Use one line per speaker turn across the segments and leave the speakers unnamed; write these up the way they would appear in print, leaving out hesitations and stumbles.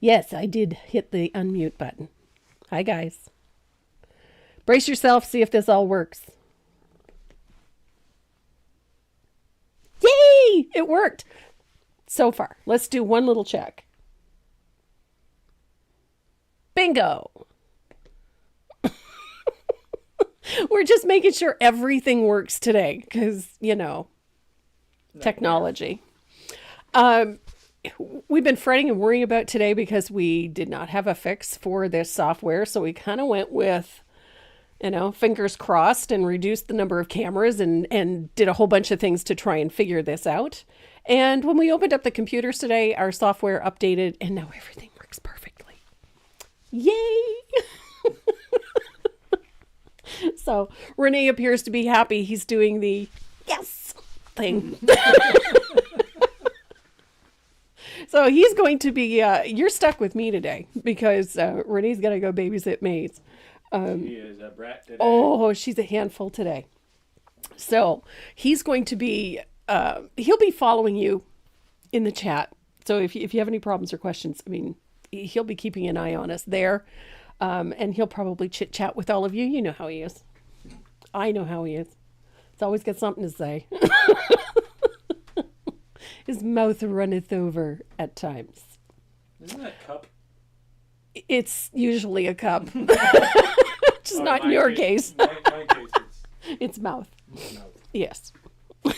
Yes, I did hit the unmute button. Hi, guys. Brace yourself, see if this all works. Yay! It worked so far. Let's do one little check. Bingo! We're just making sure everything works today because, technology. We've been fretting and worrying about today because we did not have a fix for this software. So we kind of went with, fingers crossed and reduced the number of cameras and did a whole bunch of things to try and figure this out. And when we opened up the computers today, our software updated and now everything works perfectly. Yay! So Renee appears to be happy. He's doing the yes thing. So he's going to be, you're stuck with me today because Renee's got to go babysit Maze.
She is a brat today.
Oh, she's a handful today. So he's going to be, he'll be following you in the chat. So if you have any problems or questions, he'll be keeping an eye on us there. And he'll probably chit chat with all of you. You know how he is. I know how he is. He's always got something to say. His mouth runneth over at times.
Isn't that a cup?
It's usually a cup. Just not in your case.
My case,
It's mouth.
it's mouth.
Yes.
Your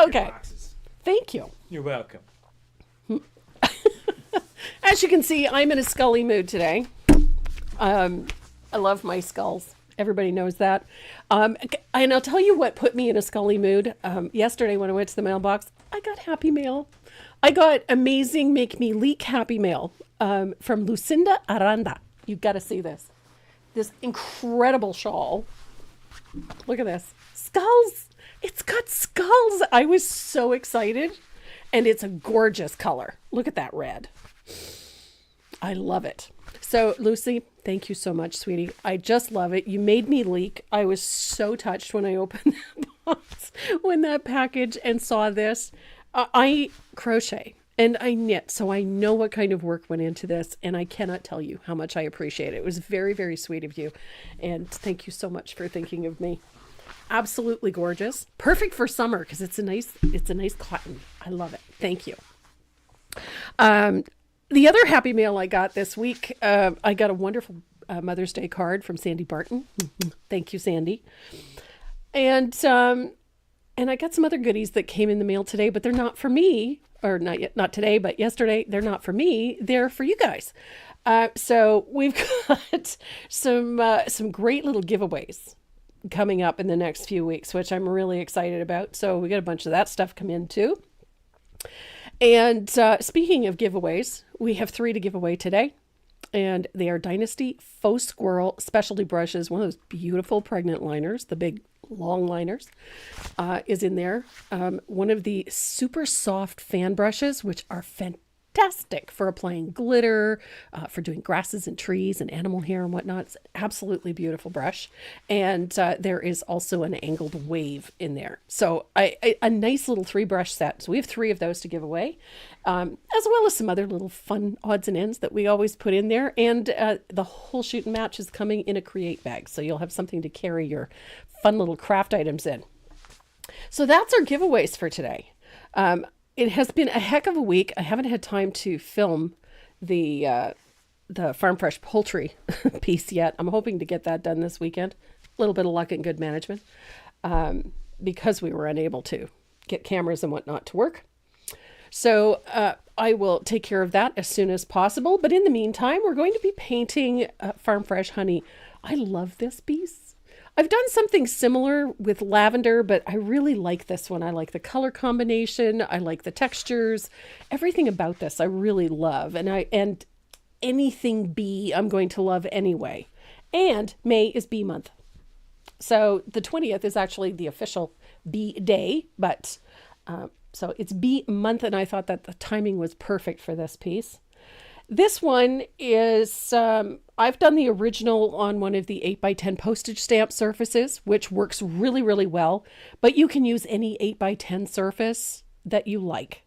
Okay.
boxes.
Thank you.
You're welcome.
As you can see, I'm in a scully mood today. I love my skulls. Everybody knows that. And I'll tell you what put me in a scully mood. Yesterday when I went to the mailbox, I got happy mail. I got amazing Make Me Leak happy mail from Lucinda Aranda. You've got to see this. This incredible shawl. Look at this. Skulls. It's got skulls. I was so excited. And it's a gorgeous color. Look at that red. I love it. So, Lucy, thank you so much, sweetie. I just love it. You made me leak. I was so touched when I opened that box, when that package and saw this. I crochet and I knit, so I know what kind of work went into this, and I cannot tell you how much I appreciate it. It was very, very sweet of you, and thank you so much for thinking of me. Absolutely gorgeous. Perfect for summer because it's a nice cotton. I love it. Thank you. The other happy mail I got this week, I got a wonderful Mother's Day card from Sandy Barton. Thank you, Sandy. And I got some other goodies that came in the mail today, but they're not for me, or not today, but yesterday. They're not for me. They're for you guys. So we've got some great little giveaways coming up in the next few weeks, which I'm really excited about. So we got a bunch of that stuff come in too. And speaking of giveaways, we have 3 to give away today. And they are Dynasty Faux Squirrel Specialty Brushes. One of those beautiful pregnant liners, the big long liners, is in there. One of the super soft fan brushes, which are fantastic for applying glitter, for doing grasses and trees and animal hair and whatnot. It's absolutely beautiful brush. And there is also an angled wave in there. So a nice little 3 brush set. So we have 3 of those to give away, as well as some other little fun odds and ends that we always put in there. And the whole shoot and match is coming in a create bag. So you'll have something to carry your fun little craft items in. So that's our giveaways for today. It has been a heck of a week. I haven't had time to film the Farm Fresh poultry piece yet. I'm hoping to get that done this weekend. A little bit of luck and good management, because we were unable to get cameras and whatnot to work. So I will take care of that as soon as possible. But in the meantime, we're going to be painting Farm Fresh Honey. I love this piece. I've done something similar with lavender, but I really like this one. I like the color combination. I like the textures. Everything about this I really love. And anything bee I'm going to love anyway. And May is bee month. So the 20th is actually the official bee day, but so it's bee month, and I thought that the timing was perfect for this piece. This one is, I've done the original on one of the 8x10 postage stamp surfaces, which works really, really well, but you can use any 8x10 surface that you like.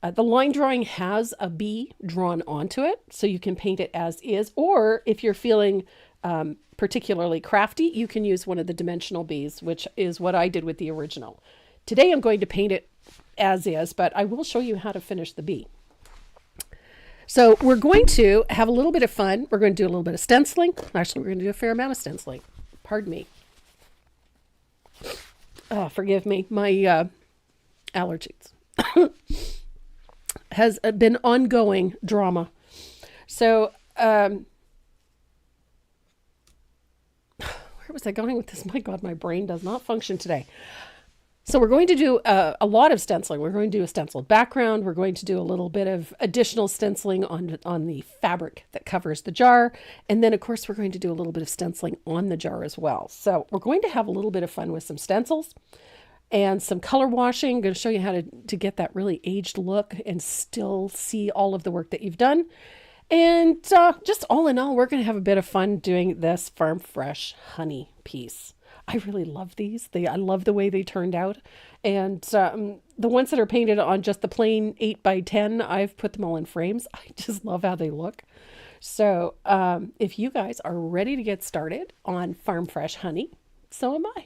The line drawing has a bee drawn onto it, so you can paint it as is. Or if you're feeling particularly crafty, you can use one of the dimensional bees, which is what I did with the original. Today I'm going to paint it as is, but I will show you how to finish the bee. So we're going to have a little bit of fun. We're going to do a little bit of stenciling. Actually, we're going to do a fair amount of stenciling. Pardon me. Oh, forgive me. My allergies has been ongoing drama. So where was I going with this? My God, my brain does not function today. So we're going to do a lot of stenciling. We're going to do a stenciled background. We're going to do a little bit of additional stenciling on the fabric that covers the jar. And then, of course, we're going to do a little bit of stenciling on the jar as well. So we're going to have a little bit of fun with some stencils and some color washing. I'm going to show you how to get that really aged look and still see all of the work that you've done. And just all in all, we're going to have a bit of fun doing this Farm Fresh honey piece. I really love these. I love the way they turned out. And the ones that are painted on just the plain 8x10, I've put them all in frames. I just love how they look. So if you guys are ready to get started on Farm Fresh honey, so am I.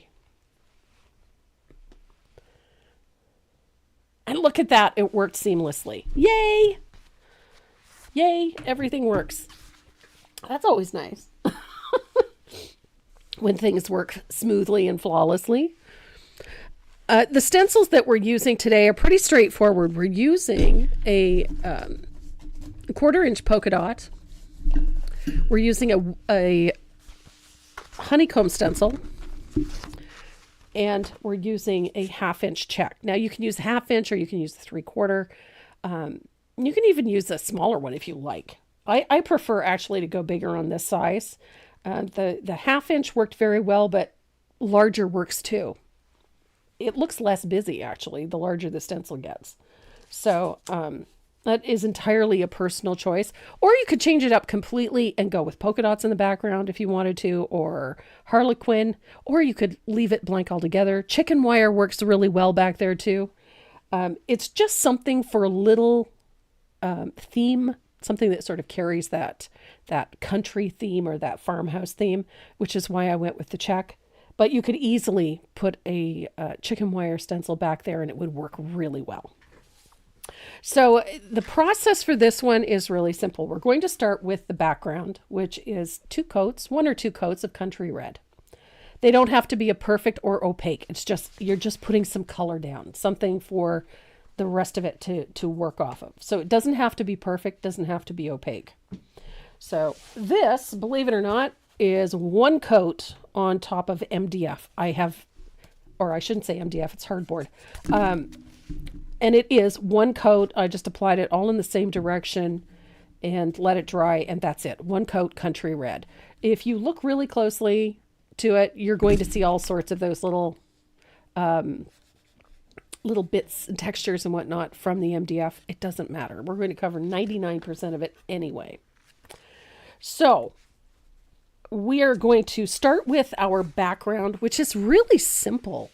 And look at that. It worked seamlessly. Yay! Yay, everything works. That's always nice. When things work smoothly and flawlessly. The stencils that we're using today are pretty straightforward. We're using a 1/4-inch polka dot. We're using a honeycomb stencil. And we're using a 1/2-inch check. Now you can use 1/2-inch or you can use the 3/4. You can even use a smaller one if you like. I prefer actually to go bigger on this size. The 1/2-inch worked very well, but larger works too. It looks less busy actually, the larger the stencil gets. So that is entirely a personal choice. Or you could change it up completely and go with polka dots in the background if you wanted to, or harlequin, or you could leave it blank altogether. Chicken wire works really well back there too. It's just something for a little theme, something that sort of carries that country theme or that farmhouse theme, which is why I went with the check. But you could easily put a chicken wire stencil back there and it would work really well. So the process for this one is really simple. We're going to start with the background, which is 1 or 2 coats of country red. They don't have to be a perfect or opaque. It's just, you're just putting some color down, something for the rest of it to work off of. So it doesn't have to be perfect, doesn't have to be opaque. So this, believe it or not, is 1 coat on top of MDF. Or I shouldn't say MDF, it's hardboard. And it is 1 coat. I just applied it all in the same direction and let it dry, and that's it. 1 coat country red. If you look really closely to it, you're going to see all sorts of those little bits and textures and whatnot from the MDF. It doesn't matter. We're going to cover 99% of it anyway. So we are going to start with our background, which is really simple.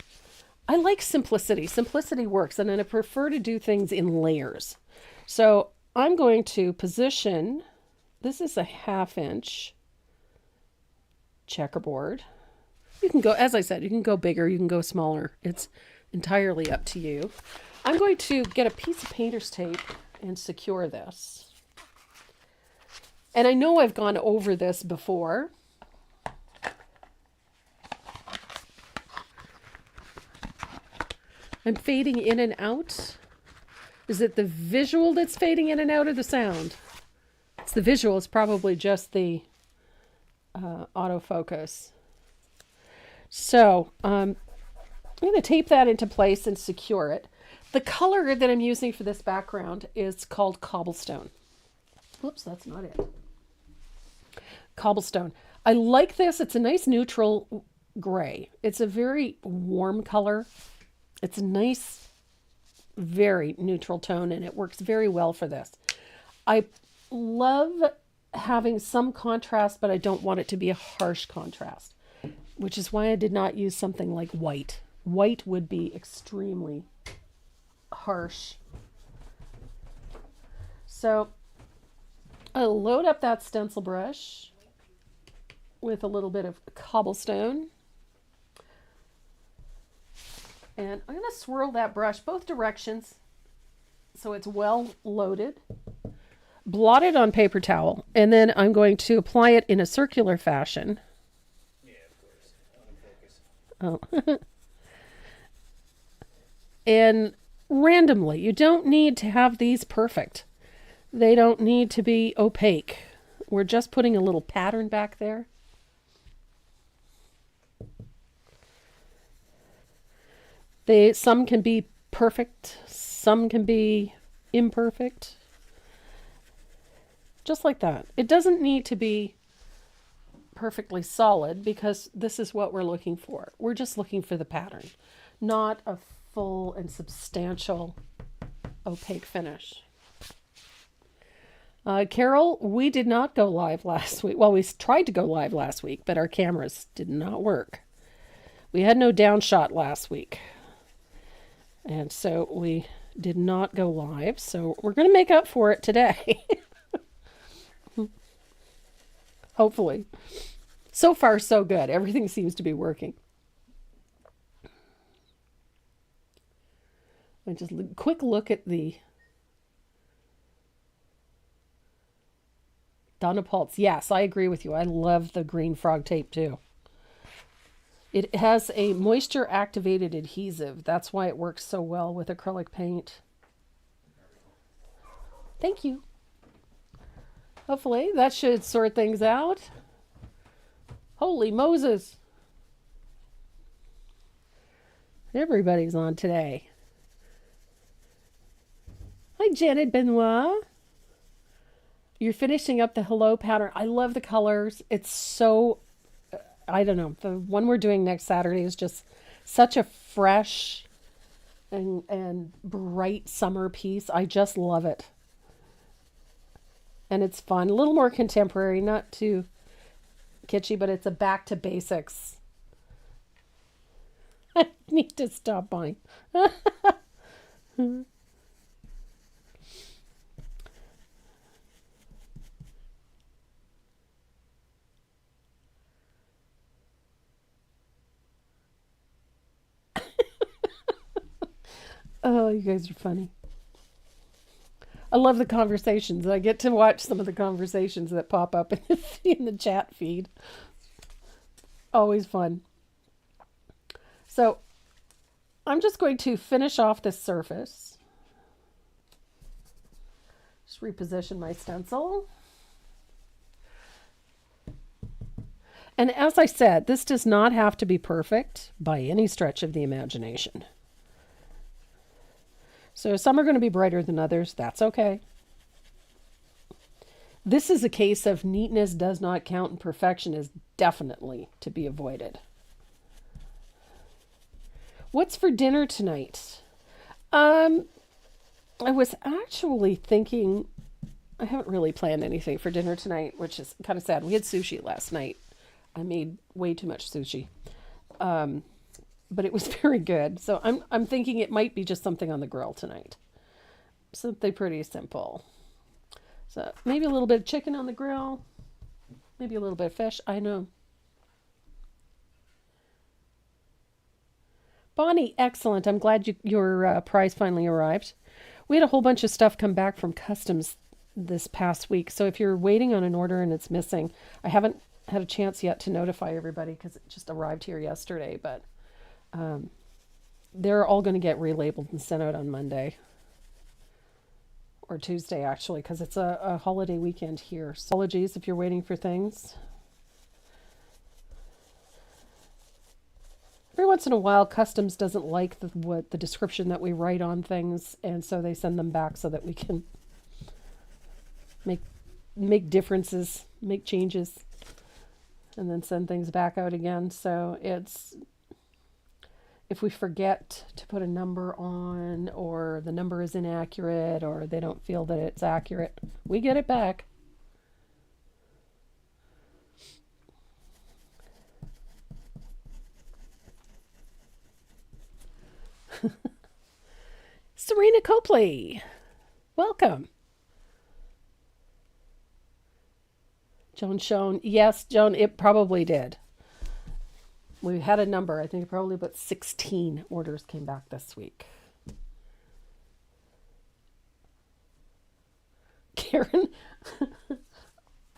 I like simplicity. Simplicity works, and then I prefer to do things in layers. So I'm going to position, this is a 1/2-inch checkerboard. You can go, as I said, you can go bigger, you can go smaller. It's entirely up to you. I'm going to get a piece of painter's tape and secure this. And I know I've gone over this before. I'm fading in and out. Is it the visual that's fading in and out or the sound? It's the visual. It's probably just the autofocus. So I'm going to tape that into place and secure it. The color that I'm using for this background is called cobblestone. Whoops, that's not it. Cobblestone. I like this. It's a nice neutral gray. It's a very warm color. It's a nice, very neutral tone, and it works very well for this. I love having some contrast, but I don't want it to be a harsh contrast, which is why I did not use something like white. White would be extremely harsh So I'll load up that stencil brush with a little bit of cobblestone. And I'm going to swirl that brush both directions so it's well loaded. Blot it on paper towel, and then I'm going to apply it in a circular fashion.
Yeah, of course.
Oh. And randomly, you don't need to have these perfect. They don't need to be opaque. We're just putting a little pattern back there. Some can be perfect, some can be imperfect. Just like that. It doesn't need to be perfectly solid because this is what we're looking for. We're just looking for the pattern, not a full and substantial opaque finish. Carol, we did not go live last week. Well, we tried to go live last week, but our cameras did not work. We had no down shot last week. And so we did not go live. So we're going to make up for it today. Hopefully. So far, so good. Everything seems to be working. And just a quick look at the Donna Pultz. Yes, I agree with you. I love the green frog tape too. It has a moisture activated adhesive. That's why it works so well with acrylic paint. Thank you. Hopefully that should sort things out. Holy Moses. Everybody's on today. Hi, Janet Benoit. You're finishing up the hello pattern. I love the colors. It's so, I don't know. The one we're doing next Saturday is just such a fresh and bright summer piece. I just love it. And it's fun. A little more contemporary, not too kitschy, but it's a back to basics. I need to stop buying. Oh, you guys are funny. I love the conversations. I get to watch some of the conversations that pop up in the chat feed. Always fun. So I'm just going to finish off this surface. Just reposition my stencil. And as I said, this does not have to be perfect by any stretch of the imagination. So some are going to be brighter than others. That's okay. This is a case of neatness does not count and perfection is definitely to be avoided. What's for dinner tonight? I was actually thinking, I haven't really planned anything for dinner tonight, which is kind of sad. We had sushi last night. I made way too much sushi. But it was very good. So I'm thinking it might be just something on the grill tonight. Something pretty simple. So maybe a little bit of chicken on the grill. Maybe a little bit of fish. I know. Bonnie, excellent. I'm glad your prize finally arrived. We had a whole bunch of stuff come back from customs this past week. So if you're waiting on an order and it's missing, I haven't had a chance yet to notify everybody because it just arrived here yesterday. But they're all going to get relabeled and sent out on Monday or Tuesday, actually, because it's a holiday weekend here. So apologies if you're waiting for things. Every once in a while, customs doesn't like the description that we write on things, and so they send them back so that we can make differences, make changes, and then send things back out again. So it's, if we forget to put a number on, or the number is inaccurate, or they don't feel that it's accurate, we get it back. Serena Copley, welcome. Joan Schoen. Yes, Joan, it probably did. We had a number. I think probably about 16 orders came back this week. Karen.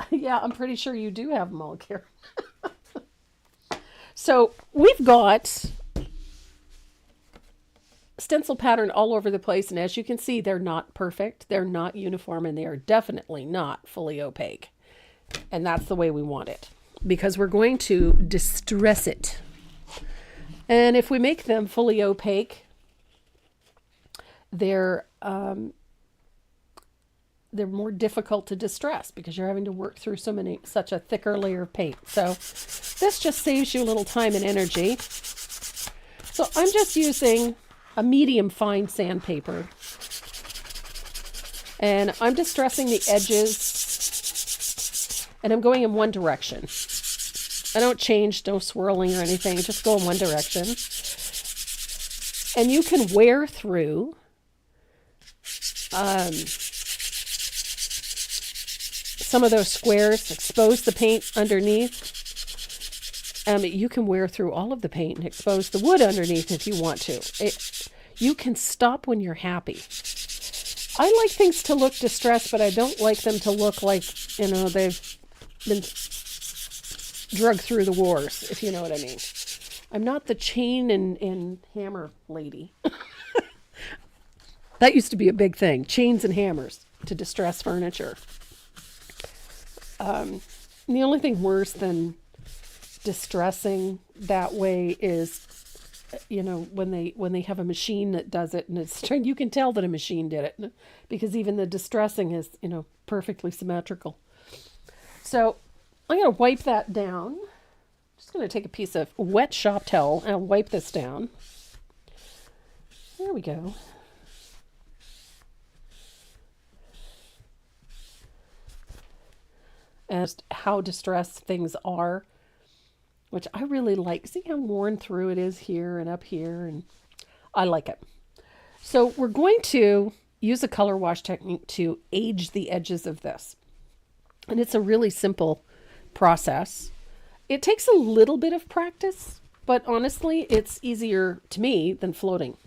Yeah, I'm pretty sure you do have them all, Karen. So we've got stencil pattern all over the place. And as you can see, they're not perfect. They're not uniform, and they are definitely not fully opaque. And that's the way we want it, because we're going to distress it. And if we make them fully opaque, they're more difficult to distress because you're having to work through such a thicker layer of paint. So this just saves you a little time and energy. So I'm just using a medium fine sandpaper, and I'm distressing the edges, and I'm going in one direction. I don't change, no swirling or anything, just go in one direction. And you can wear through some of those squares, expose the paint underneath. You can wear through all of the paint and expose the wood underneath if you want to. You can stop when you're happy. I like things to look distressed, but I don't like them to look like, they've been drugged through the wars, if you know what I mean. I'm not the chain and hammer lady. That used to be a big thing, chains and hammers to distress furniture. The only thing worse than distressing that way is, when they have a machine that does it, and you can tell that a machine did it, because even the distressing is, perfectly symmetrical. So I'm going to wipe that down. Just going to take a piece of wet shop towel and wipe this down. There we go. And how distressed things are, which I really like. See how worn through it is here and up here, and I like it. So we're going to use a color wash technique to age the edges of this. And it's a really simple process. It takes a little bit of practice, but honestly, it's easier to me than floating.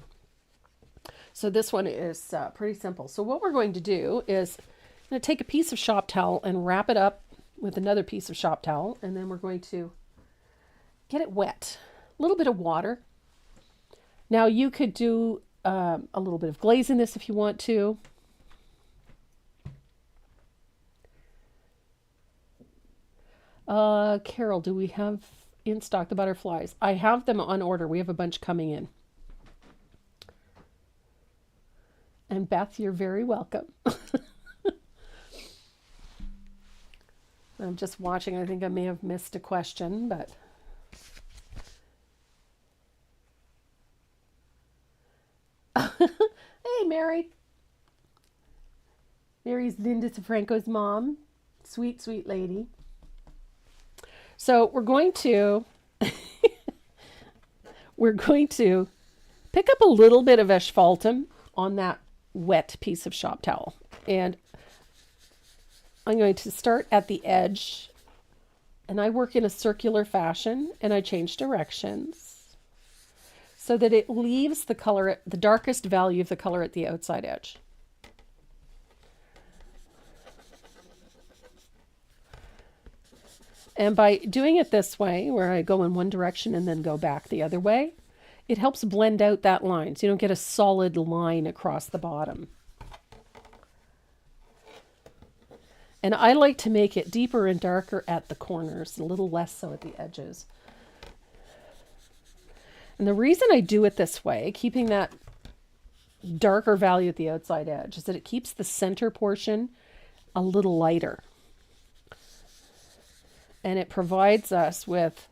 So this one is pretty simple. So what we're going to do is I'm going to take a piece of shop towel and wrap it up with another piece of shop towel, and then we're going to get it wet. A little bit of water. Now you could do a little bit of glaze in this if you want to. Carol, do we have in stock the butterflies? I have them on order. We have a bunch coming in. And Beth, you're very welcome. I'm just watching. I think I may have missed a question, but hey, Mary. Mary's Linda Safranco's mom. Sweet, sweet lady. So we're going to pick up a little bit of asphaltum on that wet piece of shop towel, and I'm going to start at the edge, and I work in a circular fashion, and I change directions so that it leaves the color at the darkest value of the color at the outside edge. And by doing it this way, where I go in one direction and then go back the other way, it helps blend out that line, so you don't get a solid line across the bottom. And I like to make it deeper and darker at the corners, a little less so at the edges. And the reason I do it this way, keeping that darker value at the outside edge, is that it keeps the center portion a little lighter. And it provides us with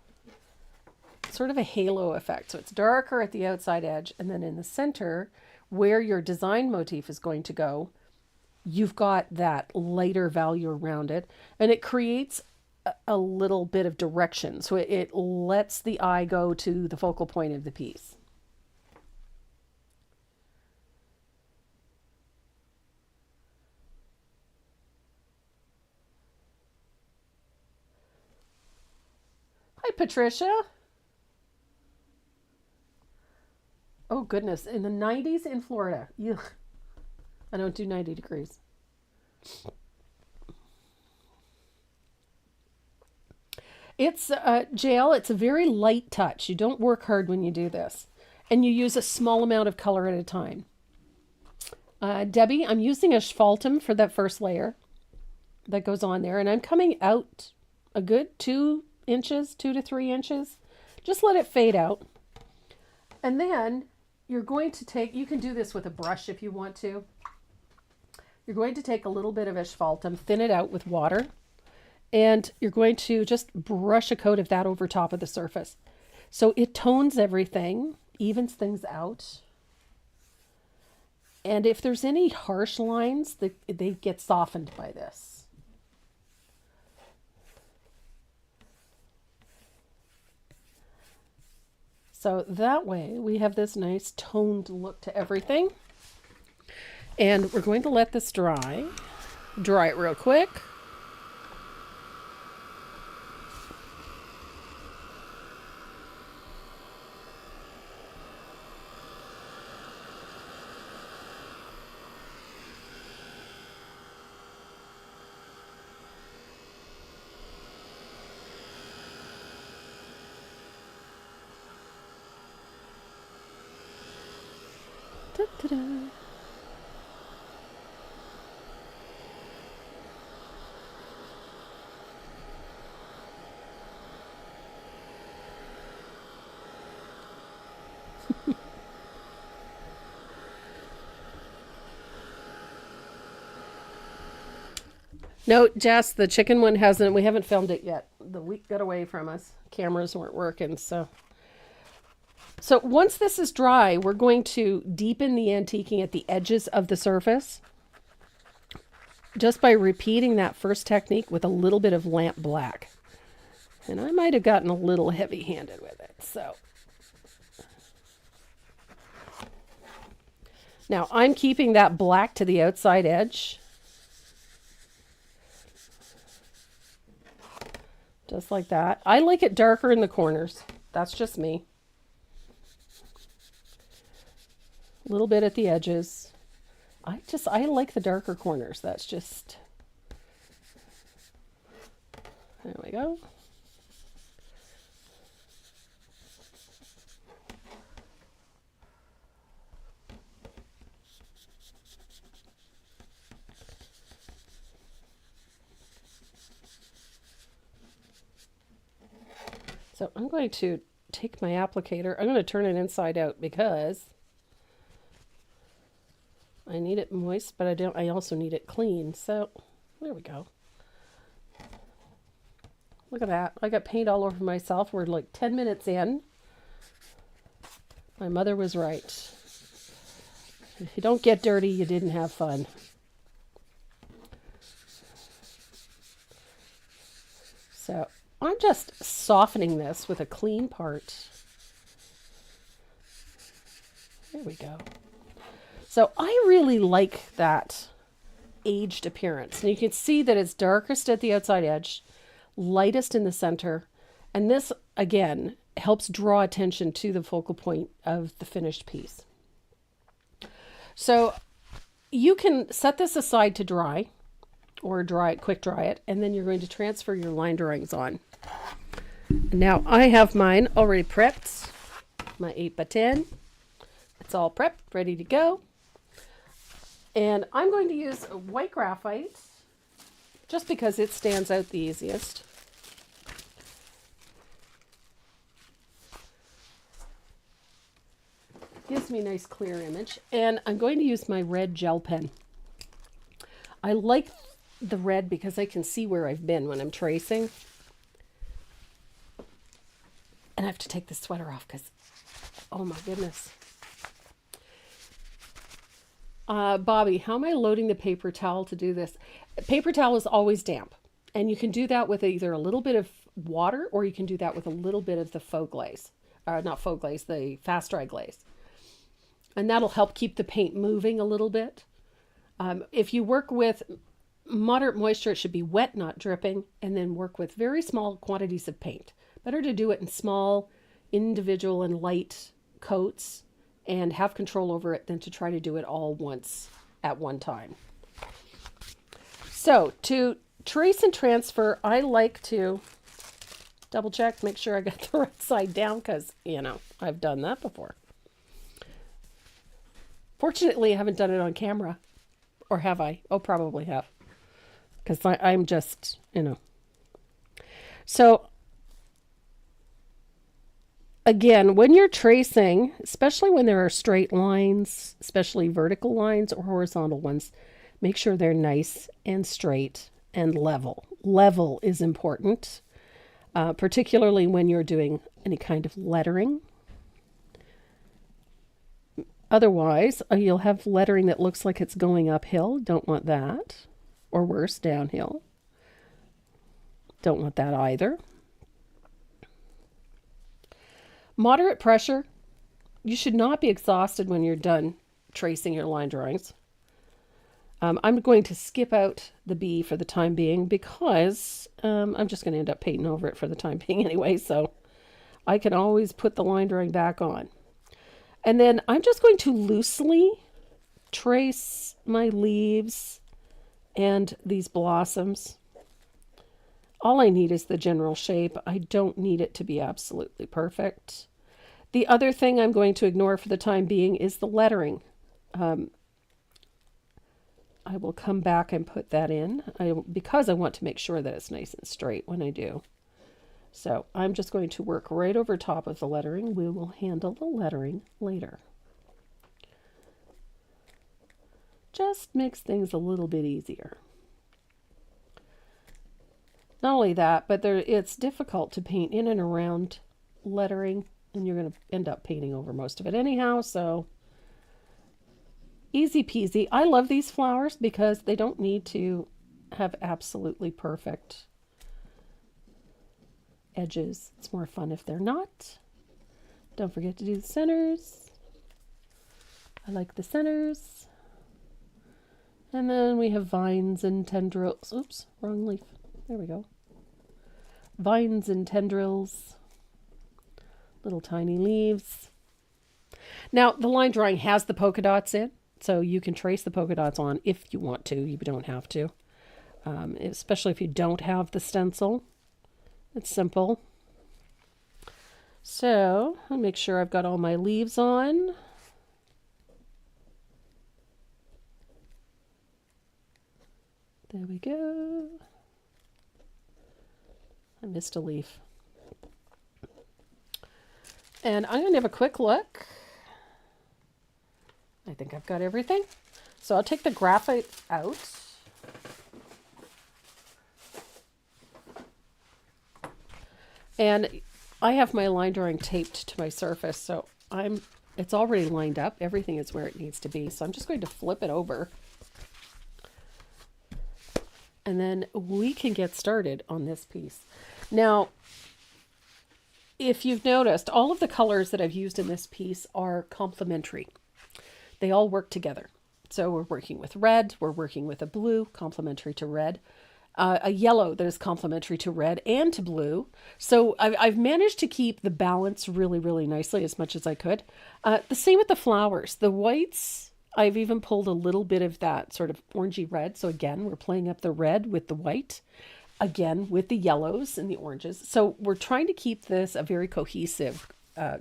sort of a halo effect. So it's darker at the outside edge, and then in the center, where your design motif is going to go, you've got that lighter value around it, and it creates a little bit of direction. So it lets the eye go to the focal point of the piece. Patricia. Oh, goodness. In the 90s in Florida. Ugh. I don't do 90 degrees. It's gel. It's a very light touch. You don't work hard when you do this. And you use a small amount of color at a time. Debbie, I'm using asphaltum for that first layer that goes on there. And I'm coming out a good 2 inches, 2 to 3 inches. Just let it fade out. And then you're going to take, you can do this with a brush if you want to. You're going to take a little bit of asphaltum, thin it out with water. And you're going to just brush a coat of that over top of the surface. So it tones everything, evens things out. And if there's any harsh lines, they get softened by this. So that way we have this nice toned look to everything. And we're going to let this dry. Dry it real quick. Da-da-da. No, Jess, the chicken one hasn't, we haven't filmed it yet. The week got away from us. Cameras weren't working, so. So once this is dry, we're going to deepen the antiquing at the edges of the surface. Just by repeating that first technique with a little bit of lamp black. And I might have gotten a little heavy-handed with it, so. Now, I'm keeping that black to the outside edge. Just like that. I like it darker in the corners. That's just me. A little bit at the edges. I like the darker corners. That's just, there we go. So I'm going to take my applicator. I'm going to turn it inside out because I need it moist, but I also need it clean. So there we go. Look at that. I got paint all over myself. We're like 10 minutes in. My mother was right. If you don't get dirty, you didn't have fun. So I'm just softening this with a clean part. There we go. So I really like that aged appearance. And you can see that it's darkest at the outside edge, lightest in the center. And this, again, helps draw attention to the focal point of the finished piece. So you can set this aside to dry or quick dry it. And then you're going to transfer your line drawings on. Now I have mine already prepped, my 8x10. It's all prepped, ready to go. And I'm going to use white graphite just because it stands out the easiest. Gives me a nice clear image. And I'm going to use my red gel pen. I like the red because I can see where I've been when I'm tracing. And I have to take the sweater off because, oh my goodness. Bobby, how am I loading the paper towel to do this? Paper towel is always damp. And you can do that with either a little bit of water or you can do that with a little bit of the faux glaze. Not faux glaze, the fast dry glaze. And that'll help keep the paint moving a little bit. If you work with moderate moisture, it should be wet, not dripping. And then work with very small quantities of paint. Better to do it in small, individual and light coats and have control over it than to try to do it all once at one time. So to trace and transfer, I like to double check, make sure I got the right side down because, I've done that before. Fortunately, I haven't done it on camera. Or have I? Oh, probably have. Because I'm just, So, again, when you're tracing, especially when there are straight lines, especially vertical lines or horizontal ones, make sure they're nice and straight and level. Level is important, particularly when you're doing any kind of lettering. Otherwise, you'll have lettering that looks like it's going uphill. Don't want that. Or worse, downhill. Don't want that either. Moderate pressure. You should not be exhausted when you're done tracing your line drawings. I'm going to skip out the bee for the time being because I'm just going to end up painting over it for the time being anyway. So I can always put the line drawing back on. And then I'm just going to loosely trace my leaves and these blossoms. All I need is the general shape. I don't need it to be absolutely perfect. The other thing I'm going to ignore for the time being is the lettering. I will come back and put that in because I want to make sure that it's nice and straight when I do. So I'm just going to work right over top of the lettering. We will handle the lettering later. Just makes things a little bit easier. Not only that, but it's difficult to paint in and around lettering, and you're going to end up painting over most of it anyhow, so easy peasy. I love these flowers because they don't need to have absolutely perfect edges. It's more fun if they're not. Don't forget to do the centers. I like the centers. And then we have vines and tendrils. Oops, wrong leaf. There we go. Vines and tendrils. Little tiny leaves. Now, the line drawing has the polka dots in, so you can trace the polka dots on if you want to. You don't have to. Especially if you don't have the stencil. It's simple. So, I'll make sure I've got all my leaves on. There we go. I missed a leaf. And I'm going to have a quick look. I think I've got everything. So I'll take the graphite out. And I have my line drawing taped to my surface, so it's already lined up. Everything is where it needs to be. So I'm just going to flip it over. And then we can get started on this piece. Now, if you've noticed, all of the colors that I've used in this piece are complementary. They all work together. So we're working with red, we're working with a blue, complementary to red, a yellow that is complementary to red and to blue. So I've managed to keep the balance really, really nicely as much as I could. The same with the flowers. The whites, I've even pulled a little bit of that sort of orangey red. So again, we're playing up the red with the white. Again, with the yellows and the oranges. So we're trying to keep this a very cohesive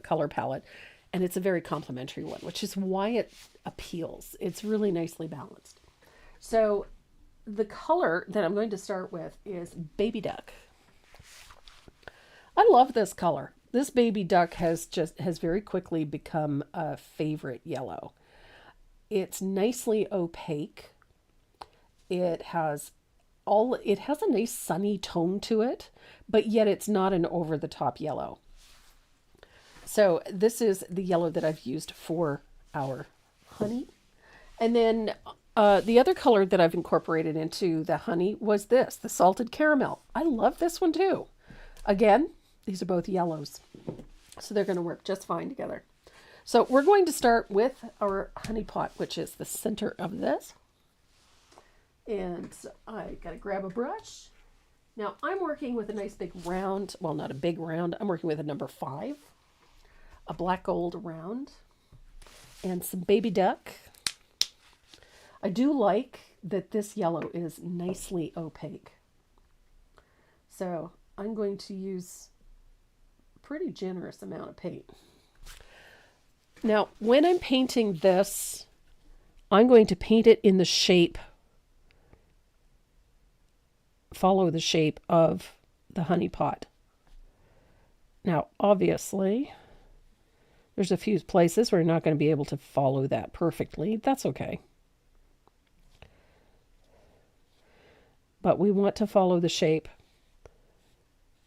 color palette. And it's a very complementary one, which is why it appeals. It's really nicely balanced. So the color that I'm going to start with is Baby Duck. I love this color. This Baby Duck has very quickly become a favorite yellow. It's nicely opaque. It has a nice sunny tone to it, but yet it's not an over-the-top yellow. So this is the yellow that I've used for our honey. And then the other color that I've incorporated into the honey was the salted caramel. I love this one too. Again, these are both yellows, so they're going to work just fine together. So we're going to start with our honey pot, which is the center of this. And so I got to grab a brush. Now I'm working with a nice big round, well, not a big round, I'm working with a number 5, a black gold round, and some baby duck. I do like that this yellow is nicely opaque. So I'm going to use a pretty generous amount of paint. Now, when I'm painting this, I'm going to paint it in the shape, follow the shape of the honey pot. Now, obviously, there's a few places where you're not going to be able to follow that perfectly. That's okay. But we want to follow the shape.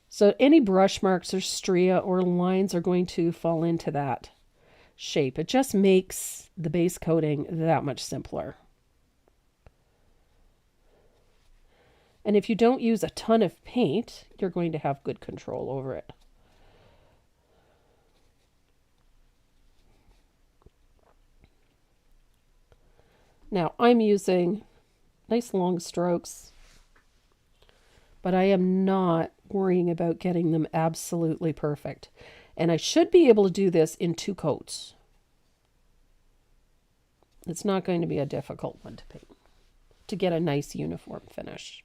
So any brush marks or stria or lines are going to fall into that shape. It just makes the base coating that much simpler. And if you don't use a ton of paint, you're going to have good control over it. Now I'm using nice long strokes, but I am not worrying about getting them absolutely perfect. And I should be able to do this in 2 coats. It's not going to be a difficult one to paint, to get a nice uniform finish.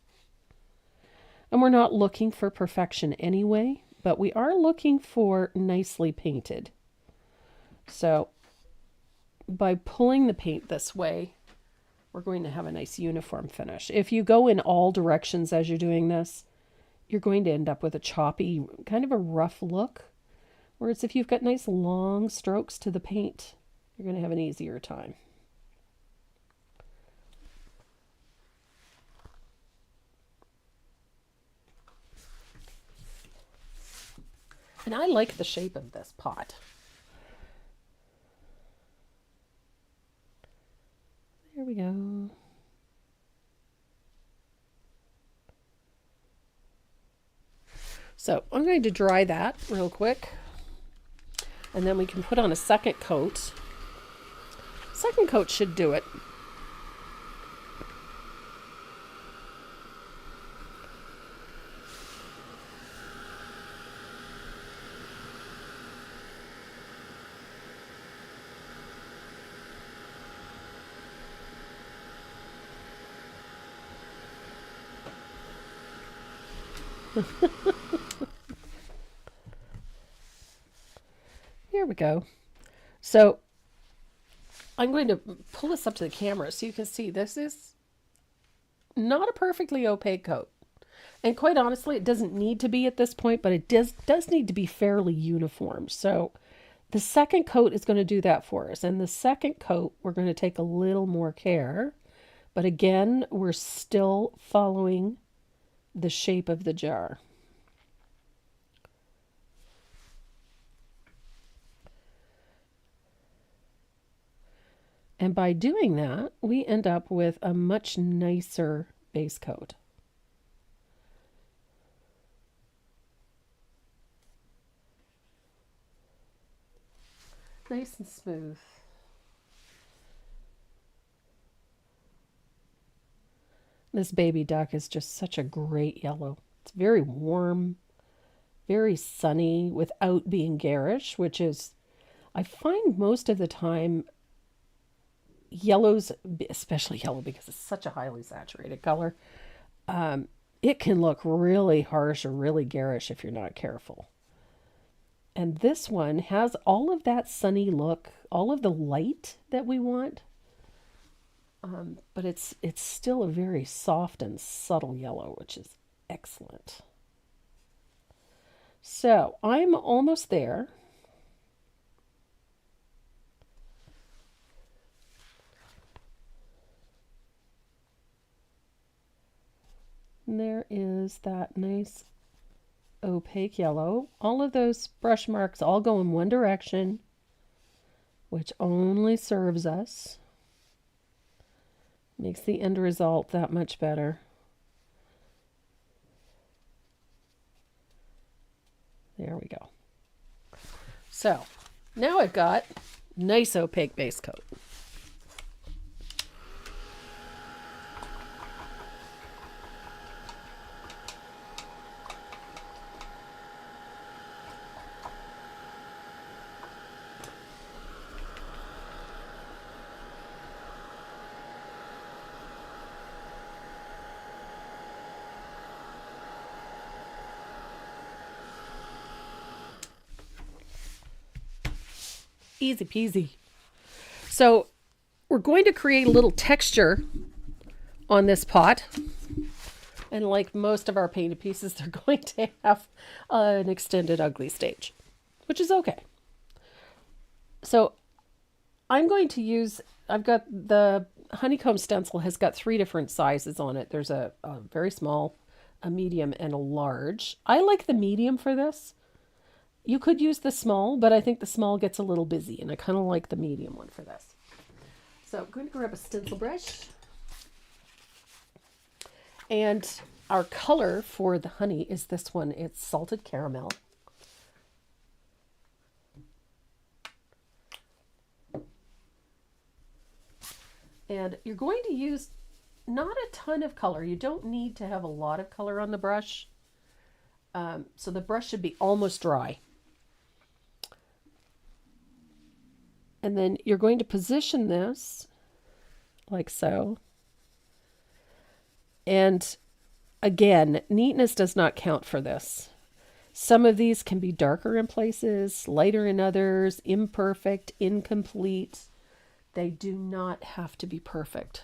And we're not looking for perfection anyway, but we are looking for nicely painted. So by pulling the paint this way, we're going to have a nice uniform finish. If you go in all directions as you're doing this, you're going to end up with a choppy, kind of a rough look. Whereas if you've got nice long strokes to the paint, you're going to have an easier time. And I like the shape of this pot. There we go. So I'm going to dry that real quick. And then we can put on a second coat. Second coat should do it. Here we go. So I'm going to pull this up to the camera so you can see this is not a perfectly opaque coat. And quite honestly, it doesn't need to be at this point, but it does need to be fairly uniform. So the second coat is going to do that for us. And the second coat, we're going to take a little more care. But again, we're still following the shape of the jar. And by doing that, we end up with a much nicer base coat. Nice and smooth. This baby duck is just such a great yellow. It's very warm, very sunny without being garish, which is, I find most of the time, yellows, especially yellow because it's such a highly saturated color, it can look really harsh or really garish if you're not careful. And this one has all of that sunny look, all of the light that we want, but it's still a very soft and subtle yellow, which is excellent. So I'm almost there. And there is that nice opaque yellow. All of those brush marks all go in one direction, which only serves us. Makes the end result that much better. There we go. So now I've got nice opaque base coat. Easy peasy. So we're going to create a little texture on this pot. And like most of our painted pieces, they're going to have an extended ugly stage, which is okay. So I'm going to use, I've got the honeycomb stencil has got 3 different sizes on it. There's a very small, a medium, and a large. I like the medium for this. You could use the small, but I think the small gets a little busy, and I kind of like the medium one for this. So I'm going to grab a stencil brush. And our color for the honey is this one. It's salted caramel. And you're going to use not a ton of color. You don't need to have a lot of color on the brush. So the brush should be almost dry. And then you're going to position this like so. And again, neatness does not count for this. Some of these can be darker in places, lighter in others, imperfect, incomplete. They do not have to be perfect.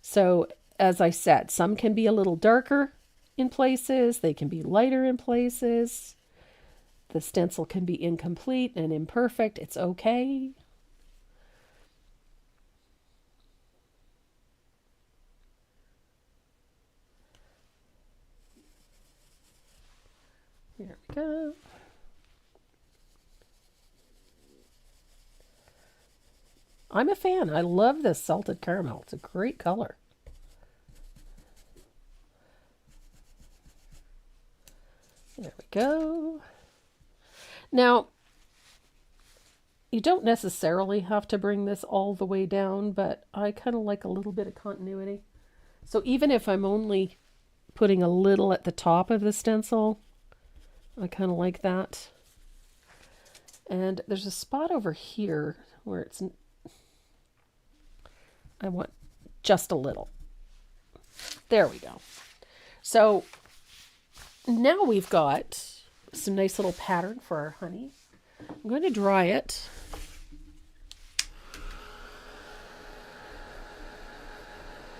So, as I said, some can be a little darker in places. They can be lighter in places. The stencil can be incomplete and imperfect. It's okay. There we go. I'm a fan. I love this salted caramel. It's a great color. There we go. Now, you don't necessarily have to bring this all the way down, but I kind of like a little bit of continuity. So even if I'm only putting a little at the top of the stencil, I kind of like that. And there's a spot over here where it's, I want just a little. There we go. So now we've got some nice little pattern for our honey. I'm going to dry it.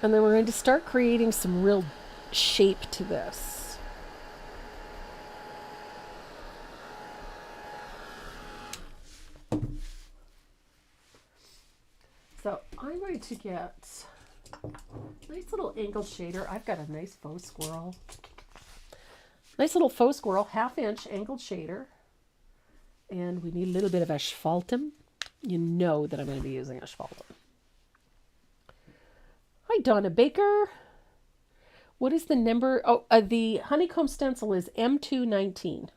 And then we're going to start creating some real shape to this. So I'm going to get a nice little angled shader. I've got a nice faux squirrel. Nice little faux squirrel, 1/2 inch angled shader. And we need a little bit of asphaltum. You know that I'm going to be using asphaltum. Hi, Donna Baker. What is the number? Oh, the honeycomb stencil is M219.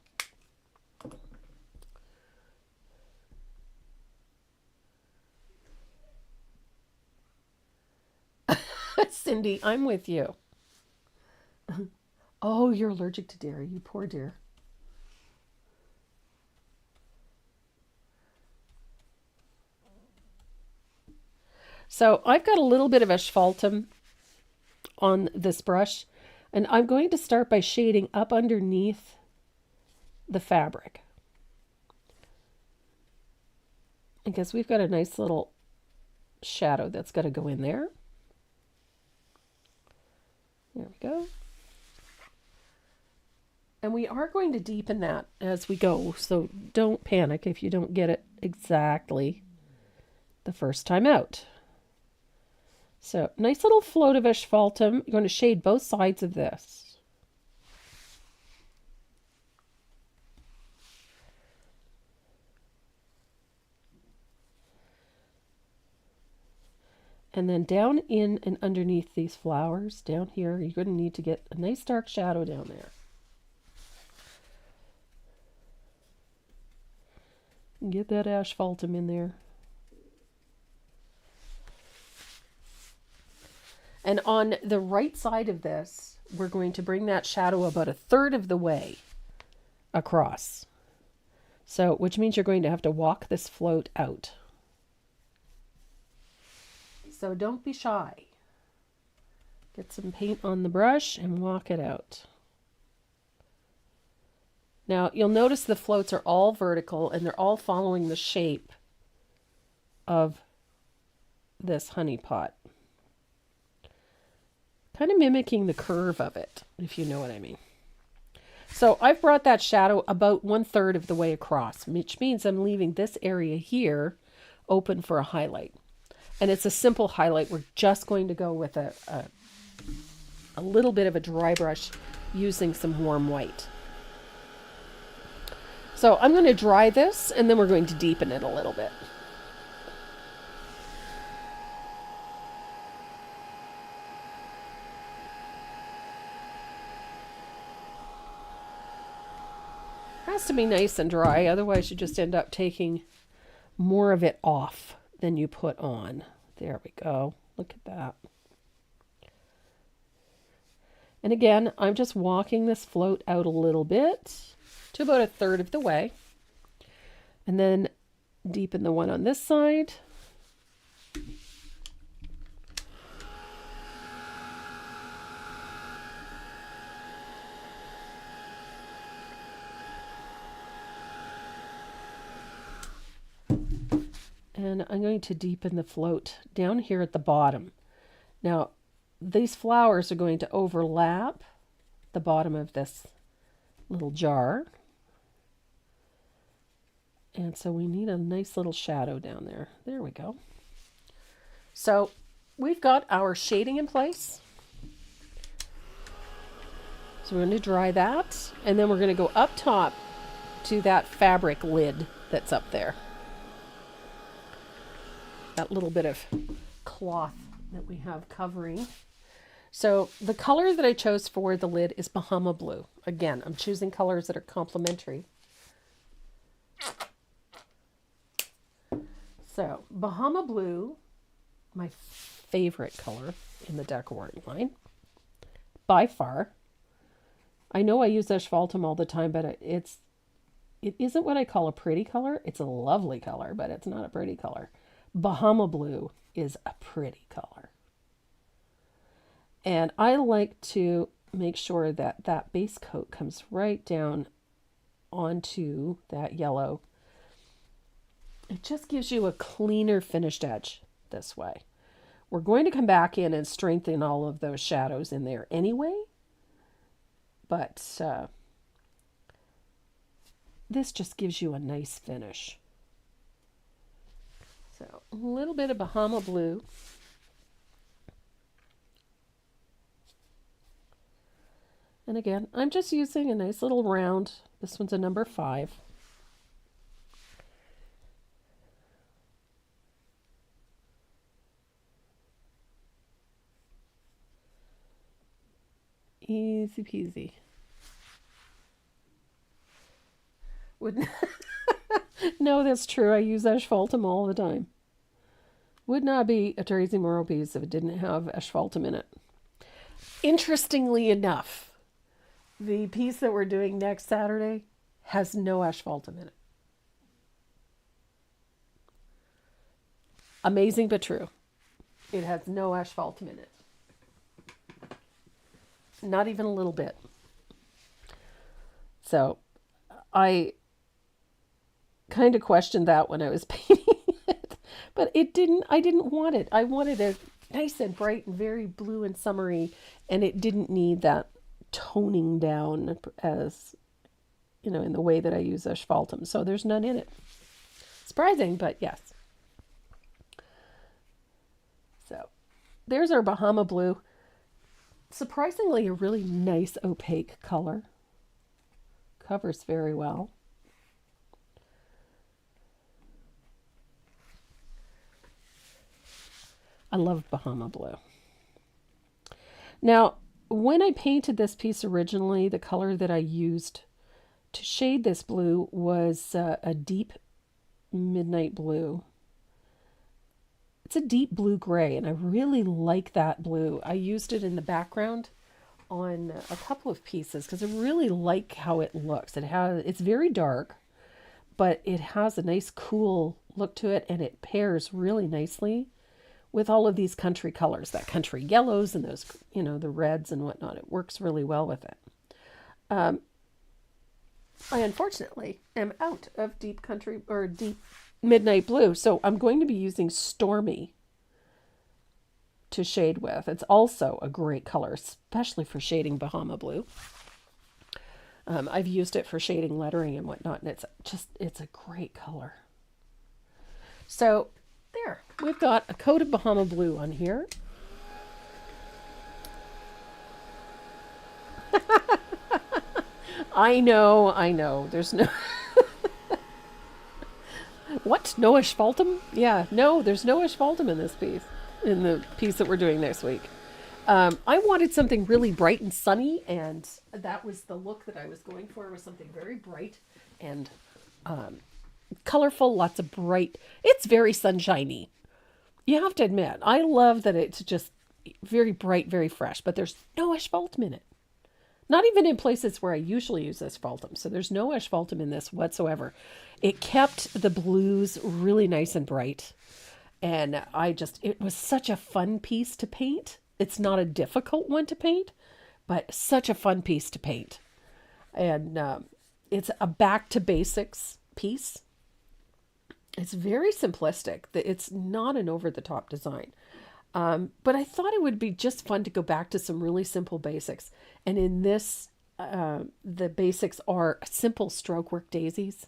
Cindy, I'm with you. Oh, you're allergic to dairy, you poor dear. So I've got a little bit of asphaltum on this brush, and I'm going to start by shading up underneath the fabric. Because we've got a nice little shadow that's got to go in there. There we go. And we are going to deepen that as we go, so don't panic if you don't get it exactly the first time out. So, nice little float of asphaltum. You're going to shade both sides of this. And then down in and underneath these flowers, down here, you're going to need to get a nice dark shadow down there. Get that asphaltum in there. And on the right side of this, we're going to bring that shadow about 1/3 of the way across. So, which means you're going to have to walk this float out. So don't be shy. Get some paint on the brush and walk it out. Now, you'll notice the floats are all vertical and they're all following the shape of this honey pot. Kind of mimicking the curve of it, if you know what I mean. So I've brought that shadow about 1/3 of the way across, which means I'm leaving this area here open for a highlight. And it's a simple highlight. We're just going to go with a little bit of a dry brush using some warm white. So I'm going to dry this and then we're going to deepen it a little bit. Has to be nice and dry, otherwise you just end up taking more of it off than you put on. There we go. Look at that. And again, I'm just walking this float out a little bit to about 1/3 of the way. And then deepen the one on this side. And I'm going to deepen the float down here at the bottom. Now, these flowers are going to overlap the bottom of this little jar. And so we need a nice little shadow down there. There we go. So we've got our shading in place. So we're going to dry that. And then we're going to go up top to that fabric lid that's up there. That little bit of cloth that we have covering. So the color that I chose for the lid is Bahama Blue. Again, I'm choosing colors that are complementary. So Bahama Blue, my favorite color in the decor line, by far. I know I use asphaltum all the time, but it isn't what I call a pretty color. It's a lovely color, but it's not a pretty color. Bahama Blue is a pretty color. And I like to make sure that that base coat comes right down onto that yellow. It just gives you a cleaner finished edge this way. We're going to come back in and strengthen all of those shadows in there anyway. But this just gives you a nice finish. So a little bit of Bahama Blue. And again, I'm just using a nice little round. This one's a number 5. Easy peasy. Wouldn't No, that's true. I use asphaltum all the time. Would not be a Tracy Morrow piece if it didn't have asphaltum in it. Interestingly enough, the piece that we're doing next Saturday has no asphaltum in it. Amazing but true. It has no asphaltum in it. Not even a little bit. So I kind of questioned that when I was painting it, but I didn't want it. I wanted it nice and bright and very blue and summery, and it didn't need that toning down as, you know, in the way that I use asphaltum. So there's none in it. Surprising, but yes. So there's our Bahama Blue. Surprisingly, a really nice opaque color. Covers very well. I love Bahama Blue. Now, when I painted this piece originally, the color that I used to shade this blue was a deep midnight blue. It's a deep blue gray, and I really like that blue. I used it in the background on a couple of pieces because I really like how it looks. It's very dark, but it has a nice cool look to it, and it pairs really nicely with all of these country colors, that country yellows and those, you know, the reds and whatnot. It works really well with it. I unfortunately am out of deep country or deep midnight blue, so I'm going to be using Stormy to shade with. It's also a great color, especially for shading Bahama blue. I've used it for shading lettering and whatnot, and it's a great color. So there, we've got a coat of Bahama blue on here. I know. There's no what? No asphaltum? Yeah, no, there's no asphaltum in this piece, in the piece that we're doing next week. I wanted something really bright and sunny, and that was the look that I was going for, was something very bright and colorful, lots of bright. It's very sunshiny. You have to admit, I love that it's just very bright, very fresh, but there's no asphaltum in it. Not even in places where I usually use asphaltum. So there's no asphaltum in this whatsoever. It kept the blues really nice and bright. And it was such a fun piece to paint. It's not a difficult one to paint, but such a fun piece to paint. And it's a back to basics piece. It's very simplistic. It's not an over the top design. But I thought it would be just fun to go back to some really simple basics. And in this, the basics are simple stroke work daisies,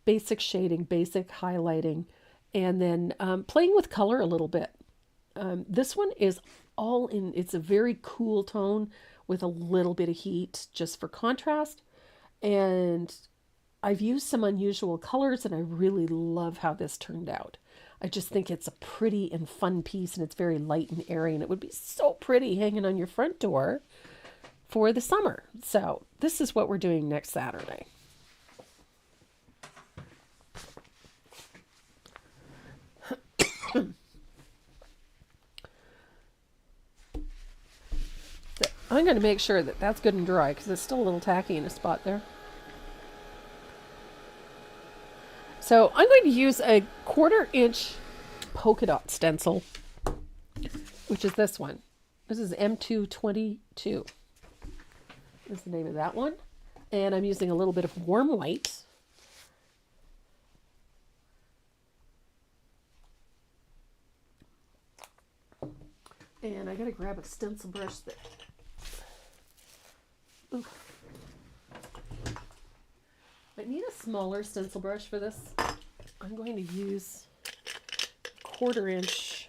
basic shading, basic highlighting, and then playing with color a little bit. This one is it's a very cool tone with a little bit of heat just for contrast. And I've used some unusual colors, and I really love how this turned out. I just think it's a pretty and fun piece, and it's very light and airy, and it would be so pretty hanging on your front door for the summer. So this is what we're doing next Saturday. I'm going to make sure that that's good and dry because it's still a little tacky in a spot there. So I'm going to use a 1/4 inch polka dot stencil, which is this one. This is M222 is the name of that one. And I'm using a little bit of warm white. And I got to grab a stencil brush that... Ooh. I need a smaller stencil brush for this. I'm going to use 1/4 inch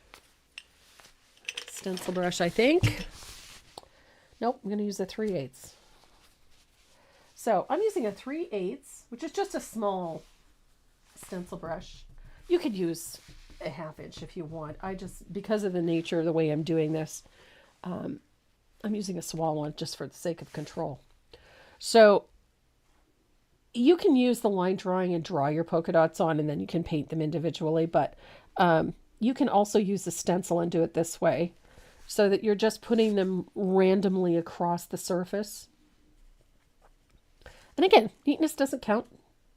stencil brush, I think. Nope, I'm going to use a 3/8. So I'm using a 3/8, which is just a small stencil brush. You could use a 1/2 inch if you want. Because of the nature of the way I'm doing this, I'm using a small one just for the sake of control. So you can use the line drawing and draw your polka dots on, and then you can paint them individually, but you can also use a stencil and do it this way so that you're just putting them randomly across the surface. And again, neatness doesn't count.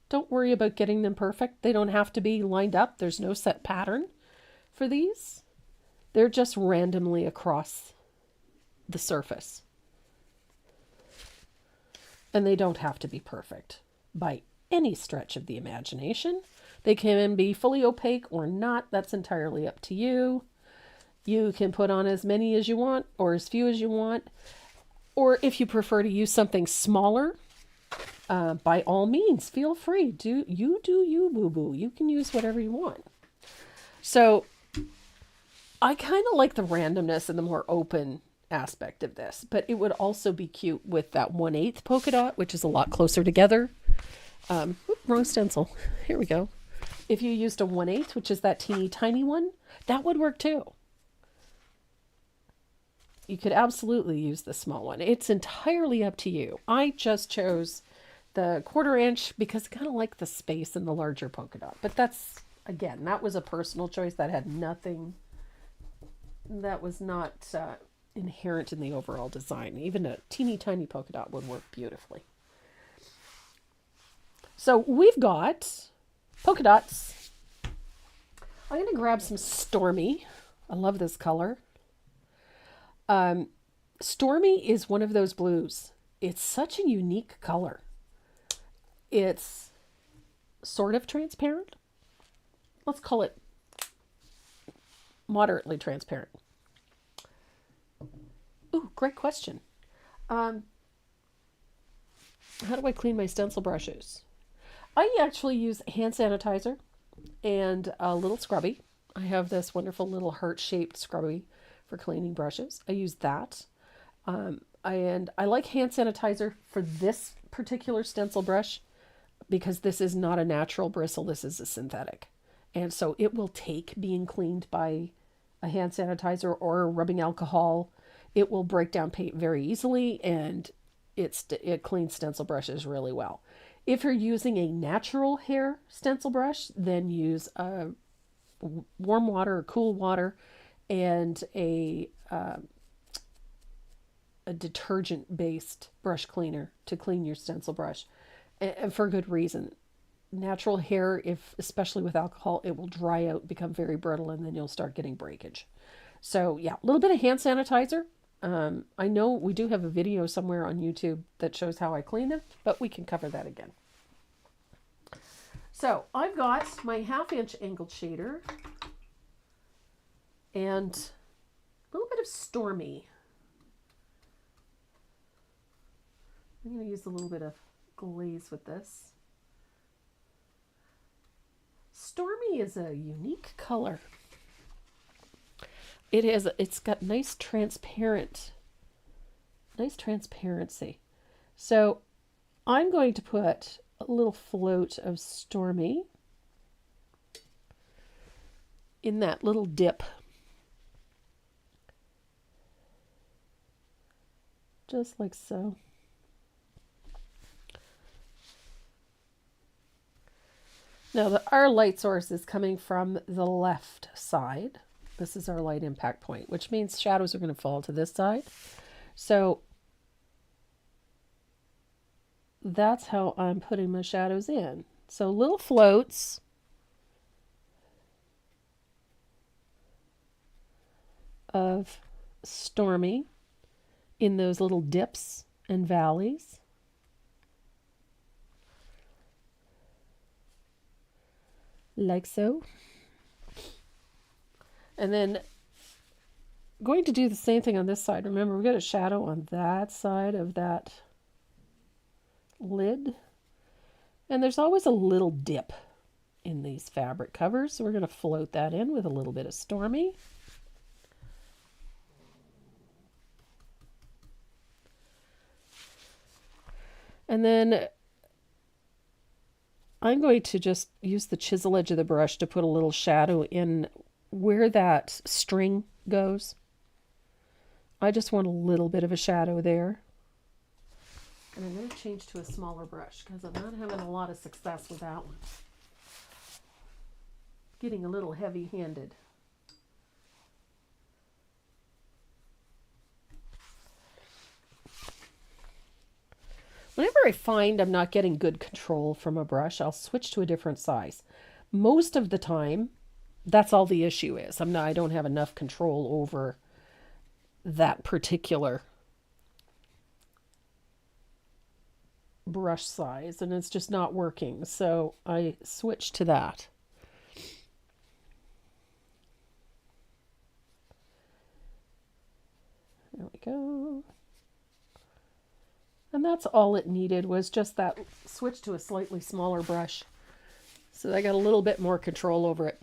Don't worry about getting them perfect. They don't have to be lined up. There's no set pattern for these. They're just randomly across the surface. And they don't have to be perfect by any stretch of the imagination. They can be fully opaque or not. That's entirely up to you. You can put on as many as you want or as few as you want. Or if you prefer to use something smaller, by all means, feel free. Do you, boo-boo. You can use whatever you want. So I kind of like the randomness and the more open aspect of this, but it would also be cute with that 1/8 polka dot, which is a lot closer together. Wrong stencil. Here we go. If you used a 1/8, which is that teeny tiny one, that would work too. You could absolutely use the small one. It's entirely up to you. I just chose the 1/4 inch because I kind of like the space in the larger polka dot. But that's, again, that was a personal choice. That had nothing, that was not inherent in the overall design. Even a teeny tiny polka dot would work beautifully. So we've got polka dots. I'm going to grab some Stormy. I love this color. Stormy is one of those blues. It's such a unique color. It's sort of transparent. Let's call it moderately transparent. Ooh, great question. How do I clean my stencil brushes? I actually use hand sanitizer and a little scrubby. I have this wonderful little heart-shaped scrubby for cleaning brushes. I use that. And I like hand sanitizer for this particular stencil brush because this is not a natural bristle. This is a synthetic. And so it will take being cleaned by a hand sanitizer or rubbing alcohol. It will break down paint very easily, and it cleans stencil brushes really well. If you're using a natural hair stencil brush, then use warm water or cool water and a detergent-based brush cleaner to clean your stencil brush, and for good reason. Natural hair, especially with alcohol, it will dry out, become very brittle, and then you'll start getting breakage. So yeah, a little bit of hand sanitizer. I know we do have a video somewhere on YouTube that shows how I clean them, but we can cover that again. So I've got my 1/2-inch angled shader and a little bit of Stormy. I'm going to use a little bit of glaze with this. Stormy is a unique color. It's got nice transparency. So I'm going to put a little float of Stormy in that little dip. Just like so. Now our light source is coming from the left side. This is our light impact point, which means shadows are going to fall to this side. So that's how I'm putting my shadows in. So little floats of Stormy in those little dips and valleys. Like so. And then going to do the same thing on this side. Remember, we've got a shadow on that side of that lid. And there's always a little dip in these fabric covers. So we're going to float that in with a little bit of Stormy. And then I'm going to just use the chisel edge of the brush to put a little shadow in where that string goes. I just want a little bit of a shadow there. And I'm going to change to a smaller brush because I'm not having a lot of success with that one. Getting a little heavy-handed. Whenever I find I'm not getting good control from a brush, I'll switch to a different size. Most of the time, that's all the issue is. I don't have enough control over that particular brush size, and it's just not working. So I switch to that. There we go. And that's all it needed, was just that switch to a slightly smaller brush. So I got a little bit more control over it.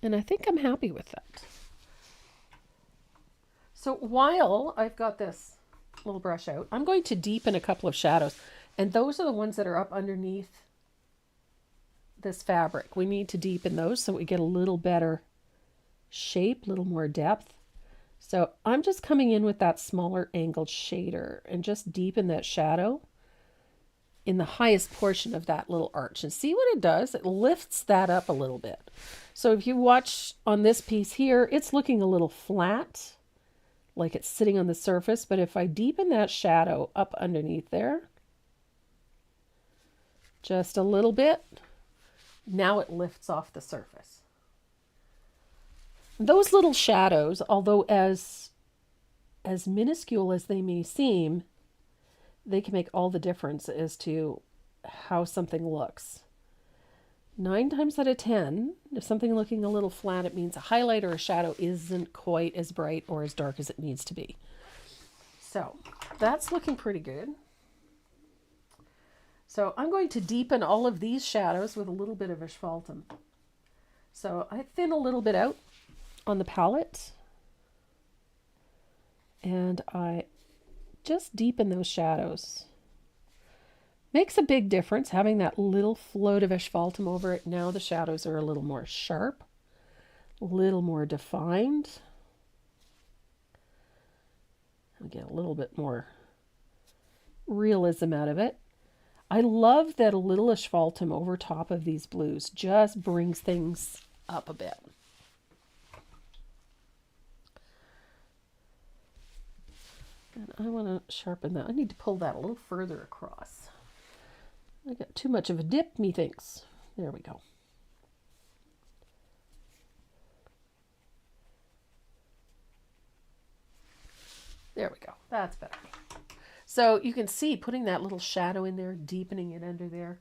And I think I'm happy with that. So while I've got this little brush out, I'm going to deepen a couple of shadows. And those are the ones that are up underneath this fabric. We need to deepen those so we get a little better shape, a little more depth. So I'm just coming in with that smaller angled shader and just deepen that shadow in the highest portion of that little arch. And see what it does? It lifts that up a little bit. So if you watch on this piece here, it's looking a little flat, like it's sitting on the surface. But if I deepen that shadow up underneath there, just a little bit, now it lifts off the surface. Those little shadows, although as minuscule as they may seem, they can make all the difference as to how something looks. 9 times out of 10, if something looking a little flat, it means a highlight or a shadow isn't quite as bright or as dark as it needs to be. So that's looking pretty good. So I'm going to deepen all of these shadows with a little bit of asphaltum. So I thin a little bit out on the palette, and I just deepen those shadows. Makes a big difference having that little float of asphaltum over it. Now the shadows are a little more sharp, a little more defined. I'll get a little bit more realism out of it. I love that a little asphaltum over top of these blues just brings things up a bit. And I want to sharpen that. I need to pull that a little further across. I got too much of a dip, methinks. There we go. There we go. That's better. So you can see putting that little shadow in there, deepening it under there,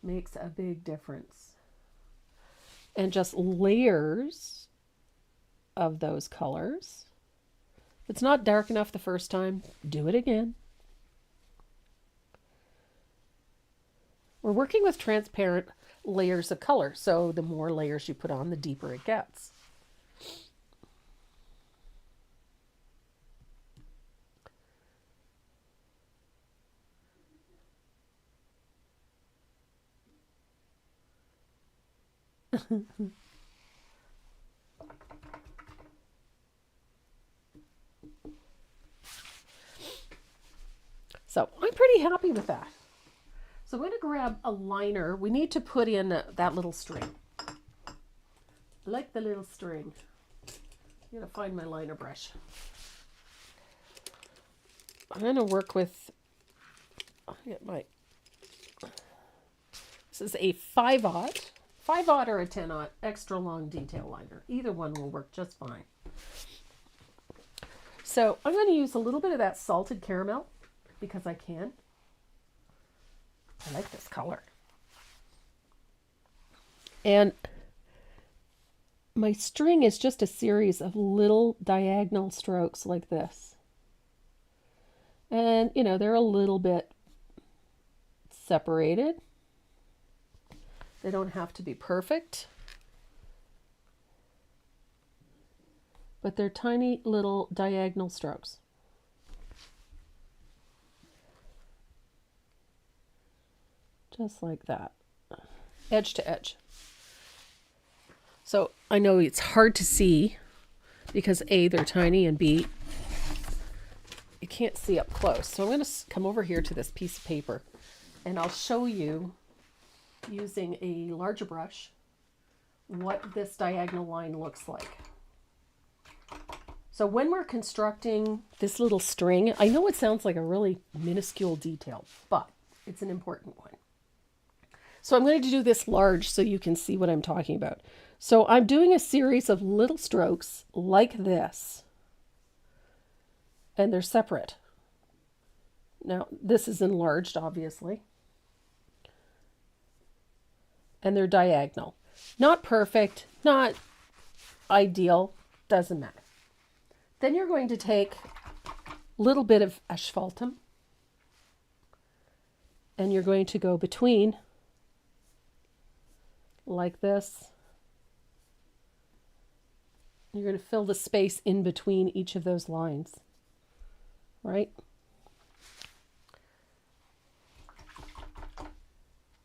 makes a big difference. And just layers of those colors. If it's not dark enough the first time, do it again. We're working with transparent layers of color, so the more layers you put on, the deeper it gets. So I'm pretty happy with that. So I'm going to grab a liner. We need to put in that little string. I like the little string. I'm going to find my liner brush. I'm going to work with, I'll get my, this is a 5/0. 5/0 or a 10/0 extra long detail liner. Either one will work just fine. So I'm going to use a little bit of that salted caramel because I can. I like this color. And my string is just a series of little diagonal strokes like this. And, you know, they're a little bit separated. They don't have to be perfect. But they're tiny little diagonal strokes. Just like that, edge to edge. So I know it's hard to see because A, they're tiny, and B, you can't see up close. So I'm going to come over here to this piece of paper and I'll show you using a larger brush what this diagonal line looks like. So when we're constructing this little string, I know it sounds like a really minuscule detail, but it's an important one. So I'm going to do this large so you can see what I'm talking about. So I'm doing a series of little strokes like this, and they're separate. Now, this is enlarged, obviously, and they're diagonal. Not perfect, not ideal, doesn't matter. Then you're going to take a little bit of asphaltum, and you're going to go between like this. You're going to fill the space in between each of those lines, right?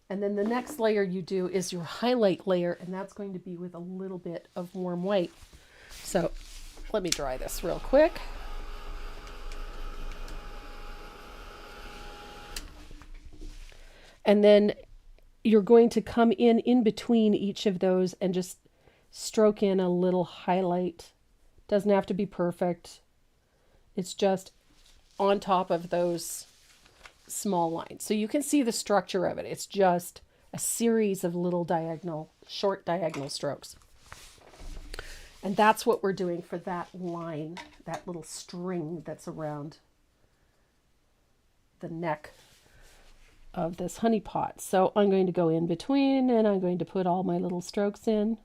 And then the next layer you do is your highlight layer, and that's going to be with a little bit of warm white. So let me dry this real quick. And then you're going to come in between each of those and just stroke in a little highlight. Doesn't have to be perfect. It's just on top of those small lines. So you can see the structure of it. It's just a series of little short diagonal strokes. And that's what we're doing for that line, that little string that's around the neck of this honey pot. So I'm going to go in between and I'm going to put all my little strokes in.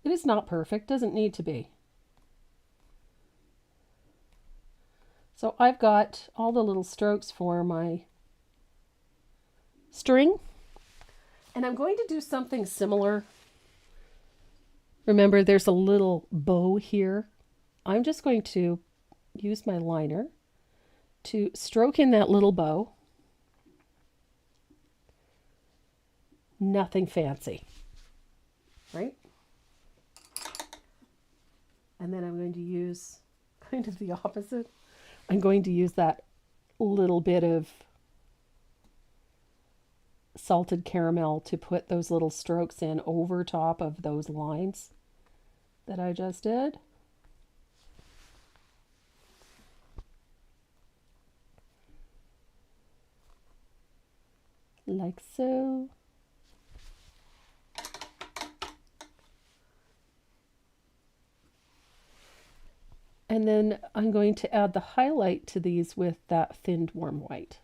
It is not perfect, doesn't need to be. So I've got all the little strokes for my string, and I'm going to do something similar. Remember, there's a little bow here. I'm just going to use my liner to stroke in that little bow. Nothing fancy, right? And then I'm going to use kind of the opposite. I'm going to use that little bit of salted caramel to put those little strokes in over top of those lines that I just did. Like so. And then I'm going to add the highlight to these with that thinned warm white.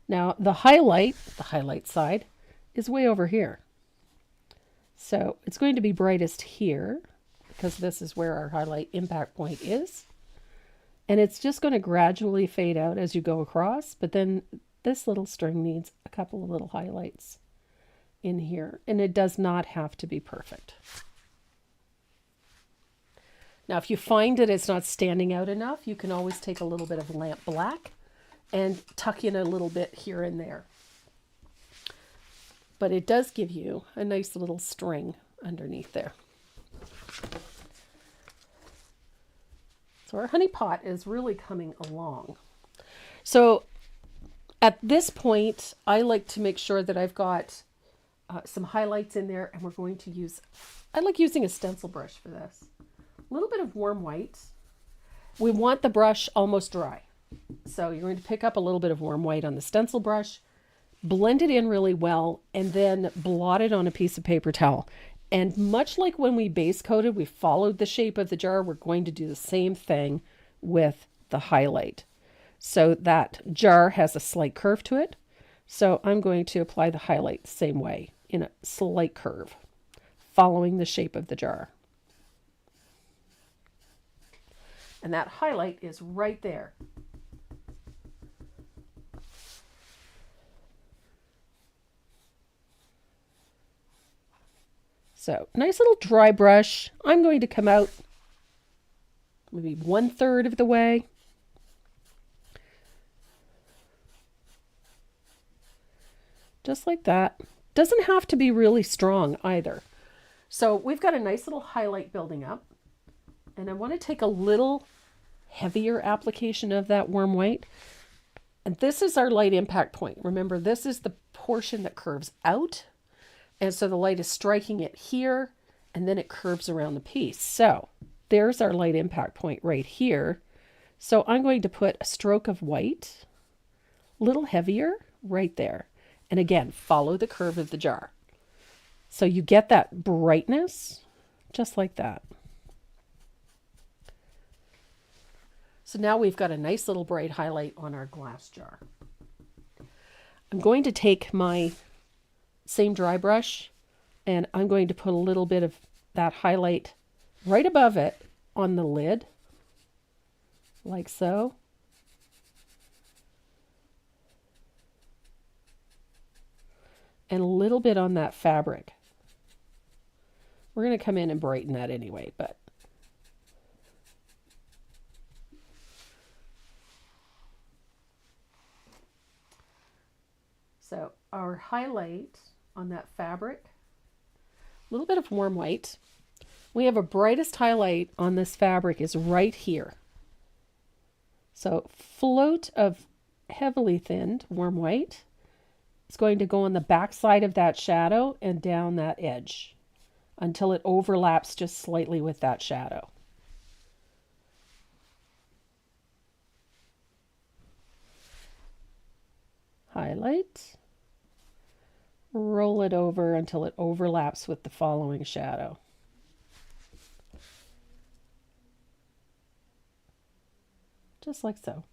Now the highlight side, is way over here. So it's going to be brightest here because this is where our highlight impact point is. And it's just going to gradually fade out as you go across, but then this little string needs a couple of little highlights in here, and it does not have to be perfect. Now, if you find that it's not standing out enough, you can always take a little bit of lamp black and tuck in a little bit here and there. But it does give you a nice little string underneath there. So our honey pot is really coming along. So at this point, I like to make sure that I've got some highlights in there, and we're going to use, I like using a stencil brush for this. A little bit of warm white. We want the brush almost dry. So you're going to pick up a little bit of warm white on the stencil brush, blend it in really well, and then blot it on a piece of paper towel. And much like when we base coated, we followed the shape of the jar, we're going to do the same thing with the highlight. So that jar has a slight curve to it. So I'm going to apply the highlight the same way in a slight curve, following the shape of the jar. And that highlight is right there. So nice little dry brush. I'm going to come out maybe 1/3 of the way. Just like that. Doesn't have to be really strong either. So we've got a nice little highlight building up. And I want to take a little heavier application of that warm white. And this is our light impact point. Remember, this is the portion that curves out. And so the light is striking it here, and then it curves around the piece. So there's our light impact point right here. So I'm going to put a stroke of white, a little heavier right there. And again, follow the curve of the jar. So you get that brightness just like that. So now we've got a nice little bright highlight on our glass jar. I'm going to take my same dry brush and I'm going to put a little bit of that highlight right above it on the lid, like so. And a little bit on that fabric. We're going to come in and brighten that anyway, but so our highlight on that fabric, a little bit of warm white. We have a brightest highlight on this fabric is right here. So float of heavily thinned warm white. It's going to go on the back side of that shadow and down that edge until it overlaps just slightly with that shadow. Highlight, roll it over until it overlaps with the following shadow. just like so.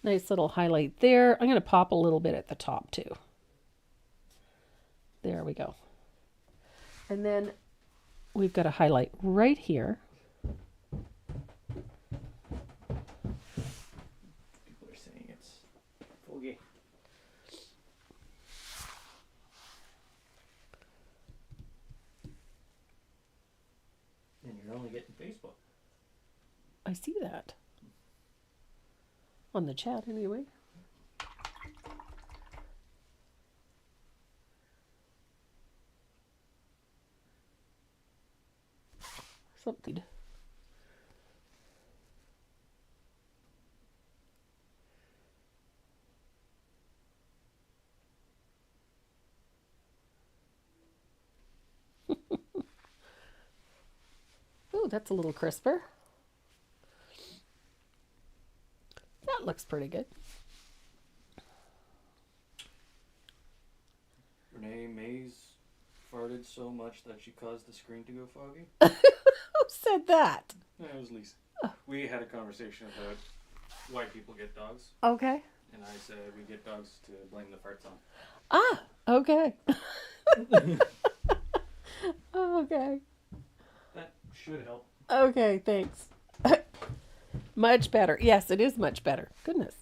Nice little highlight there. I'm going to pop a little bit at the top too. There we go. And then we've got a highlight right here.
People are saying it's foggy. And you're only getting Facebook.
I see that. On the chat anyway. Something. Oh, that's a little crisper. That looks pretty good.
Renee Mays farted so much that she caused the screen to go foggy.
Who said that?
Yeah, it was Lisa. We had a conversation about why people get dogs,
Okay.
and I said we get dogs to blame the farts on.
Ah, okay. Okay.
That should help.
Okay, thanks. Much better. Yes, it is much better. Goodness.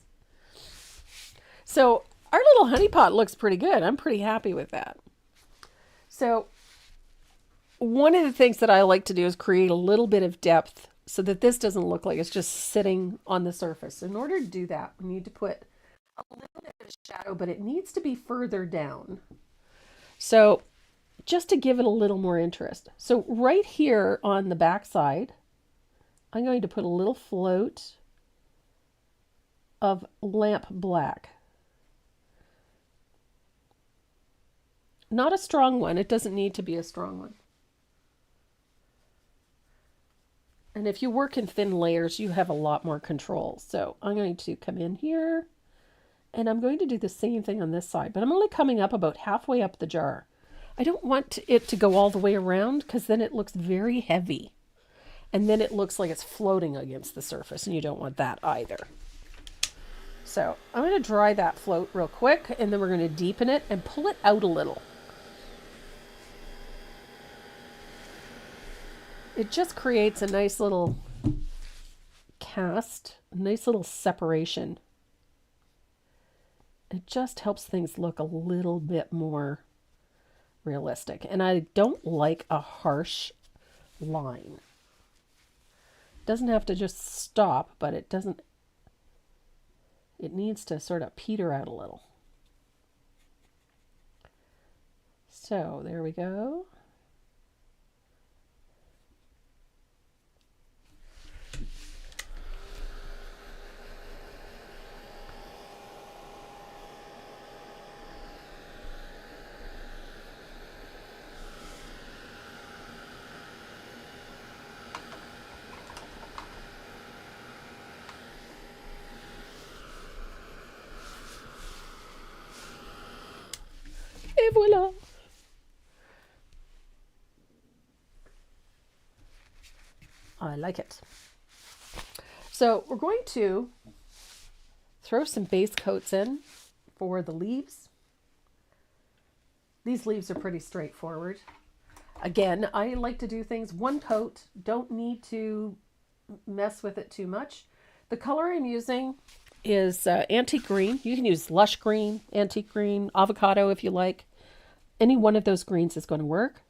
So our little honey pot looks pretty good. I'm pretty happy with that. So one of the things that I like to do is create a little bit of depth so that this doesn't look like it's just sitting on the surface. In order to do that, we need to put a little bit of shadow, but it needs to be further down. So just to give it a little more interest. So right here on the back side, I'm going to put a little float of lamp black. Not a strong one. It doesn't need to be a strong one. And if you work in thin layers, you have a lot more control. So I'm going to come in here and I'm going to do the same thing on this side, but I'm only coming up about halfway up the jar. I don't want it to go all the way around because then it looks very heavy. And then it looks like it's floating against the surface, and you don't want that either. So I'm going to dry that float real quick, and then we're going to deepen it and pull it out a little. It just creates a nice little cast, a nice little separation. It just helps things look a little bit more realistic. And I don't like a harsh line. It doesn't have to just stop, but it needs to sort of peter out a little. So there we go. Et voila. I like it. So we're going to throw some base coats in for the leaves. These leaves are pretty straightforward. Again, I like to do things one coat. Don't need to mess with it too much. The color I'm using is antique green. You can use lush green, antique green, avocado if you like. Any one of those greens is going to work.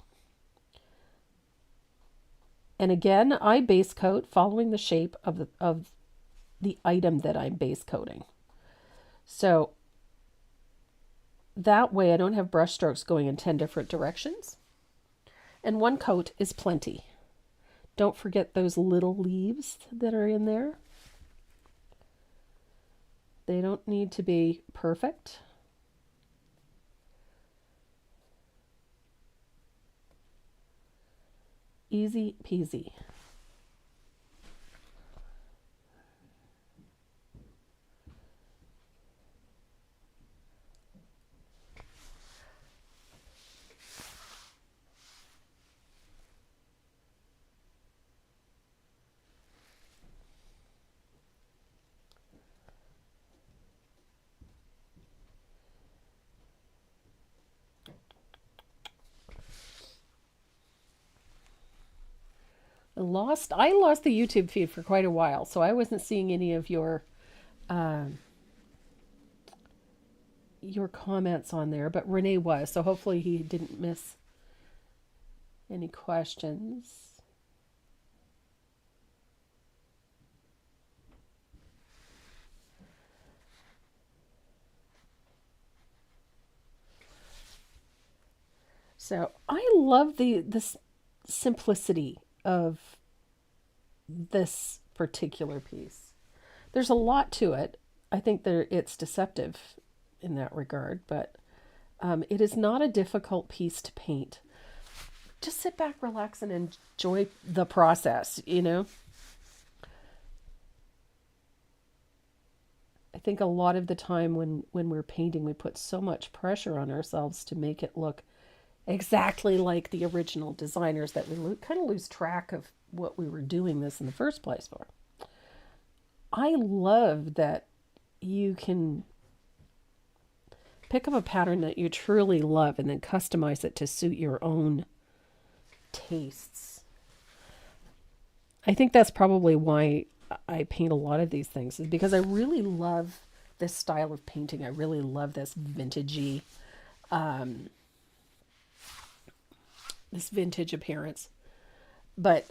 And again, I base coat following the shape of the item that I'm base coating. So that way I don't have brush strokes going in 10 different directions. And one coat is plenty. Don't forget those little leaves that are in there. They don't need to be perfect. Easy peasy. I lost the YouTube feed for quite a while, so I wasn't seeing any of your comments on there, but Renee was, so hopefully he didn't miss any questions. So I love this simplicity of this particular piece. There's a lot to it. I think it's deceptive in that regard, but it is not a difficult piece to paint. Just sit back, relax, and enjoy the process, you know? I think a lot of the time when we're painting, we put so much pressure on ourselves to make it look exactly like the original designers that we kind of lose track of what we were doing this in the first place for. I love that you can pick up a pattern that you truly love and then customize it to suit your own tastes. I think that's probably why I paint a lot of these things, is because I really love this style of painting. I really love this vintagey, this vintage appearance. But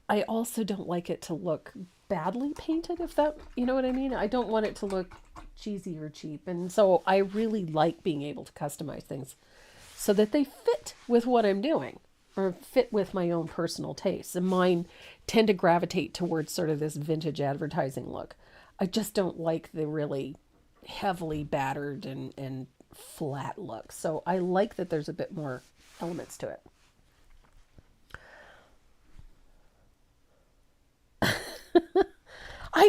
I also don't like it to look badly painted, if that, you know what I mean? I don't want it to look cheesy or cheap. And so I really like being able to customize things so that they fit with what I'm doing or fit with my own personal tastes. And mine tend to gravitate towards sort of this vintage advertising look. I just don't like the really heavily battered and flat look. So I like that there's a bit more elements to it.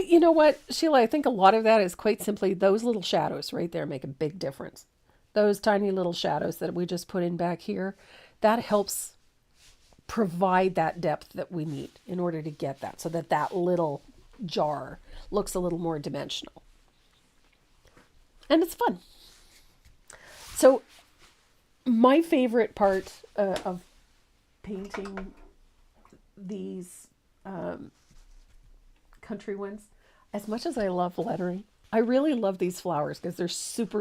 You know what, Sheila, I think a lot of that is quite simply those little shadows right there make a big difference. Those tiny little shadows that we just put in back here, that helps provide that depth that we need in order to get that, so that that little jar looks a little more dimensional. And it's fun. So my favorite part of painting these country ones, as much as I love lettering, I really love these flowers because they're super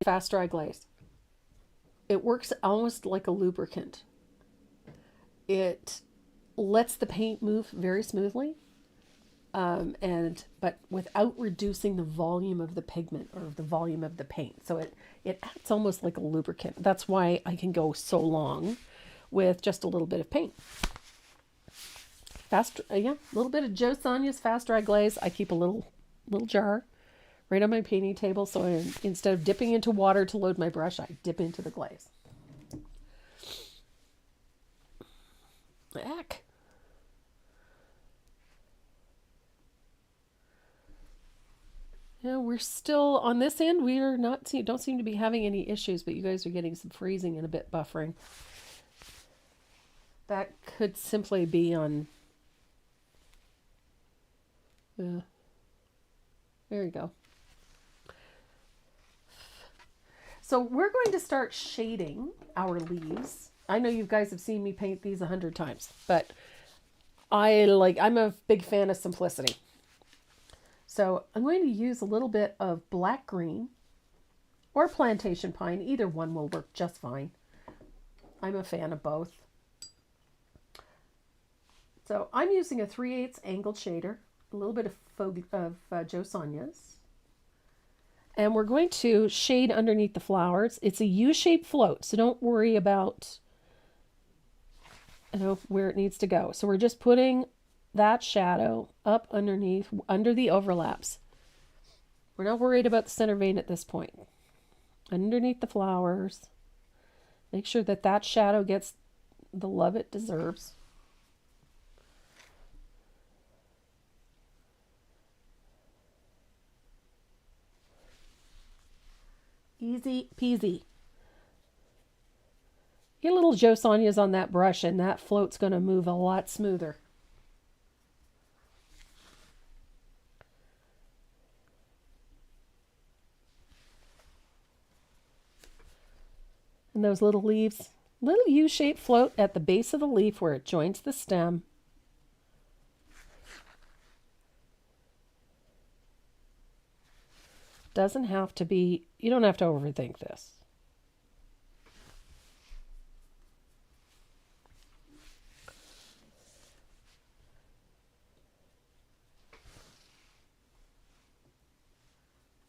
fast dry glaze. It works almost like a lubricant. It lets the paint move very smoothly, but without reducing the volume of the pigment or the volume of the paint. So it acts almost like a lubricant. That's why I can go so long with just a little bit of paint. A little bit of Joe Sonia's fast dry glaze. I keep a little jar right on my painting table. So instead of dipping into water to load my brush, I dip into the glaze. Heck. Yeah, we're still on this end. We are don't seem to be having any issues, but you guys are getting some freezing and a bit buffering. That could simply be on. There you go. So we're going to start shading our leaves. I know you guys have seen me paint these 100 times, but I'm a big fan of simplicity. So I'm going to use a little bit of black green or plantation pine. Either one will work just fine. I'm a fan of both. So I'm using a 3/8 angled shader, a little bit of Joe Sonia's. And we're going to shade underneath the flowers. It's a U-shaped float, so don't worry about where it needs to go. So we're just putting that shadow up underneath, under the overlaps. We're not worried about the center vein at this point. Underneath the flowers. Make sure that that shadow gets the love it deserves. Easy peasy. Get a little Joe Sonia's on that brush and that float's going to move a lot smoother. And those little leaves, Little U-shaped float at the base of the leaf where it joins the stem. Doesn't have to be, you don't have to overthink this.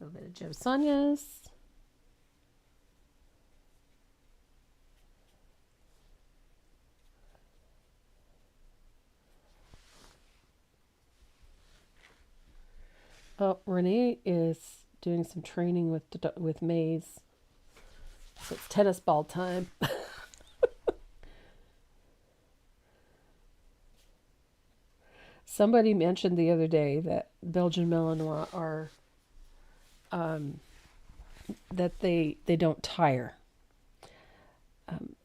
A little bit of Joe Sonia's. Oh, Renee is doing some training with Maze. So it's tennis ball time. Somebody mentioned the other day that Belgian Malinois are that they don't tire.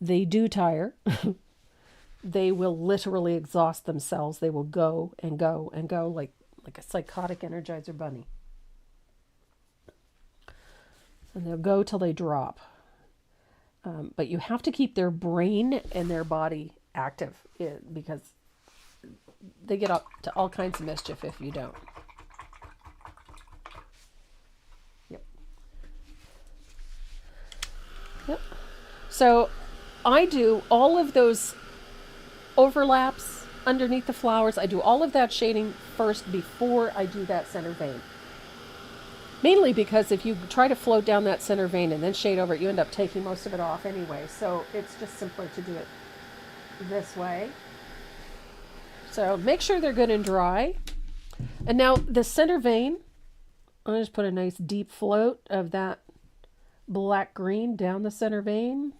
They do tire. They will literally exhaust themselves. They will go and go and go like a psychotic Energizer bunny. And they'll go till they drop. But you have to keep their brain and their body active because they get up to all kinds of mischief if you don't. Yep. Yep. So I do all of those overlaps underneath the flowers. I do all of that shading first before I do that center vein. Mainly because if you try to float down that center vein and then shade over it, you end up taking most of it off anyway. So it's just simpler to do it this way. So make sure they're good and dry. And now the center vein, I'll just put a nice deep float of that black green down the center vein.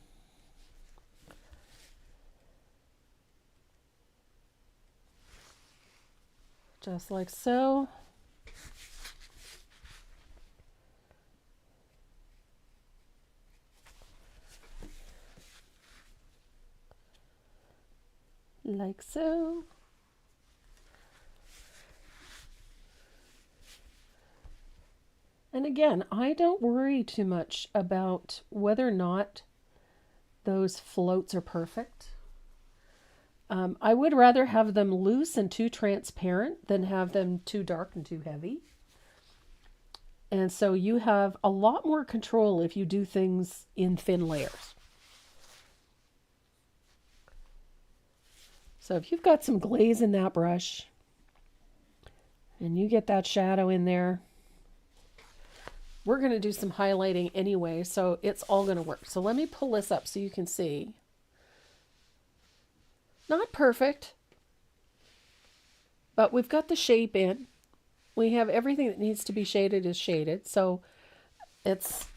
Just like so. Like so. And again, I don't worry too much about whether or not those floats are perfect. I would rather have them loose and too transparent than have them too dark and too heavy. And so you have a lot more control if you do things in thin layers. So if you've got some glaze in that brush and you get that shadow in there, we're going to do some highlighting anyway, so it's all going to work. So let me pull this up so you can see. Not perfect, but we've got the shape in. We have everything that needs to be shaded is shaded, so it's,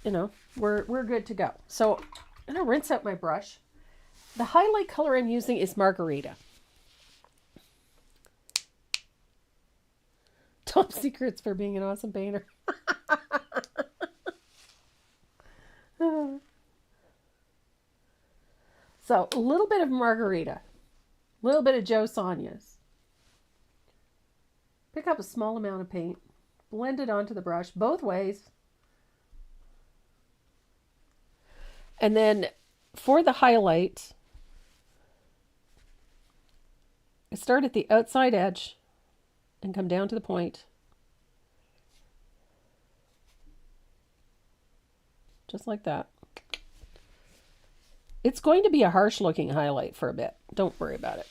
we're good to go. So I'm going to rinse out my brush. The highlight color I'm using is Margarita. Top secrets for being an awesome painter. So a little bit of Margarita, a little bit of Joe Sonia's. Pick up a small amount of paint, blend it onto the brush both ways. And then for the highlight, I start at the outside edge and come down to the point. Just like that. It's going to be a harsh looking highlight for a bit. Don't worry about it.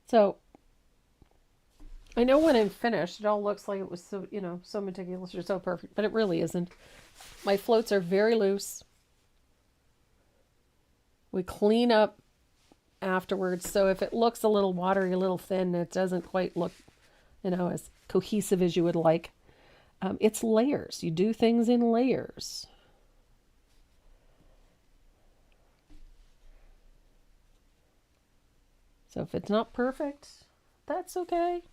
So I know when I'm finished, it all looks like it was so, so meticulous or so perfect, but it really isn't. My floats are very loose. We clean up afterwards. So if it looks a little watery, a little thin, it doesn't quite look, as cohesive as you would like. It's layers. You do things in layers. So if it's not perfect, that's okay.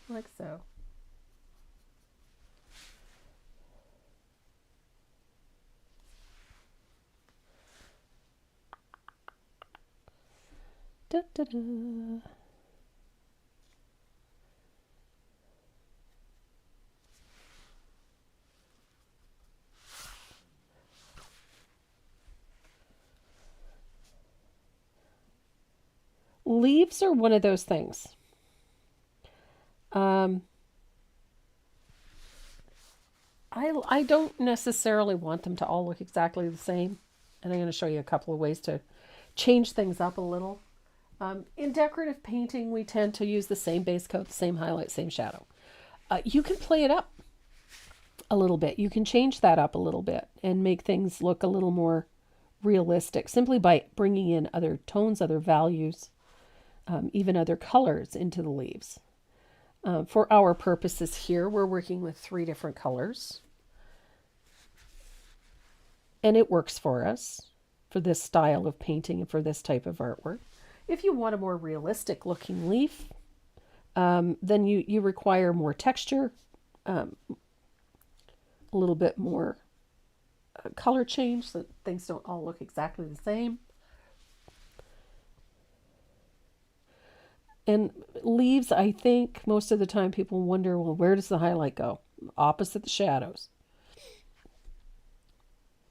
Like so. Da, da, da. Leaves are one of those things. I don't necessarily want them to all look exactly the same. And I'm going to show you a couple of ways to change things up a little. In decorative painting, we tend to use the same base coat, the same highlight, same shadow. You can play it up a little bit. You can change that up a little bit and make things look a little more realistic simply by bringing in other tones, other values, even other colors into the leaves. For our purposes here, we're working with 3 different colors. And it works for us for this style of painting and for this type of artwork. If you want a more realistic looking leaf, then you require more texture, a little bit more color change so that things don't all look exactly the same. And leaves, I think most of the time people wonder, well, where does the highlight go? Opposite the shadows.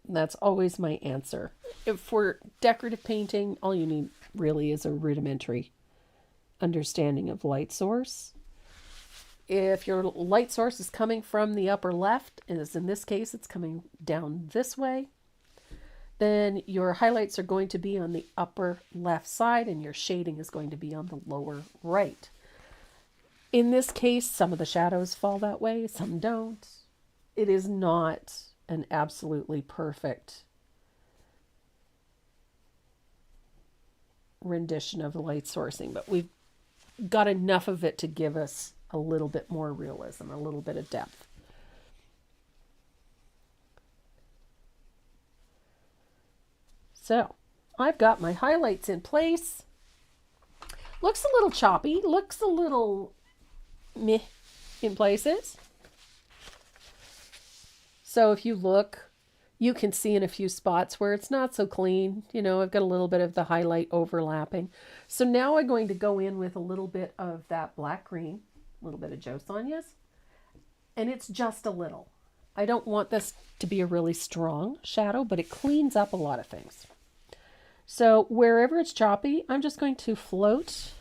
And that's always my answer. If for decorative painting, all you need really is a rudimentary understanding of light source. If your light source is coming from the upper left, as in this case, it's coming down this way, then your highlights are going to be on the upper left side and your shading is going to be on the lower right. In this case, some of the shadows fall that way, some don't. It is not an absolutely perfect rendition of the light sourcing, but we've got enough of it to give us a little bit more realism, a little bit of depth. So I've got my highlights in place. Looks a little choppy, looks a little meh in places. So if you look, you can see in a few spots where it's not so clean. You know, I've got a little bit of the highlight overlapping. So now I'm going to go in with a little bit of that black green, a little bit of Joe Sonia's, and it's just a little. I don't want this to be a really strong shadow, but it cleans up a lot of things. So wherever it's choppy, I'm just going to float,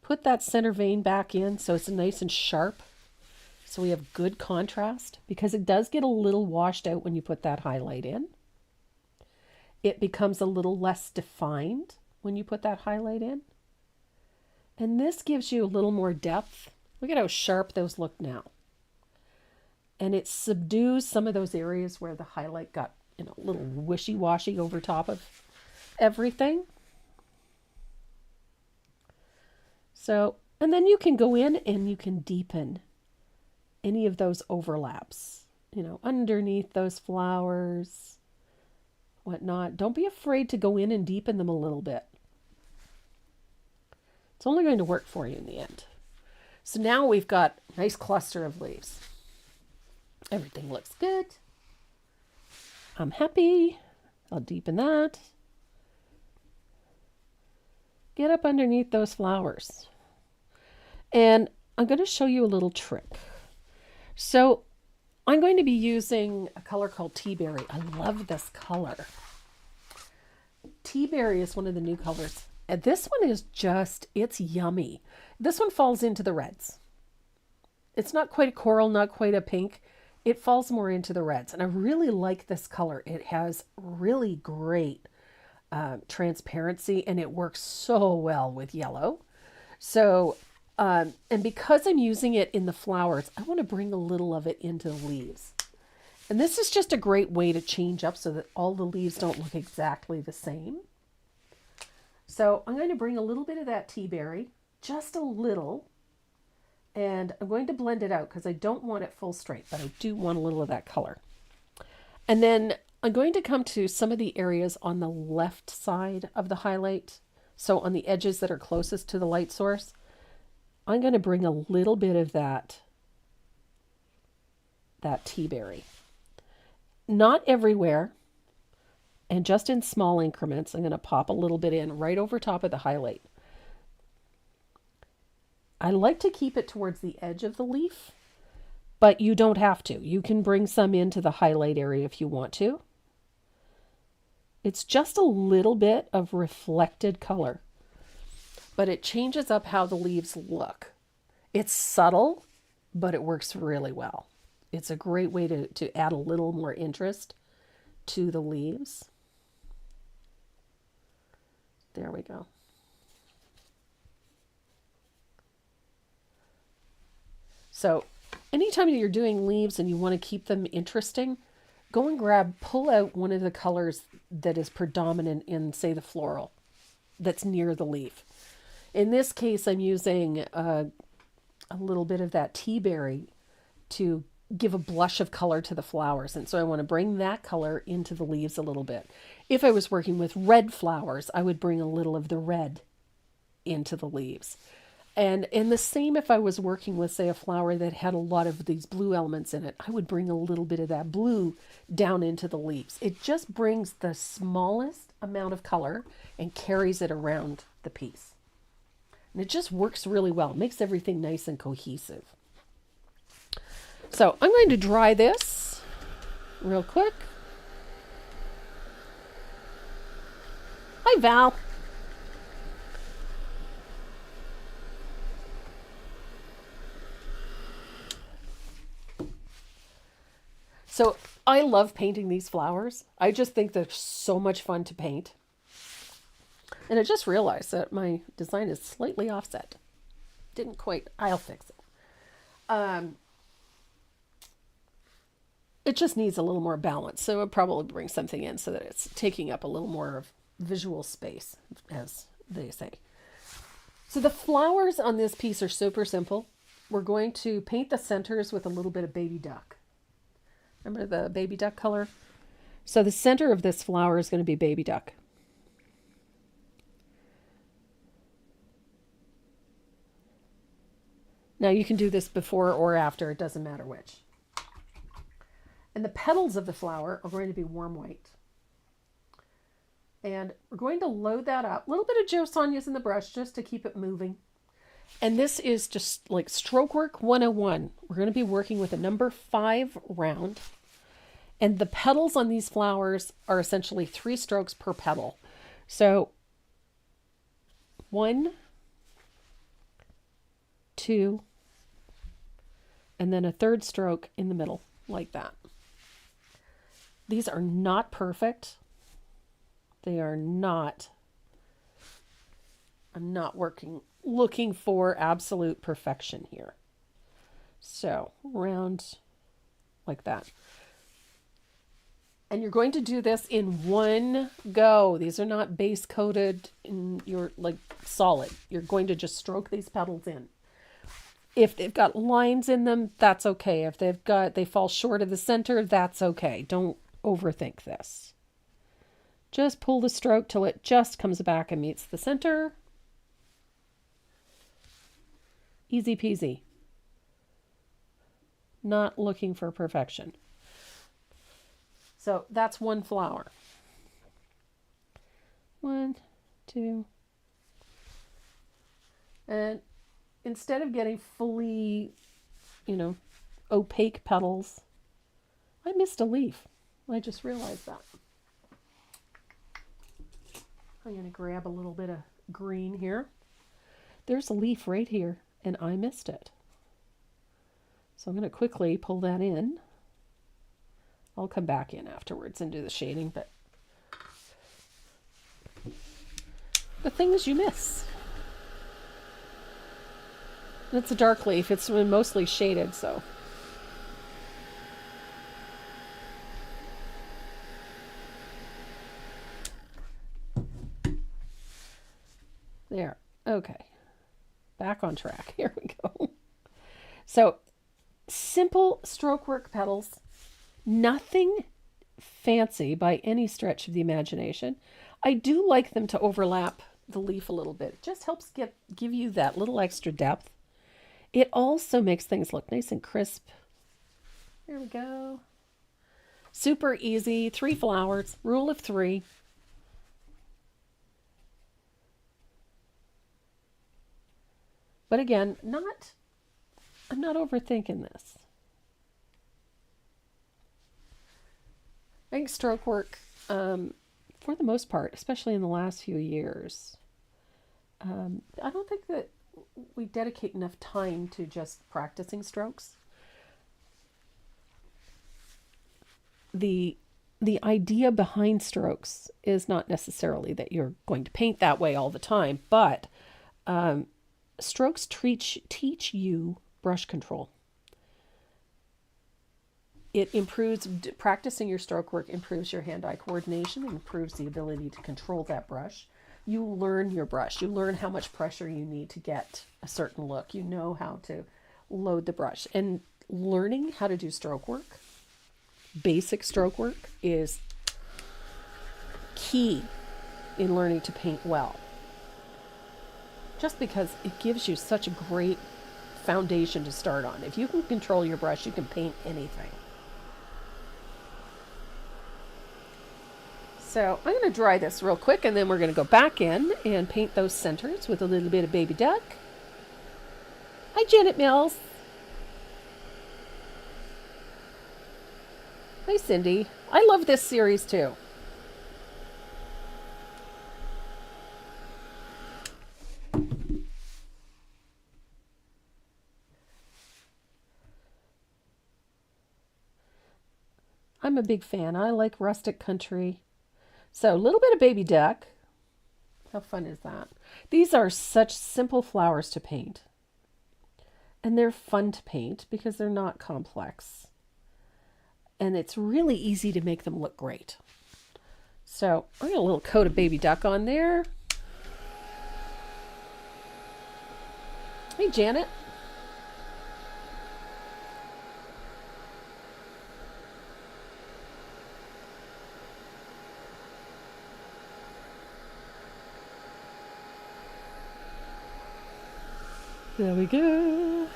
put that center vein back in so it's nice and sharp. So we have good contrast because it does get a little washed out when you put that highlight in. It becomes a little less defined when you put that highlight in. And this gives you a little more depth. Look at how sharp those look now. And it subdues some of those areas where the highlight got, you know, a little wishy-washy over top of everything. So, and then you can go in and you can deepen any of those overlaps, you know, underneath those flowers, whatnot. Don't be afraid to go in and deepen them a little bit. It's only going to work for you in the end. So now we've got a nice cluster of leaves. Everything looks good. I'm happy. I'll deepen that. Get up underneath those flowers. And I'm going to show you a little trick. So I'm going to be using a color called Tea Berry. I love this color. Tea Berry is one of the new colors. And this one is just, it's yummy. This one falls into the reds. It's not quite a coral, not quite a pink. It falls more into the reds. And I really like this color. It has really great transparency and it works so well with yellow. So, and because I'm using it in the flowers, I want to bring a little of it into the leaves. And this is just a great way to change up so that all the leaves don't look exactly the same. So I'm going to bring a little bit of that tea berry, just a little, And I'm going to blend it out because I don't want it full straight, but I do want a little of that color. And then I'm going to come to some of the areas on the left side of the highlight. So on the edges that are closest to the light source, I'm going to bring a little bit of that tea berry. Not everywhere, and just in small increments. I'm going to pop a little bit in right over top of the highlight. I like to keep it towards the edge of the leaf, but you don't have to. You can bring some into the highlight area if you want to. It's just a little bit of reflected color, but it changes up how the leaves look. It's subtle, but it works really well. It's a great way to add a little more interest to the leaves. There we go. So anytime you're doing leaves and you want to keep them interesting, go and pull out one of the colors that is predominant in, say, the floral that's near the leaf. In this case, I'm using a little bit of that tea berry to give a blush of color to the flowers. And so I want to bring that color into the leaves a little bit. If I was working with red flowers, I would bring a little of the red into the leaves. And the same if I was working with, say, a flower that had a lot of these blue elements in it, I would bring a little bit of that blue down into the leaves. It just brings the smallest amount of color and carries it around the piece. And it just works really well. It makes everything nice and cohesive. So I'm going to dry this real quick. Hi, Val. So I love painting these flowers. I just think they're so much fun to paint. And I just realized that my design is slightly offset. Didn't quite, I'll fix it. It just needs a little more balance. So I'll probably bring something in so that it's taking up a little more of visual space, as they say. So the flowers on this piece are super simple. We're going to paint the centers with a little bit of baby duck. Remember the baby duck color? So the center of this flower is going to be baby duck. Now you can do this before or after, it doesn't matter which. And the petals of the flower are going to be warm white. And we're going to load that up. A little bit of Joe Sonia's in the brush just to keep it moving. And this is just like stroke work 101. We're going to be working with a number 5 round. And the petals on these flowers are essentially 3 strokes per petal. So 1, 2, and then a 3rd stroke in the middle, like that. These are not perfect. They are not. I'm not looking for absolute perfection here. So round like that. And you're going to do this in one go. These are not base coated in your like solid. You're going to just stroke these petals in. If they've got lines in them, that's okay. If they fall short of the center, that's okay. Don't overthink this. Just pull the stroke till it just comes back and meets the center. Easy peasy. Not looking for perfection. So that's one flower. 1, 2. And instead of getting fully, opaque petals, I missed a leaf. I just realized that. I'm going to grab a little bit of green here. There's a leaf right here, and I missed it. So I'm going to quickly pull that in. I'll come back in afterwards and do the shading, but the things you miss. And it's a dark leaf. It's mostly shaded, so. There. Okay. Back on track. Here we go. So simple stroke work petals, nothing fancy by any stretch of the imagination. I do like them to overlap the leaf a little bit. It just helps give you that little extra depth. It also makes things look nice and crisp. There we go. Super easy. 3 flowers. Rule of 3. But again, I'm not overthinking this. I think stroke work, for the most part, especially in the last few years, I don't think that we dedicate enough time to just practicing strokes. The idea behind strokes is not necessarily that you're going to paint that way all the time, but strokes teach you brush control. It improves, practicing your stroke work improves your hand-eye coordination, improves the ability to control that brush. You learn your brush. You learn how much pressure you need to get a certain look. You know how to load the brush. And learning how to do stroke work, basic stroke work, is key in learning to paint well. Just because it gives you such a great foundation to start on. If you can control your brush, you can paint anything. So I'm going to dry this real quick, and then we're going to go back in and paint those centers with a little bit of baby duck. Hi, Janet Mills. Hi, Cindy. I love this series too. I'm a big fan. I like rustic country. So a little bit of baby duck. How fun is that? These are such simple flowers to paint. And they're fun to paint because they're not complex. And it's really easy to make them look great. So I got a little coat of baby duck on there. Hey, Janet. There we go.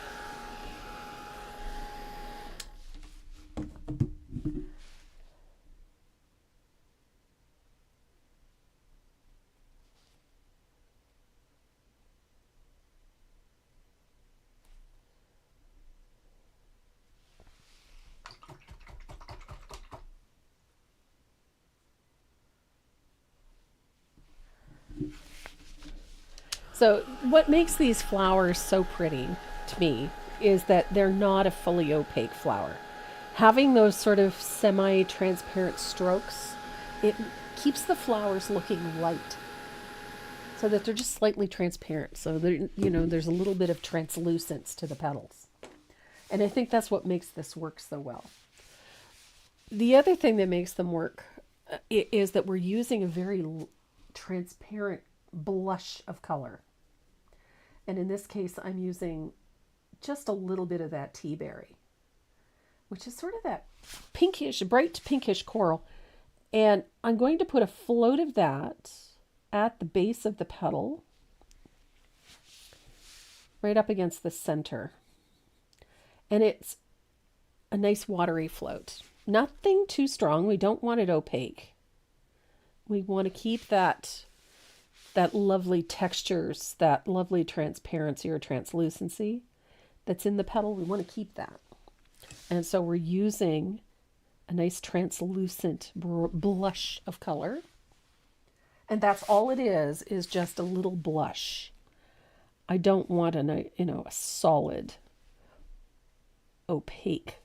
So what makes these flowers so pretty to me is that they're not a fully opaque flower. Having those sort of semi-transparent strokes, it keeps the flowers looking light so that they're just slightly transparent. So there's a little bit of translucence to the petals. And I think that's what makes this work so well. The other thing that makes them work is that we're using a very transparent blush of color. And in this case, I'm using just a little bit of that tea berry, which is sort of that pinkish, bright pinkish coral. And I'm going to put a float of that at the base of the petal, right up against the center. And it's a nice watery float. Nothing too strong. We don't want it opaque. We want to keep that lovely textures, that lovely transparency or translucency that's in the petal. We want to keep that. And so we're using a nice translucent blush of color. And that's all it is just a little blush. I don't want a solid opaque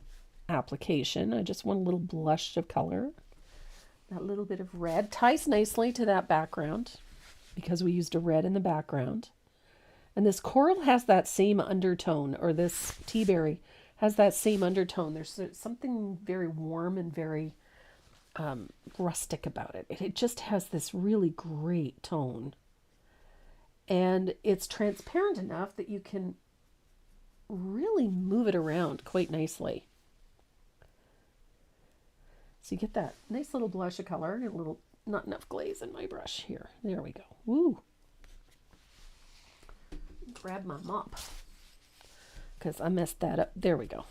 application. I just want a little blush of color. That little bit of red ties nicely to that background because we used a red in the background. And this coral has that same undertone, or this tea berry has that same undertone. There's something very warm and very rustic about it. It just has this really great tone. And it's transparent enough that you can really move it around quite nicely. So you get that nice little blush of color and a little, not enough glaze in my brush here. There we go. Woo. Grab my mop because I messed that up. There we go.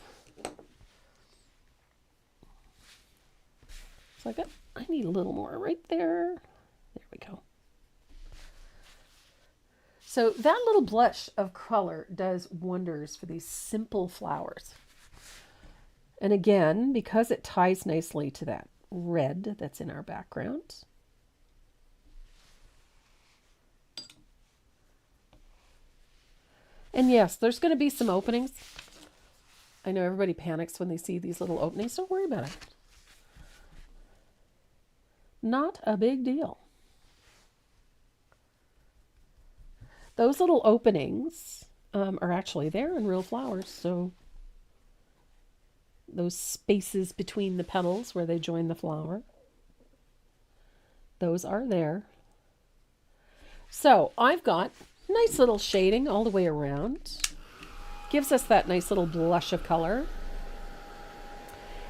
So I need a little more right there. There we go. So that little blush of color does wonders for these simple flowers. And again, because it ties nicely to that red that's in our background. And yes, there's going to be some openings. I know everybody panics when they see these little openings. Don't worry about it. Not a big deal. Those little openings are actually there in real flowers. So those spaces between the petals where they join the flower, those are there. So I've got nice little shading all the way around. Gives us that nice little blush of color.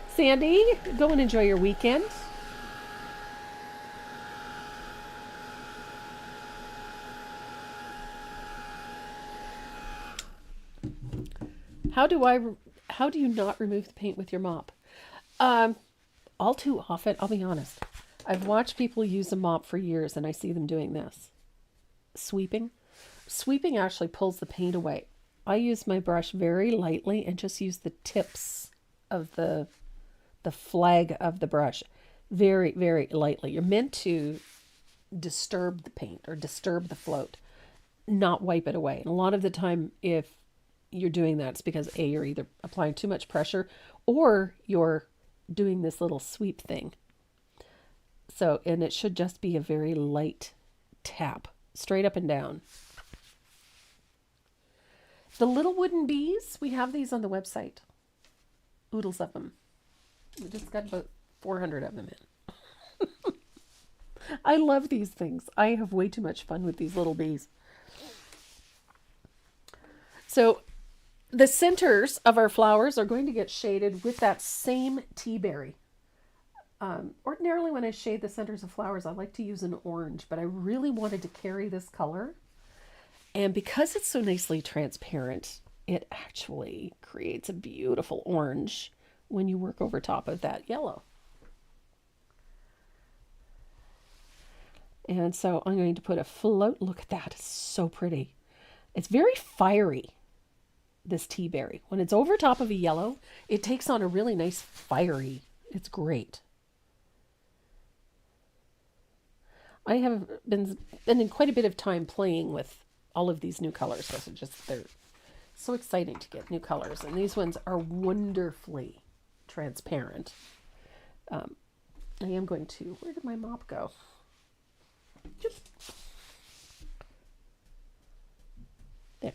Sandy, go and enjoy your weekend. How do you not remove the paint with your mop? All too often, I'll be honest. I've watched people use a mop for years and I see them doing this. Sweeping. Sweeping actually pulls the paint away. I use my brush very lightly and just use the tips of the flag of the brush very, very lightly. You're meant to disturb the paint or disturb the float, not wipe it away. And a lot of the time, if you're doing that, it's because A, you're either applying too much pressure or you're doing this little sweep thing. So, and it should just be a very light tap, straight up and down. The little wooden bees, we have these on the website. Oodles of them. We just got about 400 of them in. I love these things. I have way too much fun with these little bees. So the centers of our flowers are going to get shaded with that same tea berry. Ordinarily when I shade the centers of flowers, I like to use an orange, but I really wanted to carry this color. And because it's so nicely transparent, it actually creates a beautiful orange when you work over top of that yellow. And so I'm going to put a float. Look at that. It's so pretty. It's very fiery, this tea berry. When it's over top of a yellow, it takes on a really nice fiery. It's great. I have been spending quite a bit of time playing with all of these new colors. They're so exciting to get new colors. And these ones are wonderfully transparent. I am going to, where did my mop go? Just there.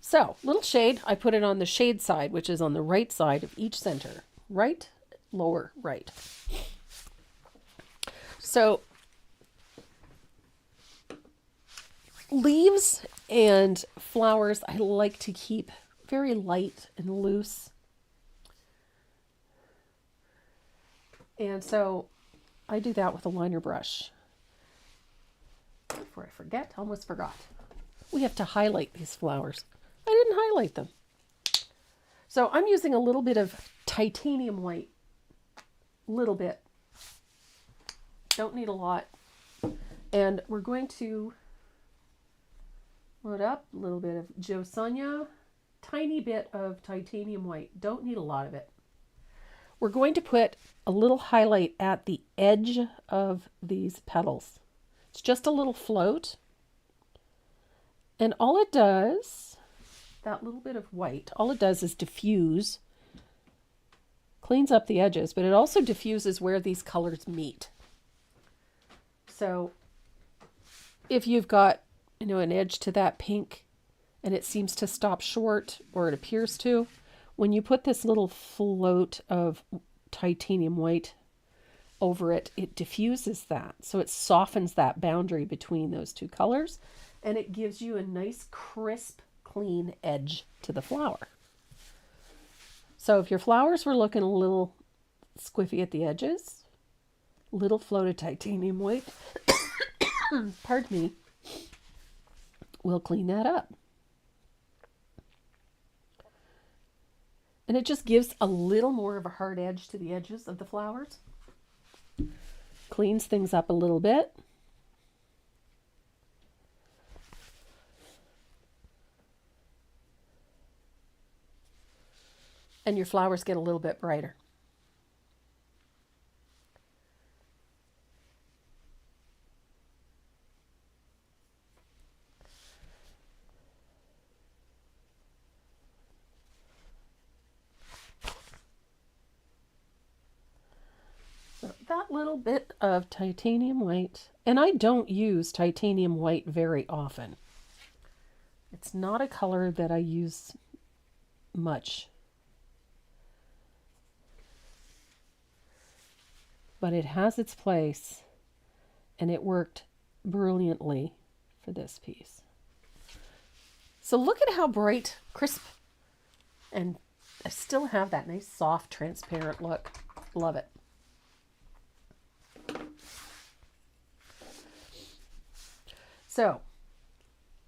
So, little shade. I put it on the shade side, which is on the right side of each center. Right, lower, right. So, leaves and flowers I like to keep very light and loose. And so I do that with a liner brush. Before I forget, I almost forgot. We have to highlight these flowers. I didn't highlight them. So I'm using a little bit of titanium white. Little bit. Don't need a lot. And we're going to load up a little bit of Joe Sonia. Tiny bit of titanium white. Don't need a lot of it. We're going to put a little highlight at the edge of these petals. It's just a little float. And all it does, that little bit of white, all it does is diffuse, cleans up the edges, but it also diffuses where these colors meet. So if you've got, an edge to that pink and it seems to stop short, or it appears to, when you put this little float of titanium white over it, it diffuses that. So it softens that boundary between those two colors and it gives you a nice, crisp, clean edge to the flower. So if your flowers were looking a little squiffy at the edges, little float of titanium white, pardon me, will clean that up. And it just gives a little more of a hard edge to the edges of the flowers. Cleans things up a little bit. And your flowers get a little bit brighter. So that little bit of titanium white, and I don't use titanium white very often. It's not a color that I use much. But it has its place, and it worked brilliantly for this piece. So look at how bright, crisp, and I still have that nice, soft, transparent look. Love it. So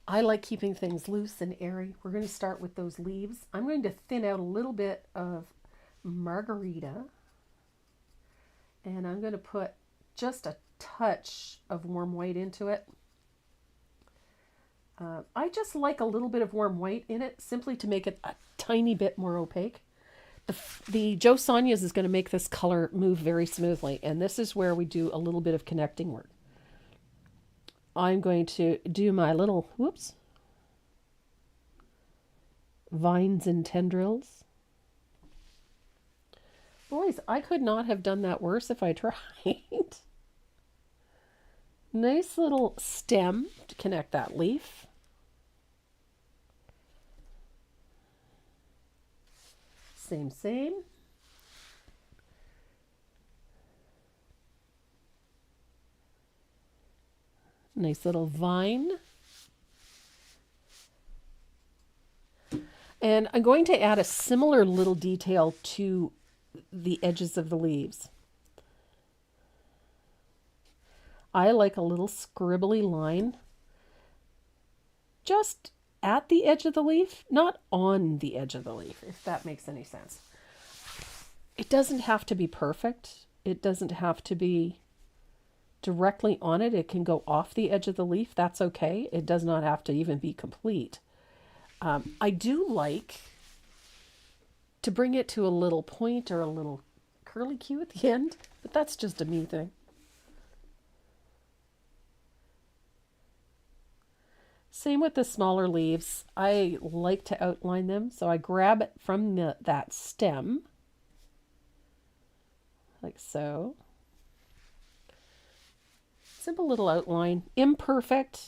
I like keeping things loose and airy. We're going to start with those leaves. I'm going to thin out a little bit of margarita. And I'm going to put just a touch of warm white into it. I just like a little bit of warm white in it, simply to make it a tiny bit more opaque. The Joe Sonia's is going to make this color move very smoothly, and this is where we do a little bit of connecting work. I'm going to do my little, vines and tendrils. Boys, I could not have done that worse if I tried. Nice little stem to connect that leaf. Same. Nice little vine. And I'm going to add a similar little detail to the edges of the leaves. I like a little scribbly line just at the edge of the leaf, not on the edge of the leaf, if that makes any sense. It doesn't have to be perfect. It doesn't have to be directly on it. It can go off the edge of the leaf. That's okay. It does not have to even be complete. I do like to bring it to a little point or a little curly cue at the end, but that's just a me thing. Same with the smaller leaves. I like to outline them, so I grab it from that stem, like so. Simple little outline, imperfect.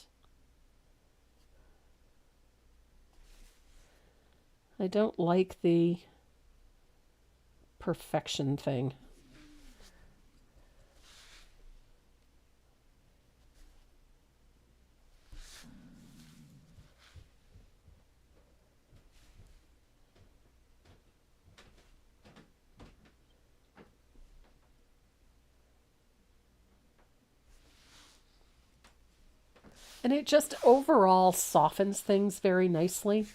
I don't like the perfection thing. And it just overall softens things very nicely.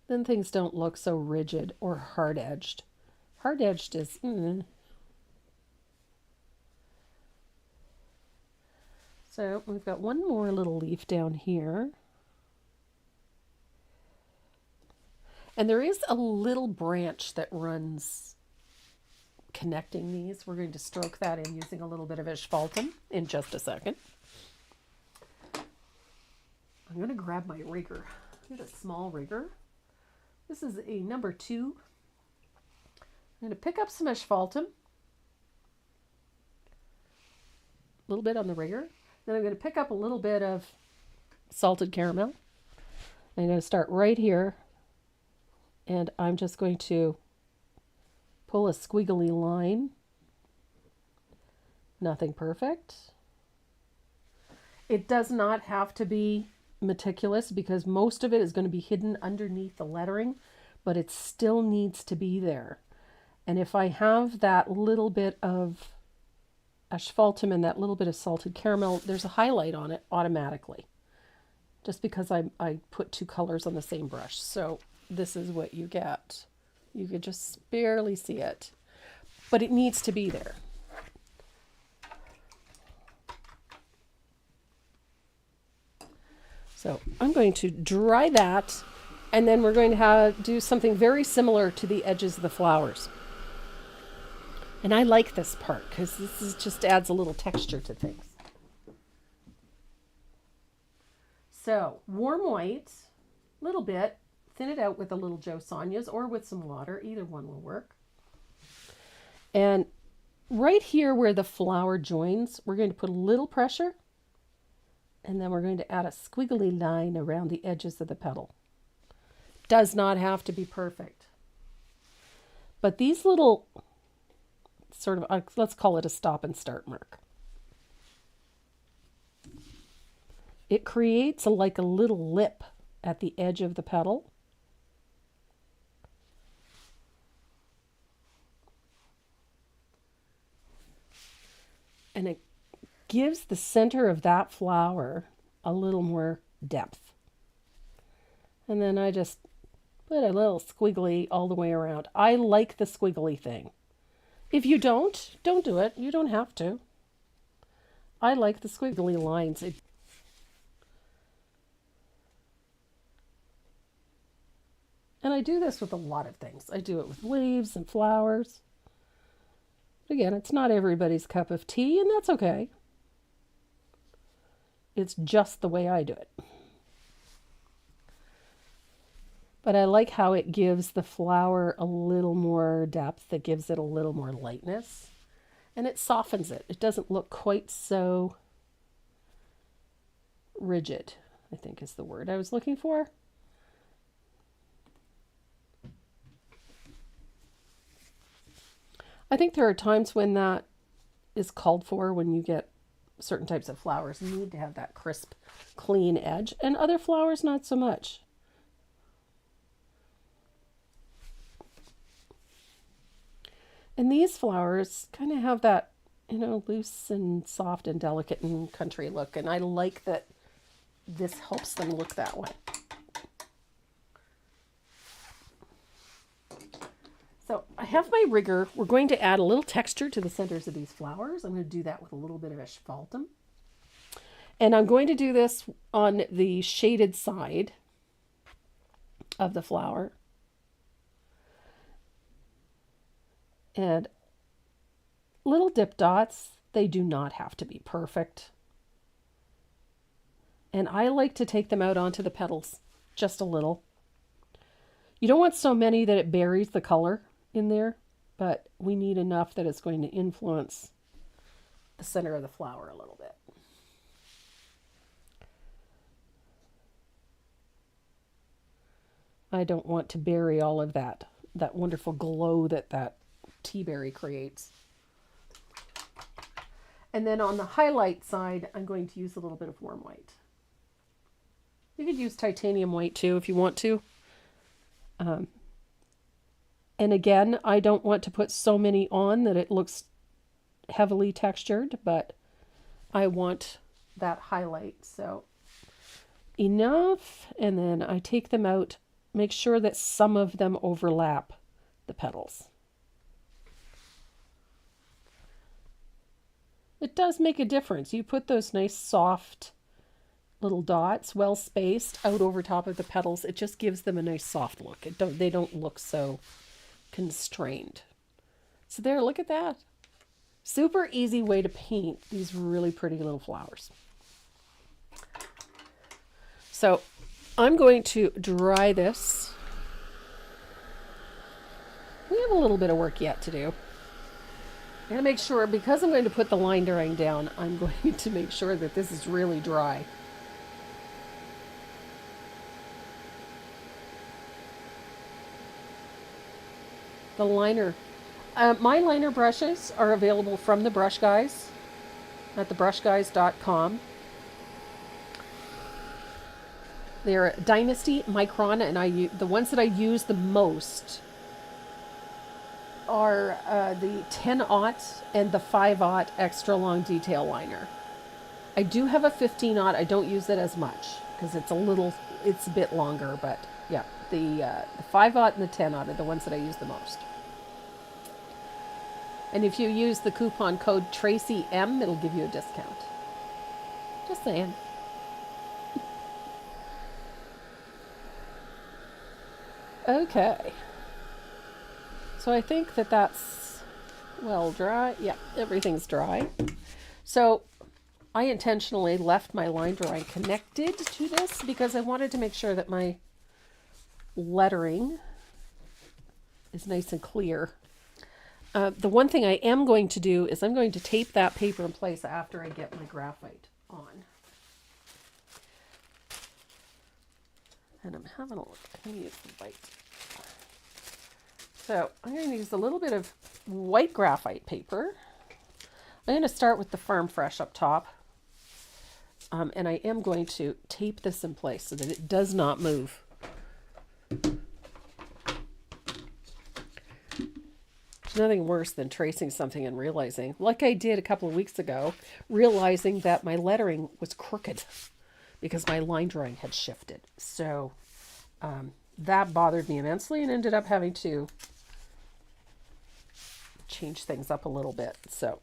Then things don't look so rigid or hard-edged. Hard-edged is, So we've got one more little leaf down here. And there is a little branch that runs connecting these. We're going to stroke that in using a little bit of asphaltum in just a second. I'm going to grab my rigger. Get a small rigger. This is a number 2. I'm going to pick up some asphaltum. A little bit on the rigger. Then I'm going to pick up a little bit of salted caramel. I'm going to start right here. And I'm just going to pull a squiggly line. Nothing perfect. It does not have to be meticulous because most of it is going to be hidden underneath the lettering, but it still needs to be there. And if I have that little bit of asphaltum and that little bit of salted caramel, there's a highlight on it automatically, just because I put two colors on the same brush. So this is what you get. You could just barely see it, but it needs to be there. So I'm going to dry that, and then we're going to do something very similar to the edges of the flowers. And I like this part because just adds a little texture to things. So warm white, a little bit, thin it out with a little Joe Sonia's or with some water. Either one will work. And right here where the flower joins, we're going to put a little pressure, and then we're going to add a squiggly line around the edges of the petal. Does not have to be perfect. But these little sort of, let's call it a stop and start mark. It creates like a little lip at the edge of the petal. And it gives the center of that flower a little more depth. And then I just put a little squiggly all the way around. I like the squiggly thing. If you don't do it. You don't have to. I like the squiggly lines. And I do this with a lot of things. I do it with leaves and flowers. Again, it's not everybody's cup of tea, and that's okay. It's just the way I do it. But I like how it gives the flower a little more depth. It gives it a little more lightness. And it softens it. It doesn't look quite so rigid, I think is the word I was looking for. I think there are times when that is called for when you get certain types of flowers. You need to have that crisp, clean edge, and other flowers not so much. And these flowers kind of have that, loose and soft and delicate and country look. And I like that this helps them look that way. So I have my rigger. We're going to add a little texture to the centers of these flowers. I'm going to do that with a little bit of asphaltum. And I'm going to do this on the shaded side of the flower. And little dip dots, they do not have to be perfect. And I like to take them out onto the petals just a little. You don't want so many that it buries the color in there, but we need enough that it's going to influence the center of the flower a little bit. I don't want to bury all of that wonderful glow that tea berry creates. And then on the highlight side, I'm going to use a little bit of warm white. You could use titanium white too if you want to. And again, I don't want to put so many on that it looks heavily textured, but I want that highlight. So enough, and then I take them out, make sure that some of them overlap the petals. It does make a difference. You put those nice soft little dots, well spaced, out over top of the petals. It just gives them a nice soft look. They don't look so constrained. So there, look at that. Super easy way to paint these really pretty little flowers. So I'm going to dry this. We have a little bit of work yet to do. I'm going to make sure, because I'm going to put the line drawing down, I'm going to make sure that this is really dry. The liner. My liner brushes are available from the Brush Guys at thebrushguys.com. They're Dynasty, Micron, and the ones that I use the most are the 10-aught and the 5-aught extra long detail liner. I do have a 15-aught. I don't use it as much because it's a bit longer, but yeah, the 5-aught and the 10-aught are the ones that I use the most. And if you use the coupon code TracyM, it'll give you a discount. Just saying. Okay. So I think that's well dry. Yeah, everything's dry. So I intentionally left my line drawing connected to this because I wanted to make sure that my lettering is nice and clear. The one thing I am going to do is I'm going to tape that paper in place after I get my graphite on. And I'm having a look. I'm going to use the white. So I'm going to use a little bit of white graphite paper. I'm going to start with the Farm Fresh up top. And I am going to tape this in place so that it does not move. There's nothing worse than tracing something and realizing, like I did a couple of weeks ago, realizing that my lettering was crooked because my line drawing had shifted. So that bothered me immensely and ended up having to change things up a little bit. So,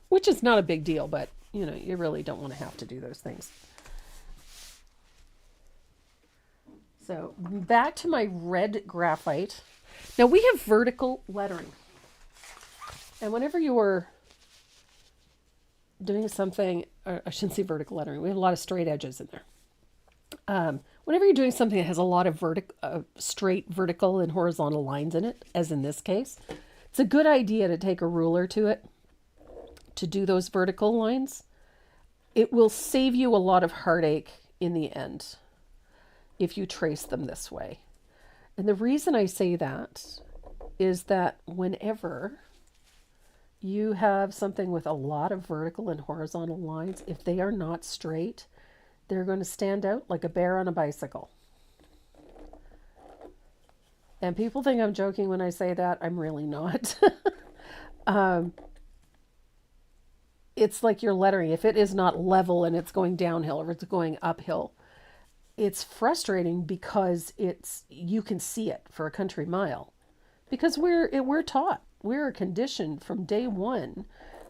which is not a big deal, but you know, you really don't want to have to do those things. So back to my red graphite. Now we have vertical lettering. And whenever you are doing something, or I shouldn't say vertical lettering, we have a lot of straight edges in there. Whenever you're doing something that has a lot of straight vertical and horizontal lines in it, as in this case, it's a good idea to take a ruler to it to do those vertical lines. It will save you a lot of heartache in the end if you trace them this way. And the reason I say that is that whenever you have something with a lot of vertical and horizontal lines, if they are not straight, they're going to stand out like a bear on a bicycle. And people think I'm joking when I say that. I'm really not. It's like your lettering. If it is not level and it's going downhill or it's going uphill, it's frustrating because you can see it for a country mile. Because we're taught, we're conditioned from day one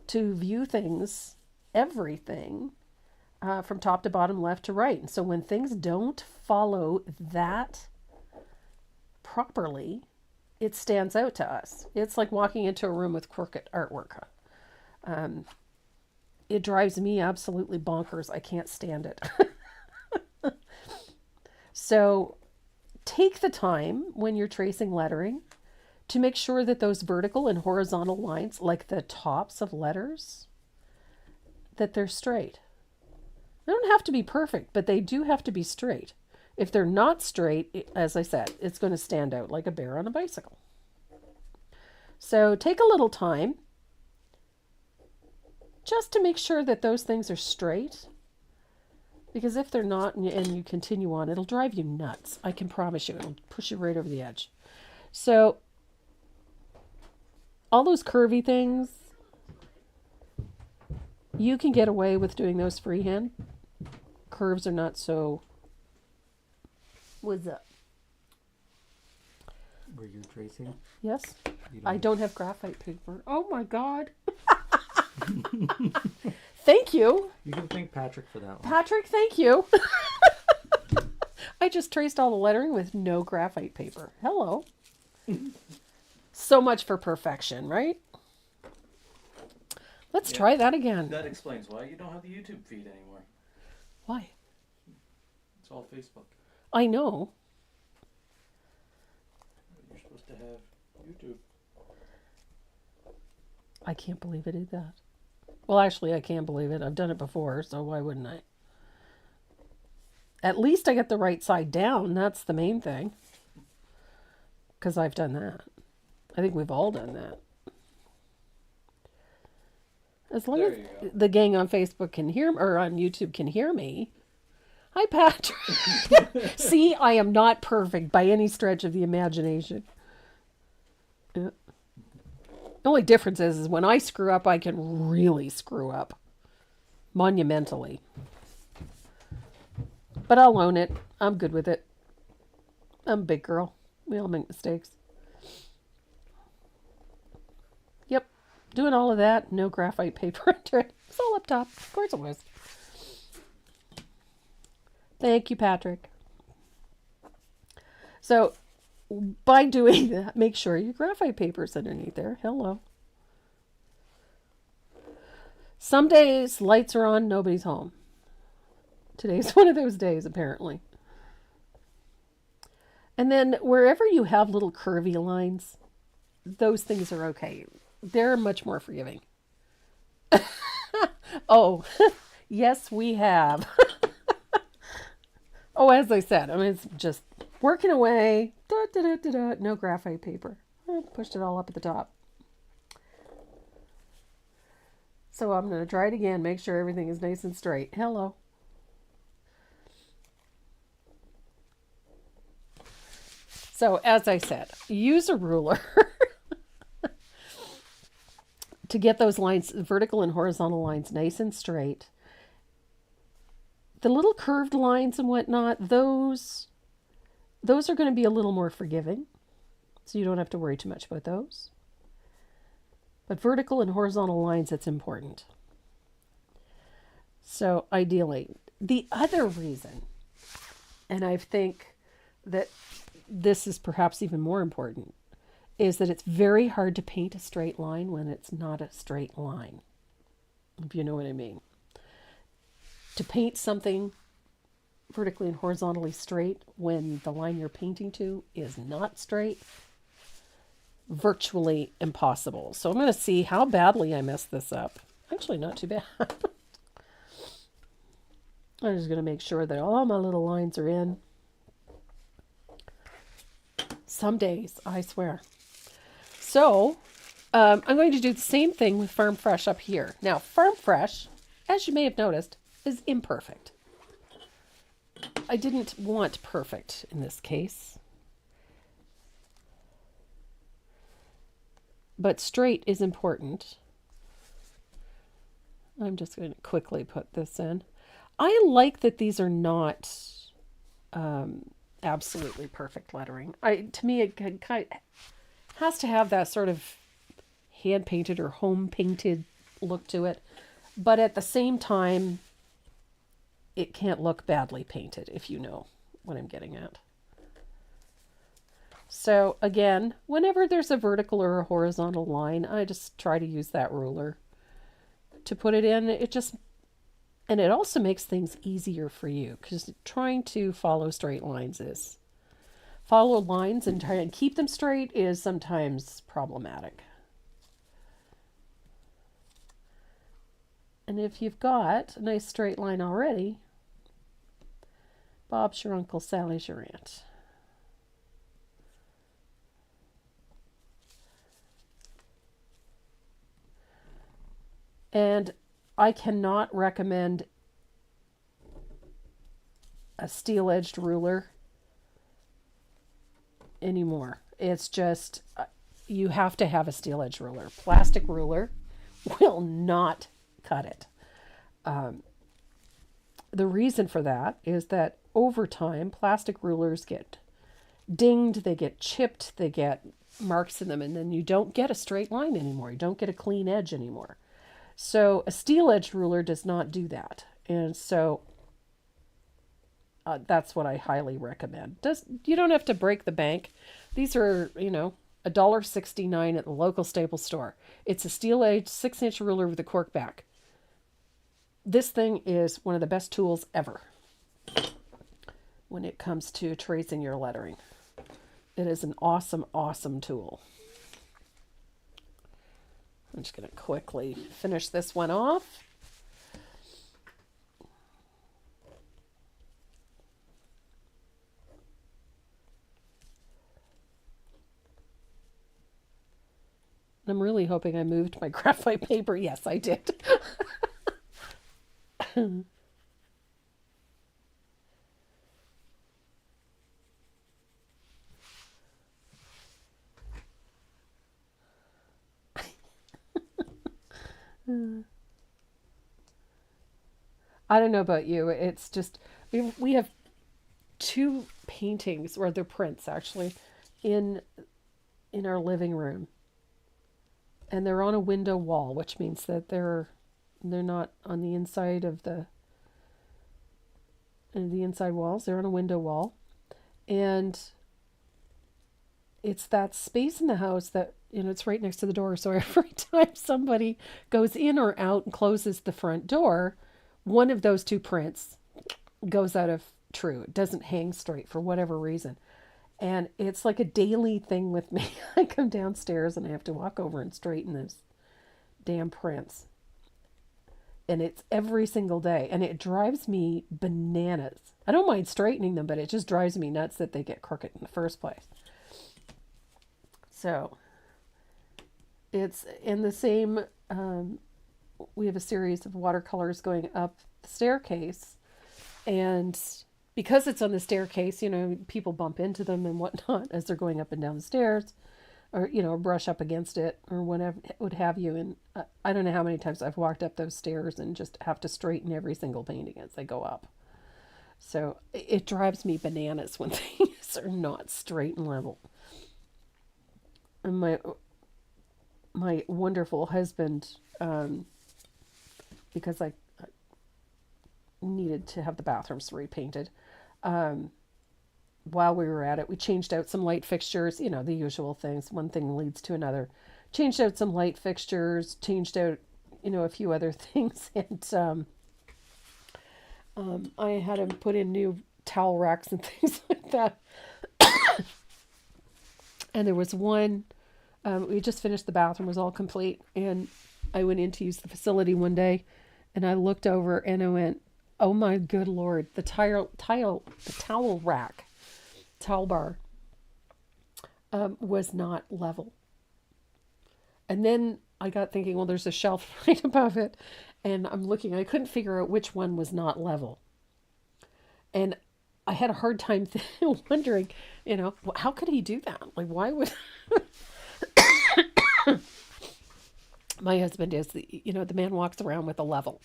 to view things, everything, from top to bottom, left to right. And so when things don't follow that properly, it stands out to us. It's like walking into a room with crooked artwork. It drives me absolutely bonkers. I can't stand it. So take the time when you're tracing lettering to make sure that those vertical and horizontal lines, like the tops of letters, that they're straight. They don't have to be perfect, but they do have to be straight. If they're not straight, as I said, it's going to stand out like a bear on a bicycle. So take a little time just to make sure that those things are straight. Because if they're not and you continue on, it'll drive you nuts. I can promise you. It'll push you right over the edge. So all those curvy things, you can get away with doing those freehand. Curves are not so... What's up?
Were you tracing?
Yes. I don't have graphite paper. Oh my God. Thank you.
You can thank Patrick for that one.
Patrick, thank you. I just traced all the lettering with no graphite paper. Hello. So much for perfection, right? Let's try that again.
That explains why you don't have the YouTube feed anymore.
Why?
It's all Facebook.
I know.
You're supposed to have YouTube.
I can't believe I did that. Well, actually, I can believe it. I've done it before, so why wouldn't I? At least I get the right side down. That's the main thing. Because I've done that. I think we've all done that. As long as the gang on Facebook can hear, or on YouTube can hear me. Hi, Patrick. See, I am not perfect by any stretch of the imagination. Yeah. The only difference is when I screw up, I can really screw up monumentally. But I'll own it. I'm good with it. I'm a big girl. We all make mistakes. Yep. Doing all of that. No graphite paper under it. It's all up top. Of course it was. Thank you, Patrick. So, by doing that, make sure your graphite paper's underneath there. Hello. Some days, lights are on, nobody's home. Today's one of those days, apparently. And then wherever you have little curvy lines, those things are okay. They're much more forgiving. Oh, yes, we have. Oh, as I said, I mean, it's just working away. Da, da, da, da, da. No graphite paper. I pushed it all up at the top. So I'm going to try it again, make sure everything is nice and straight. Hello. So as I said, use a ruler to get those lines, vertical and horizontal lines, nice and straight. The little curved lines and whatnot, those are going to be a little more forgiving. So you don't have to worry too much about those. But vertical and horizontal lines, it's important. So ideally, the other reason, and I think that this is perhaps even more important, is that it's very hard to paint a straight line when it's not a straight line, if you know what I mean. To paint something vertically and horizontally straight when the line you're painting to is not straight, virtually impossible. So I'm going to see how badly I messed this up. Actually, not too bad. I'm just going to make sure that all my little lines are in. Some days, I swear. So, I'm going to do the same thing with Farm Fresh up here. Now, Farm Fresh, as you may have noticed, is imperfect. I didn't want perfect in this case. But straight is important. I'm just going to quickly put this in. I like that these are not absolutely perfect lettering. To me, it kind of has to have that sort of hand-painted or home-painted look to it. But at the same time, it can't look badly painted, if you know what I'm getting at. So again, whenever there's a vertical or a horizontal line, I just try to use that ruler to put it in. And it also makes things easier for you, because trying to follow straight lines follow lines and try and keep them straight is sometimes problematic. And if you've got a nice straight line already, Bob's your uncle, Sally's your aunt. And I cannot recommend a steel-edged ruler anymore. It's just, you have to have a steel-edged ruler. Plastic ruler will not cut it. The reason for that is that over time, plastic rulers get dinged, they get chipped, they get marks in them, and then you don't get a straight line anymore. You don't get a clean edge anymore. So a steel-edged ruler does not do that. And so that's what I highly recommend. You don't have to break the bank. These are, $1.69 at the local Staples store. It's a steel-edged 6-inch ruler with a cork back. This thing is one of the best tools ever when it comes to tracing your lettering. It is an awesome, awesome tool. I'm just going to quickly finish this one off. I'm really hoping I moved my graphite paper. Yes, I did. I don't know about you. It's just we have two paintings, or they're prints actually, in our living room, and they're on a window wall, which means that they're not on the inside walls. They're on a window wall, and it's that space in the house that it's right next to the door. So every time somebody goes in or out and closes the front door, one of those two prints goes out of true. It doesn't hang straight for whatever reason. And it's like a daily thing with me. I come downstairs and I have to walk over and straighten those damn prints. And it's every single day. And it drives me bananas. I don't mind straightening them, but it just drives me nuts that they get crooked in the first place. So it's in the same, we have a series of watercolors going up the staircase. And because it's on the staircase, people bump into them and whatnot as they're going up and down the stairs, or, brush up against it or whatever, what have you. And I don't know how many times I've walked up those stairs and just have to straighten every single painting as they go up. So it drives me bananas when things are not straight and level. And my wonderful husband, because I needed to have the bathrooms repainted, while we were at it, we changed out some light fixtures, the usual things. One thing leads to another. Changed out some light fixtures, changed out, a few other things. And I had him put in new towel racks and things like that. And there was one, we just finished the bathroom, was all complete. And I went in to use the facility one day and I looked over and I went, oh my good Lord, the towel rack, towel bar, was not level. And then I got thinking, well, there's a shelf right above it. And I'm looking, I couldn't figure out which one was not level. And I had a hard time wondering, how could he do that? Like, why would... My husband is, the man walks around with a level.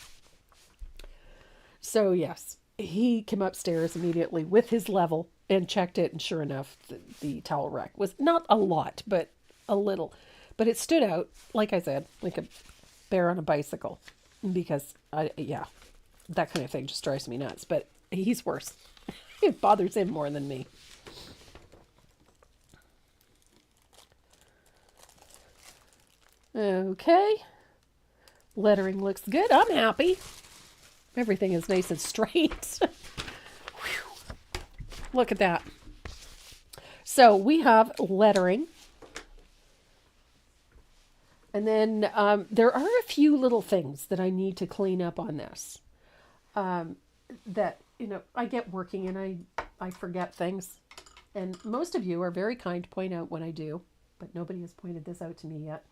So, yes, he came upstairs immediately with his level and checked it. And sure enough, the towel rack was not a lot, but a little. But it stood out, like I said, like a bear on a bicycle. Because, that kind of thing just drives me nuts. But he's worse. It bothers him more than me. Okay. Lettering looks good. I'm happy. Everything is nice and straight. Look at that. So we have lettering. And then there are a few little things that I need to clean up on this. That, I get working and I forget things. And most of you are very kind to point out when I do, but nobody has pointed this out to me yet.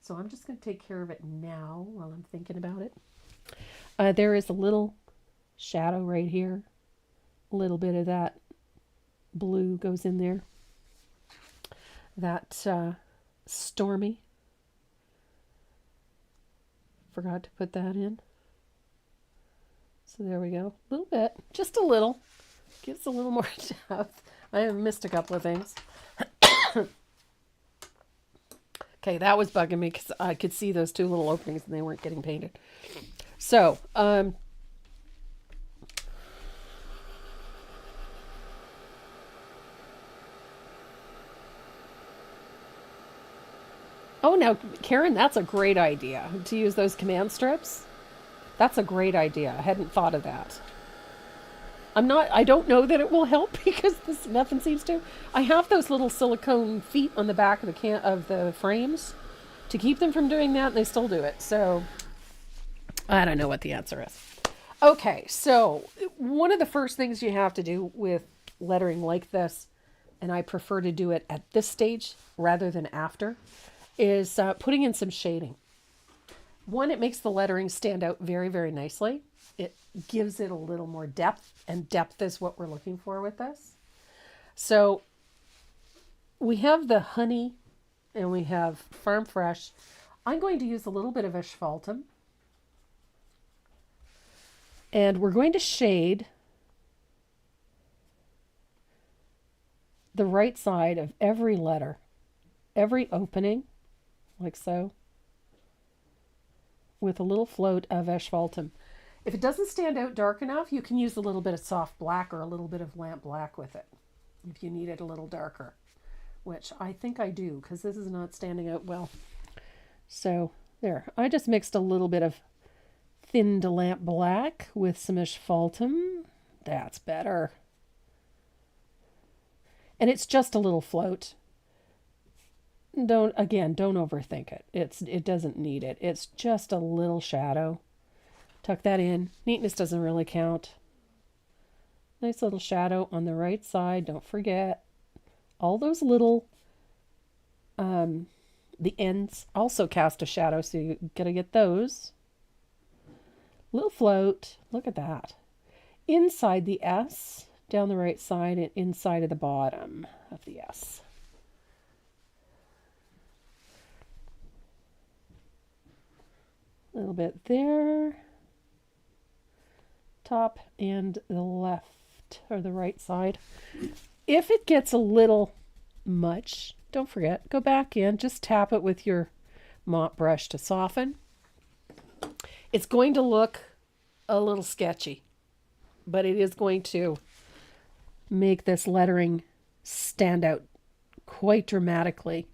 So I'm just going to take care of it now while I'm thinking about it. There is a little shadow right here. A little bit of that blue goes in there. That stormy. Forgot to put that in. So there we go. A little bit. Just a little. Gives a little more depth. I have missed a couple of things. Okay, that was bugging me because I could see those two little openings and they weren't getting painted. So, oh, now, Karen, that's a great idea to use those command strips. That's a great idea. I hadn't thought of that. I don't know that it will help because nothing seems to. I have those little silicone feet on the back of the frames to keep them from doing that, and they still do it. So I don't know what the answer is. Okay, so one of the first things you have to do with lettering like this, and I prefer to do it at this stage rather than after, is putting in some shading. One, it makes the lettering stand out very, very nicely. It gives it a little more depth, and depth is what we're looking for with this. So we have the honey and we have farm fresh. I'm going to use a little bit of asphaltum And we're going to shade the right side of every letter, every opening, like so, with a little float of asphaltum. If it doesn't stand out dark enough, you can use a little bit of soft black or a little bit of lamp black with it if you need it a little darker, which I think I do because this is not standing out well. So there, I just mixed a little bit of thinned lamp black with some asphaltum. That's better. And it's just a little float. Don't overthink it. It doesn't need it. It's just a little shadow. Tuck that in. Neatness doesn't really count. Nice little shadow on the right side. Don't forget. All those little, the ends also cast a shadow, so you gotta get those. Little float. Look at that. Inside the S, down the right side, and inside of the bottom of the S. A little bit there. Top and the left or the right side. If it gets a little much, don't forget, go back in, just tap it with your mop brush to soften. It's going to look a little sketchy, but it is going to make this lettering stand out quite dramatically.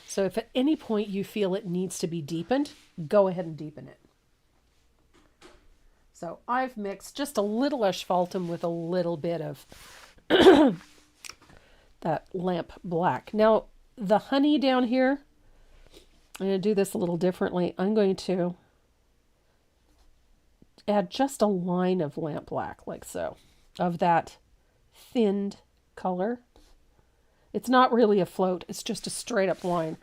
So if at any point you feel it needs to be deepened, go ahead and deepen it. So I've mixed just a little asphaltum with a little bit of that lamp black. Now, the honey down here, I'm going to do this a little differently. I'm going to add just a line of lamp black, like so, of that thinned color. It's not really a float. It's just a straight up line.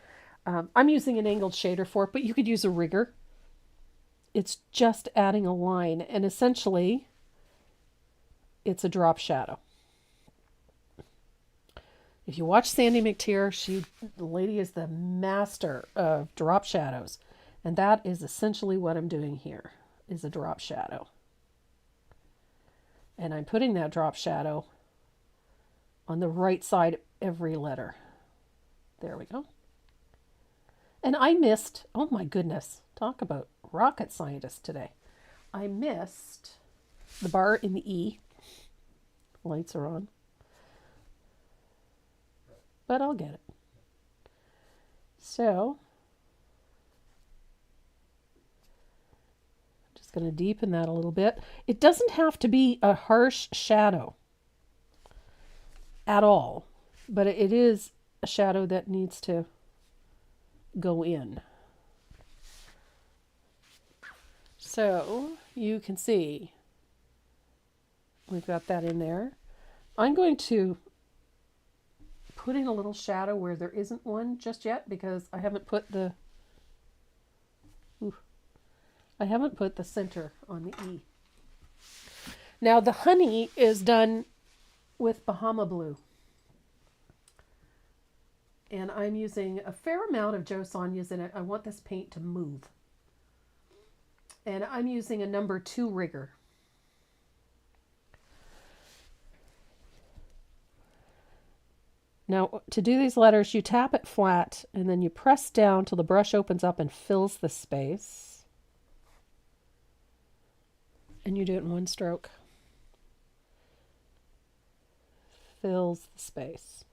I'm using an angled shader for it, but you could use a rigger. It's just adding a line, and essentially it's a drop shadow. If you watch Sandy McTeer, the lady is the master of drop shadows, and that is essentially what I'm doing here, is a drop shadow. And I'm putting that drop shadow on the right side of every letter. There we go. And I missed, oh my goodness, talk about rocket scientist today. I missed the bar in the E. Lights are on. But I'll get it. So, I'm just going to deepen that a little bit. It doesn't have to be a harsh shadow at all, but it is a shadow that needs to go in. So you can see we've got that in there. I'm going to put in a little shadow where there isn't one just yet because I haven't put the center on the E. Now the honey is done with Bahama Blue. And I'm using a fair amount of Joe Sonia's in it. I want this paint to move. And I'm using a number 2 rigger. Now, to do these letters, you tap it flat and then you press down till the brush opens up and fills the space. And you do it in one stroke. Fills the space.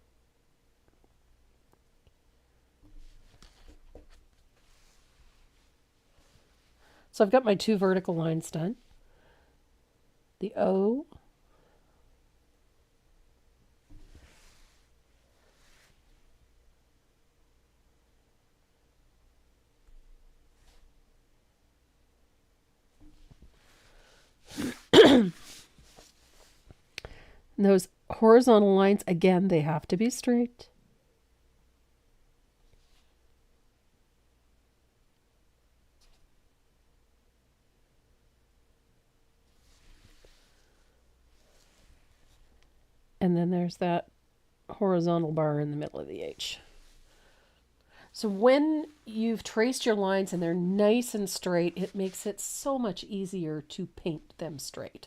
So I've got my 2 vertical lines done. The O. And those horizontal lines, again, they have to be straight. And then there's that horizontal bar in the middle of the H. So when you've traced your lines and they're nice and straight, it makes it so much easier to paint them straight.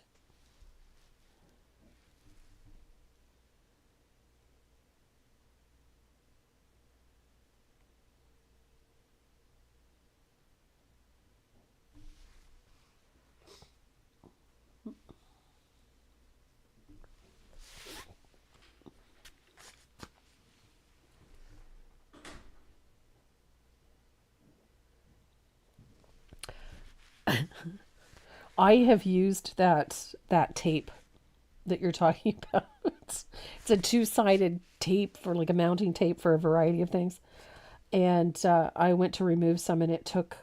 I have used that tape that you're talking about. It's a two-sided tape for like a mounting tape for a variety of things. And I went to remove some, and it took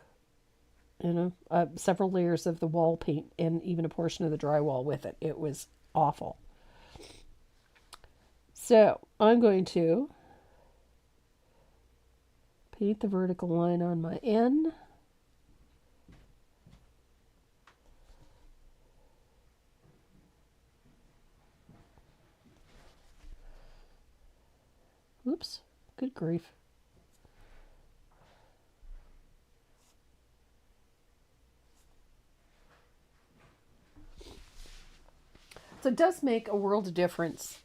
several layers of the wall paint and even a portion of the drywall with it. It was awful. So I'm going to paint the vertical line on my N. Oops, good grief. So it does make a world of difference.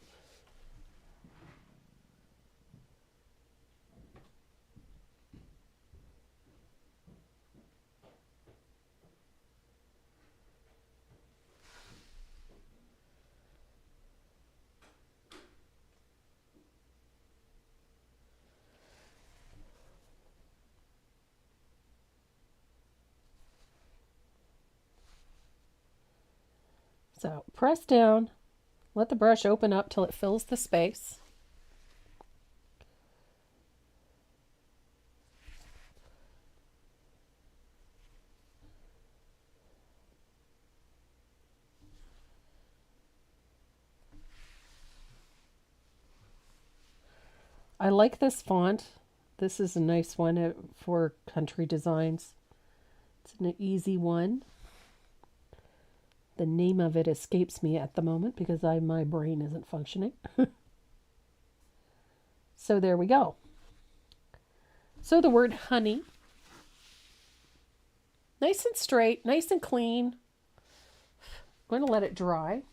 So press down, let the brush open up till it fills the space. I like this font. This is a nice one for country designs. It's an easy one. The name of it escapes me at the moment because my brain isn't functioning. So there we go. So the word honey. Nice and straight, nice and clean. I'm going to let it dry.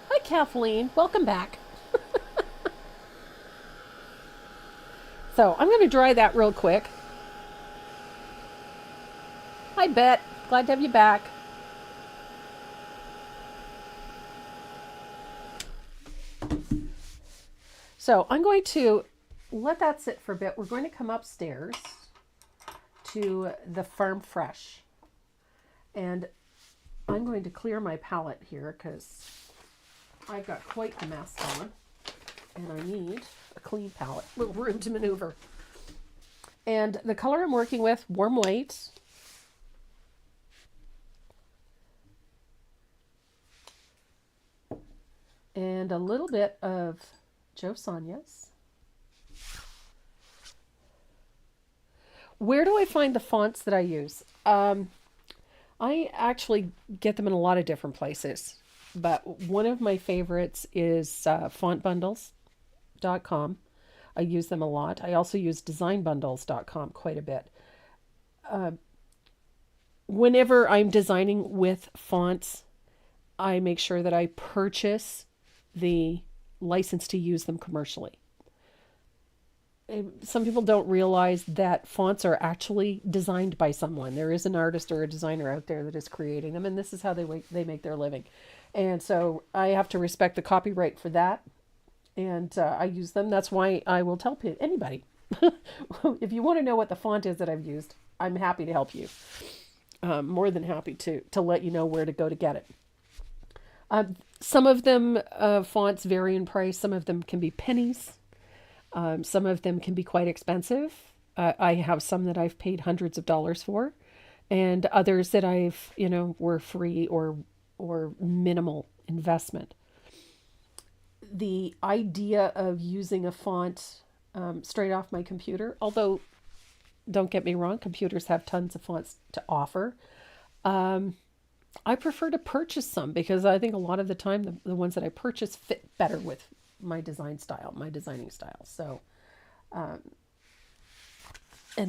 Hi, Kathleen. Welcome back. So I'm going to dry that real quick. Hi, Bet. Glad to have you back. So I'm going to let that sit for a bit. We're going to come upstairs to the Farm Fresh. And I'm going to clear my palette here because I've got quite the mess on. And I need a clean palette, a little room to maneuver. And the color I'm working with, warm white. And a little bit of Joe Sonia's. Where do I find the fonts that I use? I actually get them in a lot of different places, but one of my favorites is fontbundles.com. I use them a lot. I also use designbundles.com quite a bit. Whenever I'm designing with fonts, I make sure that I purchase the license to use them commercially. Some people don't realize that fonts are actually designed by someone. There is an artist or a designer out there that is creating them, and this is how they make their living. And so I have to respect the copyright for that, and I use them. That's why I will tell anybody. If you want to know what the font is that I've used, I'm happy to help you. More than happy to let you know where to go to get it. Some of them fonts vary in price. Some of them can be pennies. Some of them can be quite expensive. I have some that I've paid hundreds of dollars for, and others that were free or minimal investment. the idea of using a font straight off my computer, although don't get me wrong, computers have tons of fonts to offer. I prefer to purchase some because I think a lot of the time the ones that I purchase fit better with my design style, my designing style. So, and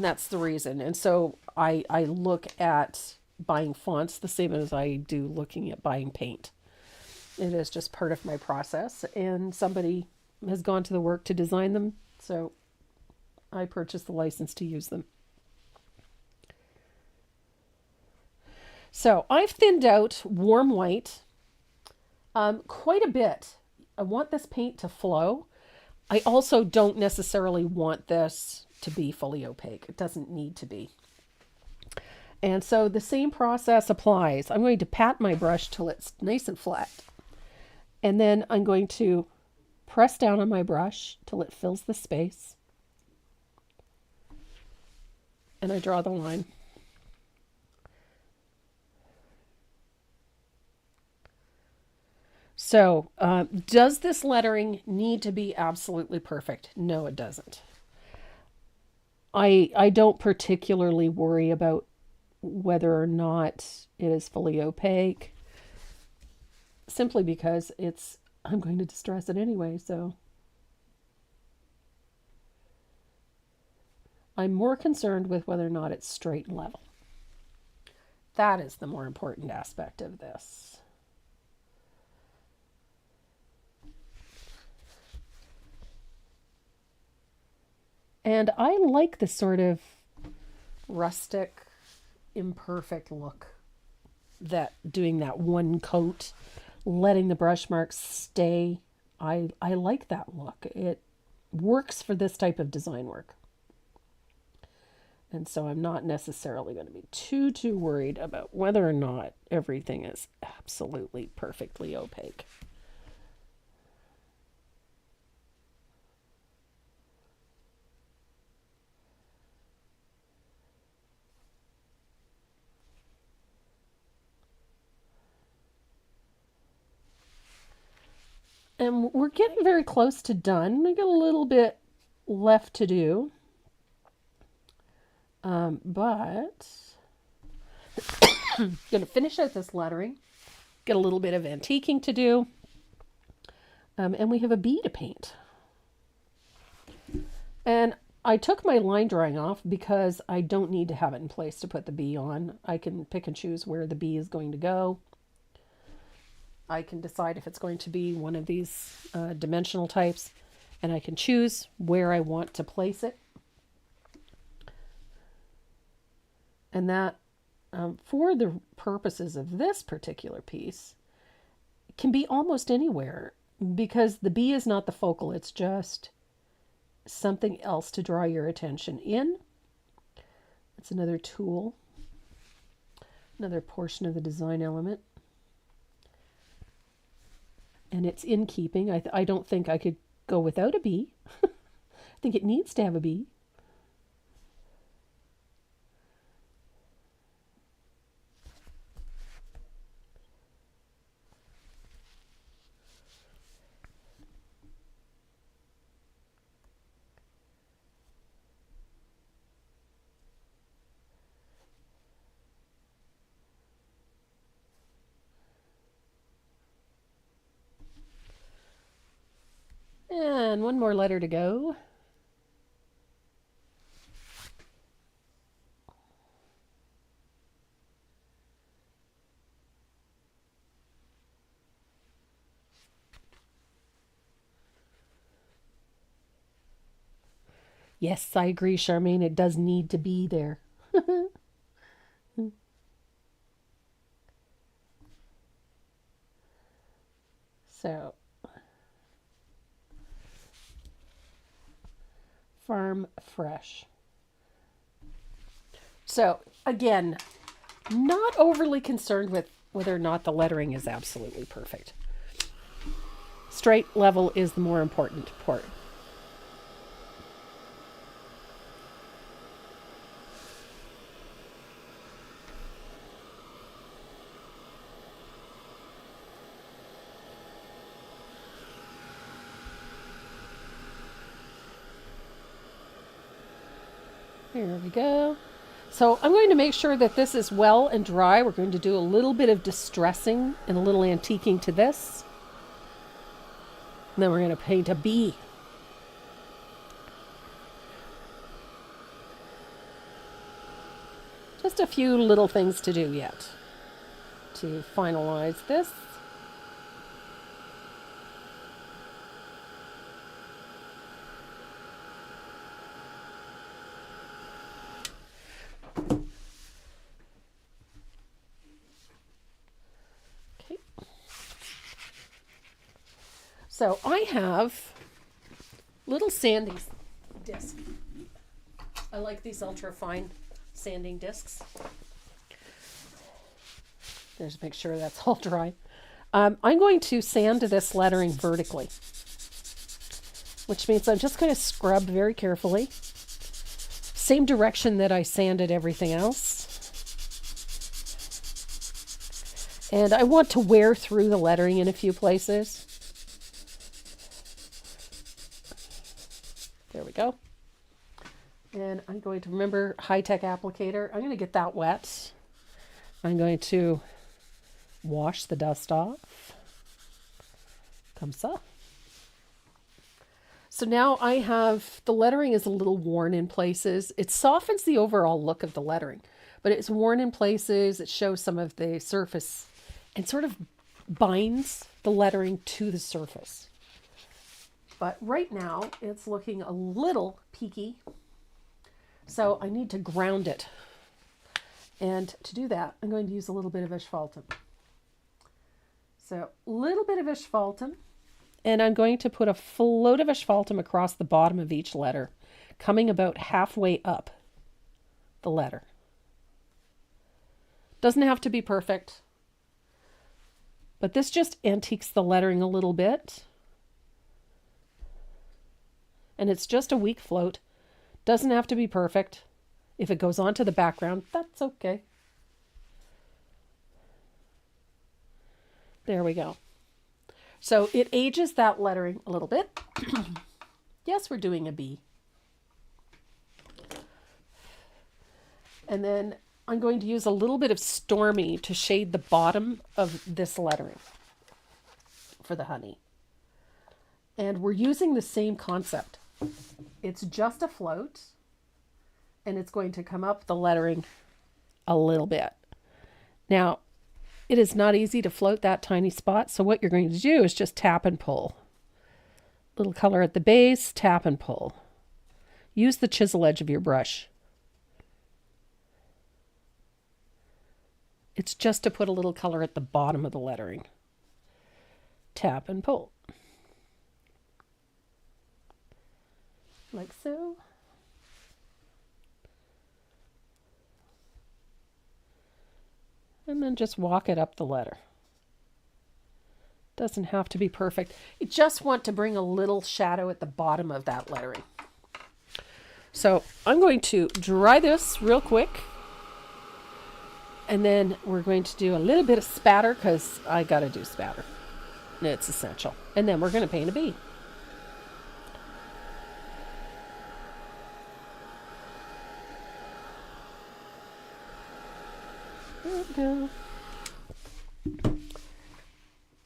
that's the reason. And so I look at buying fonts the same as I do looking at buying paint. It is just part of my process, and somebody has gone to the work to design them, so I purchased the license to use them. So I've thinned out warm white quite a bit. I want this paint to flow. I also don't necessarily want this to be fully opaque. It doesn't need to be. And so the same process applies. I'm going to pat my brush till it's nice and flat. And then I'm going to press down on my brush till it fills the space. And I draw the line. So, does this lettering need to be absolutely perfect? No, it doesn't. I don't particularly worry about whether or not it is fully opaque, simply because I'm going to distress it anyway, so I'm more concerned with whether or not it's straight and level. That is the more important aspect of this. And I like the sort of rustic, imperfect look that doing that one coat, letting the brush marks stay. I like that look. It works for this type of design work. And so I'm not necessarily going to be too worried about whether or not everything is absolutely perfectly opaque. And we're getting very close to done. I got a little bit left to do. But I'm going to finish out this lettering. Get a little bit of antiquing to do. And we have a bee to paint. And I took my line drawing off because I don't need to have it in place to put the bee on. I can pick and choose where the bee is going to go. I can decide if it's going to be one of these dimensional types, and I can choose where I want to place it. And that, for the purposes of this particular piece, can be almost anywhere, because the bee is not the focal. It's just something else to draw your attention in. It's another tool, another portion of the design element. And it's in keeping. I don't think I could go without a bee. I think it needs to have a bee. And one more letter to go. Yes, I agree, Charmaine. It does need to be there. So, farm fresh. So, again, not overly concerned with whether or not the lettering is absolutely perfect. Straight level is the more important part. Here we go. So I'm going to make sure that this is well and dry. We're going to do a little bit of distressing and a little antiquing to this. And then we're going to paint a bee. Just a few little things to do yet to finalize this. Okay. So I have little sanding discs. I like these ultra fine sanding discs. There's make sure that's all dry. I'm going to sand this lettering vertically, which means I'm just going to scrub very carefully. Same direction that I sanded everything else. And I want to wear through the lettering in a few places. There we go. And I'm going to remember high-tech applicator. I'm going to get that wet. I'm going to wash the dust off. Comme ça. So now I have, the lettering is a little worn in places. It softens the overall look of the lettering, but it's worn in places. It shows some of the surface and sort of binds the lettering to the surface. But right now it's looking a little peaky. So I need to ground it. And to do that, I'm going to use a little bit of asphaltum. So a little bit of asphaltum. And I'm going to put a float of asphaltum across the bottom of each letter, coming about halfway up the letter. Doesn't have to be perfect, but this just antiques the lettering a little bit. And it's just a weak float. Doesn't have to be perfect. If it goes onto the background, that's okay. There we go. So it ages that lettering a little bit. Yes, we're doing a bee. And then I'm going to use a little bit of Stormy to shade the bottom of this lettering for the honey. And we're using the same concept. It's just a float, and it's going to come up the lettering a little bit. Now, it is not easy to float that tiny spot, so what you're going to do is just tap and pull. Little color at the base, tap and pull. Use the chisel edge of your brush. It's just to put a little color at the bottom of the lettering. Tap and pull. Like so. And then just walk it up the letter. Doesn't have to be perfect. You just want to bring a little shadow at the bottom of that lettering. So I'm going to dry this real quick. And then we're going to do a little bit of spatter because I got to do spatter. It's essential. And then we're going to paint a bee. There we go.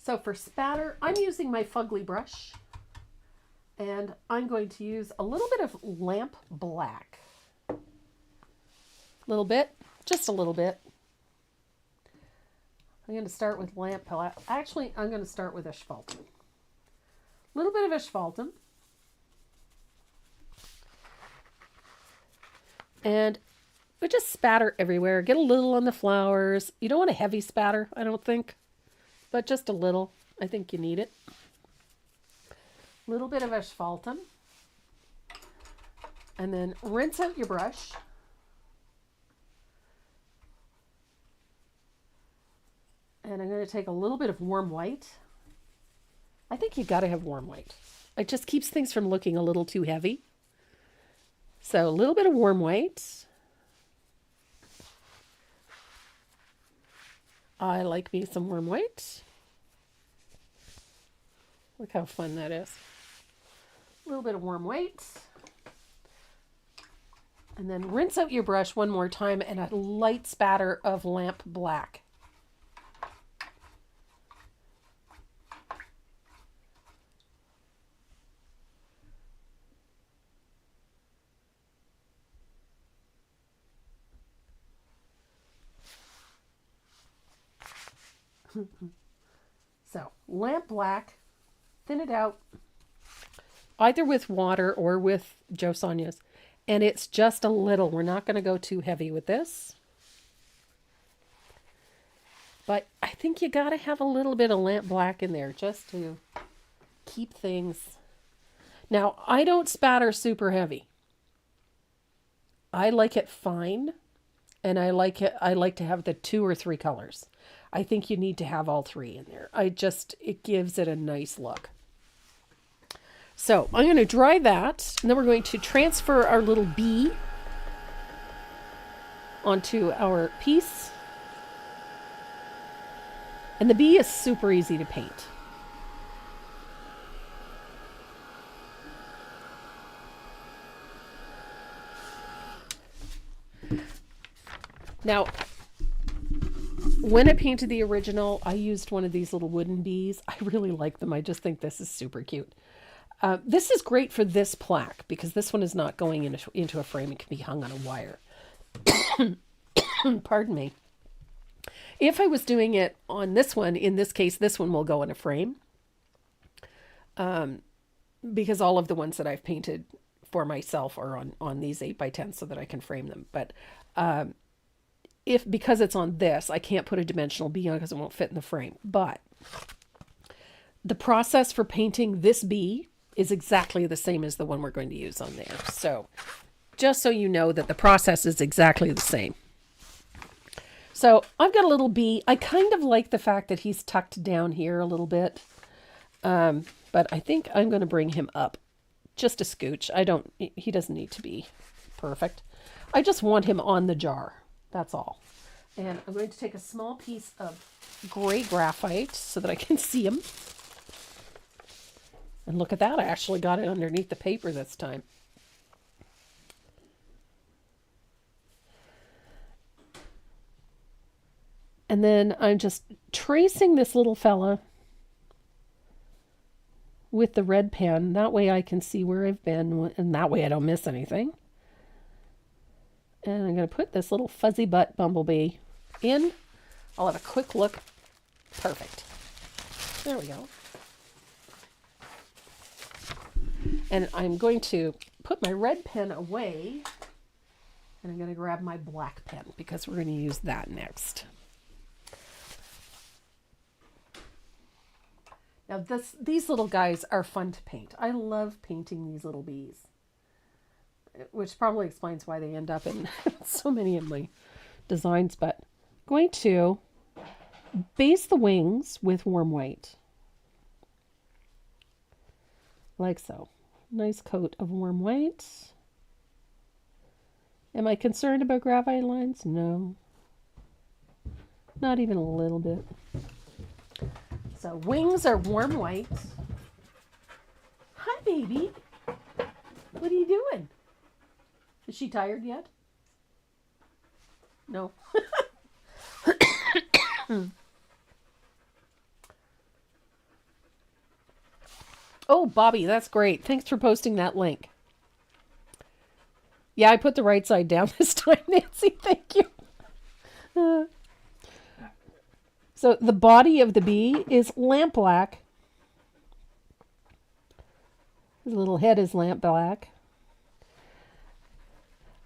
So for spatter, I'm using my fugly brush. And I'm going to use a little bit of lamp black. A little bit, just a little bit. I'm going to start with lamp black. Actually, I'm going to start with asphaltum. A little bit of asphaltum. And we just spatter everywhere. Get a little on the flowers. You don't want a heavy spatter, I don't think, but just a little. I think you need it. A little bit of asphaltum. And then rinse out your brush. And I'm going to take a little bit of warm white. I think you got to have warm white. It just keeps things from looking a little too heavy. So a little bit of warm white. I like me some warm white. Look how fun that is. A little bit of warm white. And then rinse out your brush one more time and a light spatter of lamp black. So, lamp black, thin it out, either with water or with Joe Sonia's. And it's just a little. We're not going to go too heavy with this. But I think you got to have a little bit of lamp black in there just to keep things. Now, I don't spatter super heavy. I like it fine, and I like to have the 2 or 3 colors. I think you need to have all 3 in there. It gives it a nice look. So I'm going to dry that, and then we're going to transfer our little bee onto our piece. And the bee is super easy to paint. Now, when I painted the original, I used one of these little wooden bees. I really like them. I just think this is super cute. This is great for this plaque because this one is not going into a frame. It can be hung on a wire. Pardon me. If I was doing it on this one, in this case, this one will go in a frame. Because all of the ones that I've painted for myself are on these 8x10 so that I can frame them. But because it's on this, I can't put a dimensional bee on because it won't fit in the frame. But the process for painting this bee is exactly the same as the one we're going to use on there. So just so you know that the process is exactly the same. So I've got a little bee. I kind of like the fact that he's tucked down here a little bit. But I think I'm going to bring him up just a scooch. He doesn't need to be perfect. I just want him on the jar. That's all. And I'm going to take a small piece of gray graphite so that I can see him. And look at that, I actually got it underneath the paper this time. And then I'm just tracing this little fella with the red pen. That way I can see where I've been, and that way I don't miss anything. And I'm going to put this little fuzzy butt bumblebee in. I'll have a quick look. Perfect. There we go. And I'm going to put my red pen away, and I'm going to grab my black pen because we're going to use that next. Now these little guys are fun to paint. I love painting these little bees, which probably explains why they end up in so many of my designs. But I'm going to base the wings with warm white, like so. Nice coat of warm white. Am I concerned about graphite lines? No. Not even a little bit. So wings are warm white. Hi, baby. What are you doing? Is she tired yet? No. Oh, Bobby, that's great. Thanks for posting that link. Yeah, I put the right side down this time, Nancy. Thank you. So the body of the bee is lamp black. His little head is lamp black.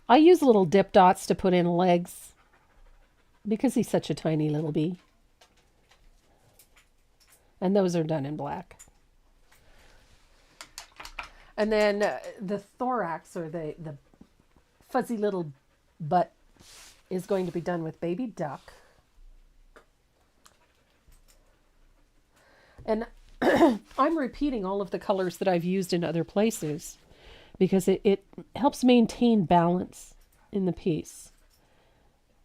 I use little dip dots to put in legs because he's such a tiny little bee. And those are done in black. And then the thorax, or the fuzzy little butt, is going to be done with baby duck. And I'm repeating all of the colors that I've used in other places because it helps maintain balance in the piece.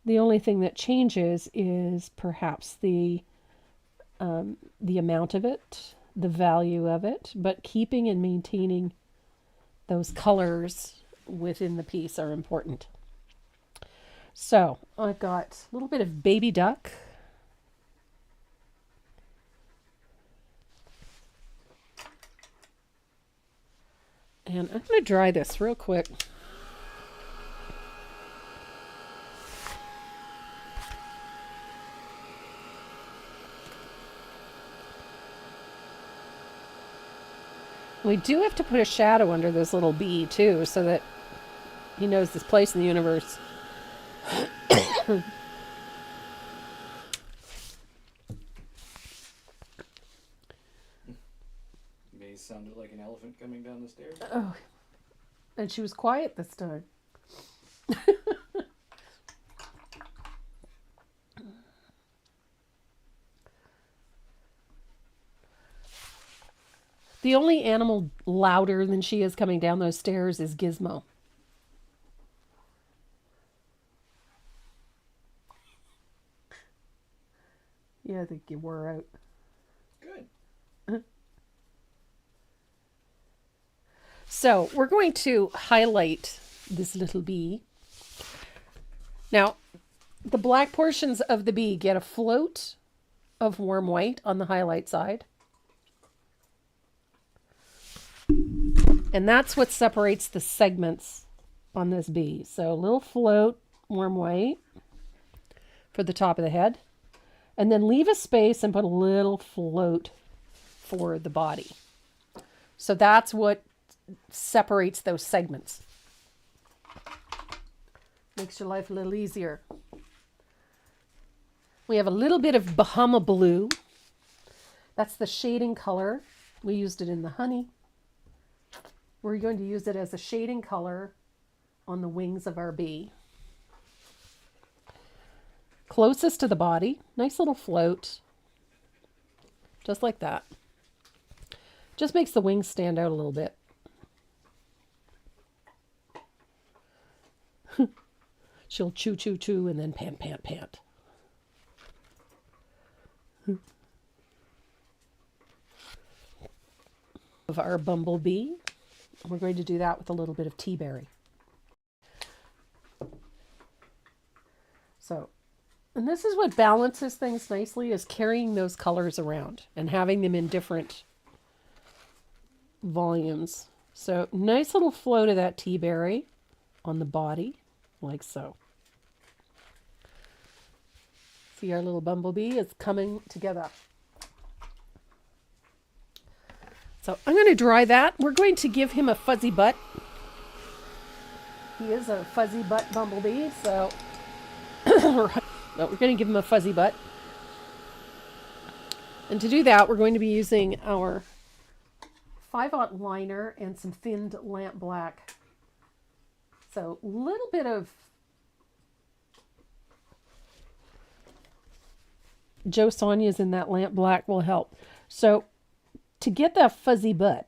The only thing that changes is perhaps the amount of it, the value of it, but keeping and maintaining those colors within the piece are important. So I've got a little bit of baby duck. And I'm going to dry this real quick. We do have to put a shadow under this little bee too, so that he knows his place in the universe.
Maze sounded like an elephant coming down the stairs.
Oh, and she was quiet this time. The only animal louder than she is coming down those stairs is Gizmo. Yeah, I think you wore out.
Good.
So we're going to highlight this little bee. Now, the black portions of the bee get a float of warm white on the highlight side. And that's what separates the segments on this bee. So a little float, warm white for the top of the head. And then leave a space and put a little float for the body. So that's what separates those segments. Makes your life a little easier. We have a little bit of Bahama blue. That's the shading color. We used it in the honey. We're going to use it as a shading color on the wings of our bee. Closest to the body, nice little float, just like that. Just makes the wings stand out a little bit. She'll chew, chew, chew, and then pant, pant, pant. Of our bumblebee. We're going to do that with a little bit of tea berry. So, and this is what balances things nicely, is carrying those colors around and having them in different volumes. So, nice little float of that tea berry on the body, like so. See, our little bumblebee is coming together. So I'm going to dry that. We're going to give him a fuzzy butt. He is a fuzzy butt bumblebee, so we're going to give him a fuzzy butt. And to do that, we're going to be using our 5/0 liner and some thinned lamp black. So a little bit of Joe Sonia's in that lamp black will help. So to get that fuzzy butt,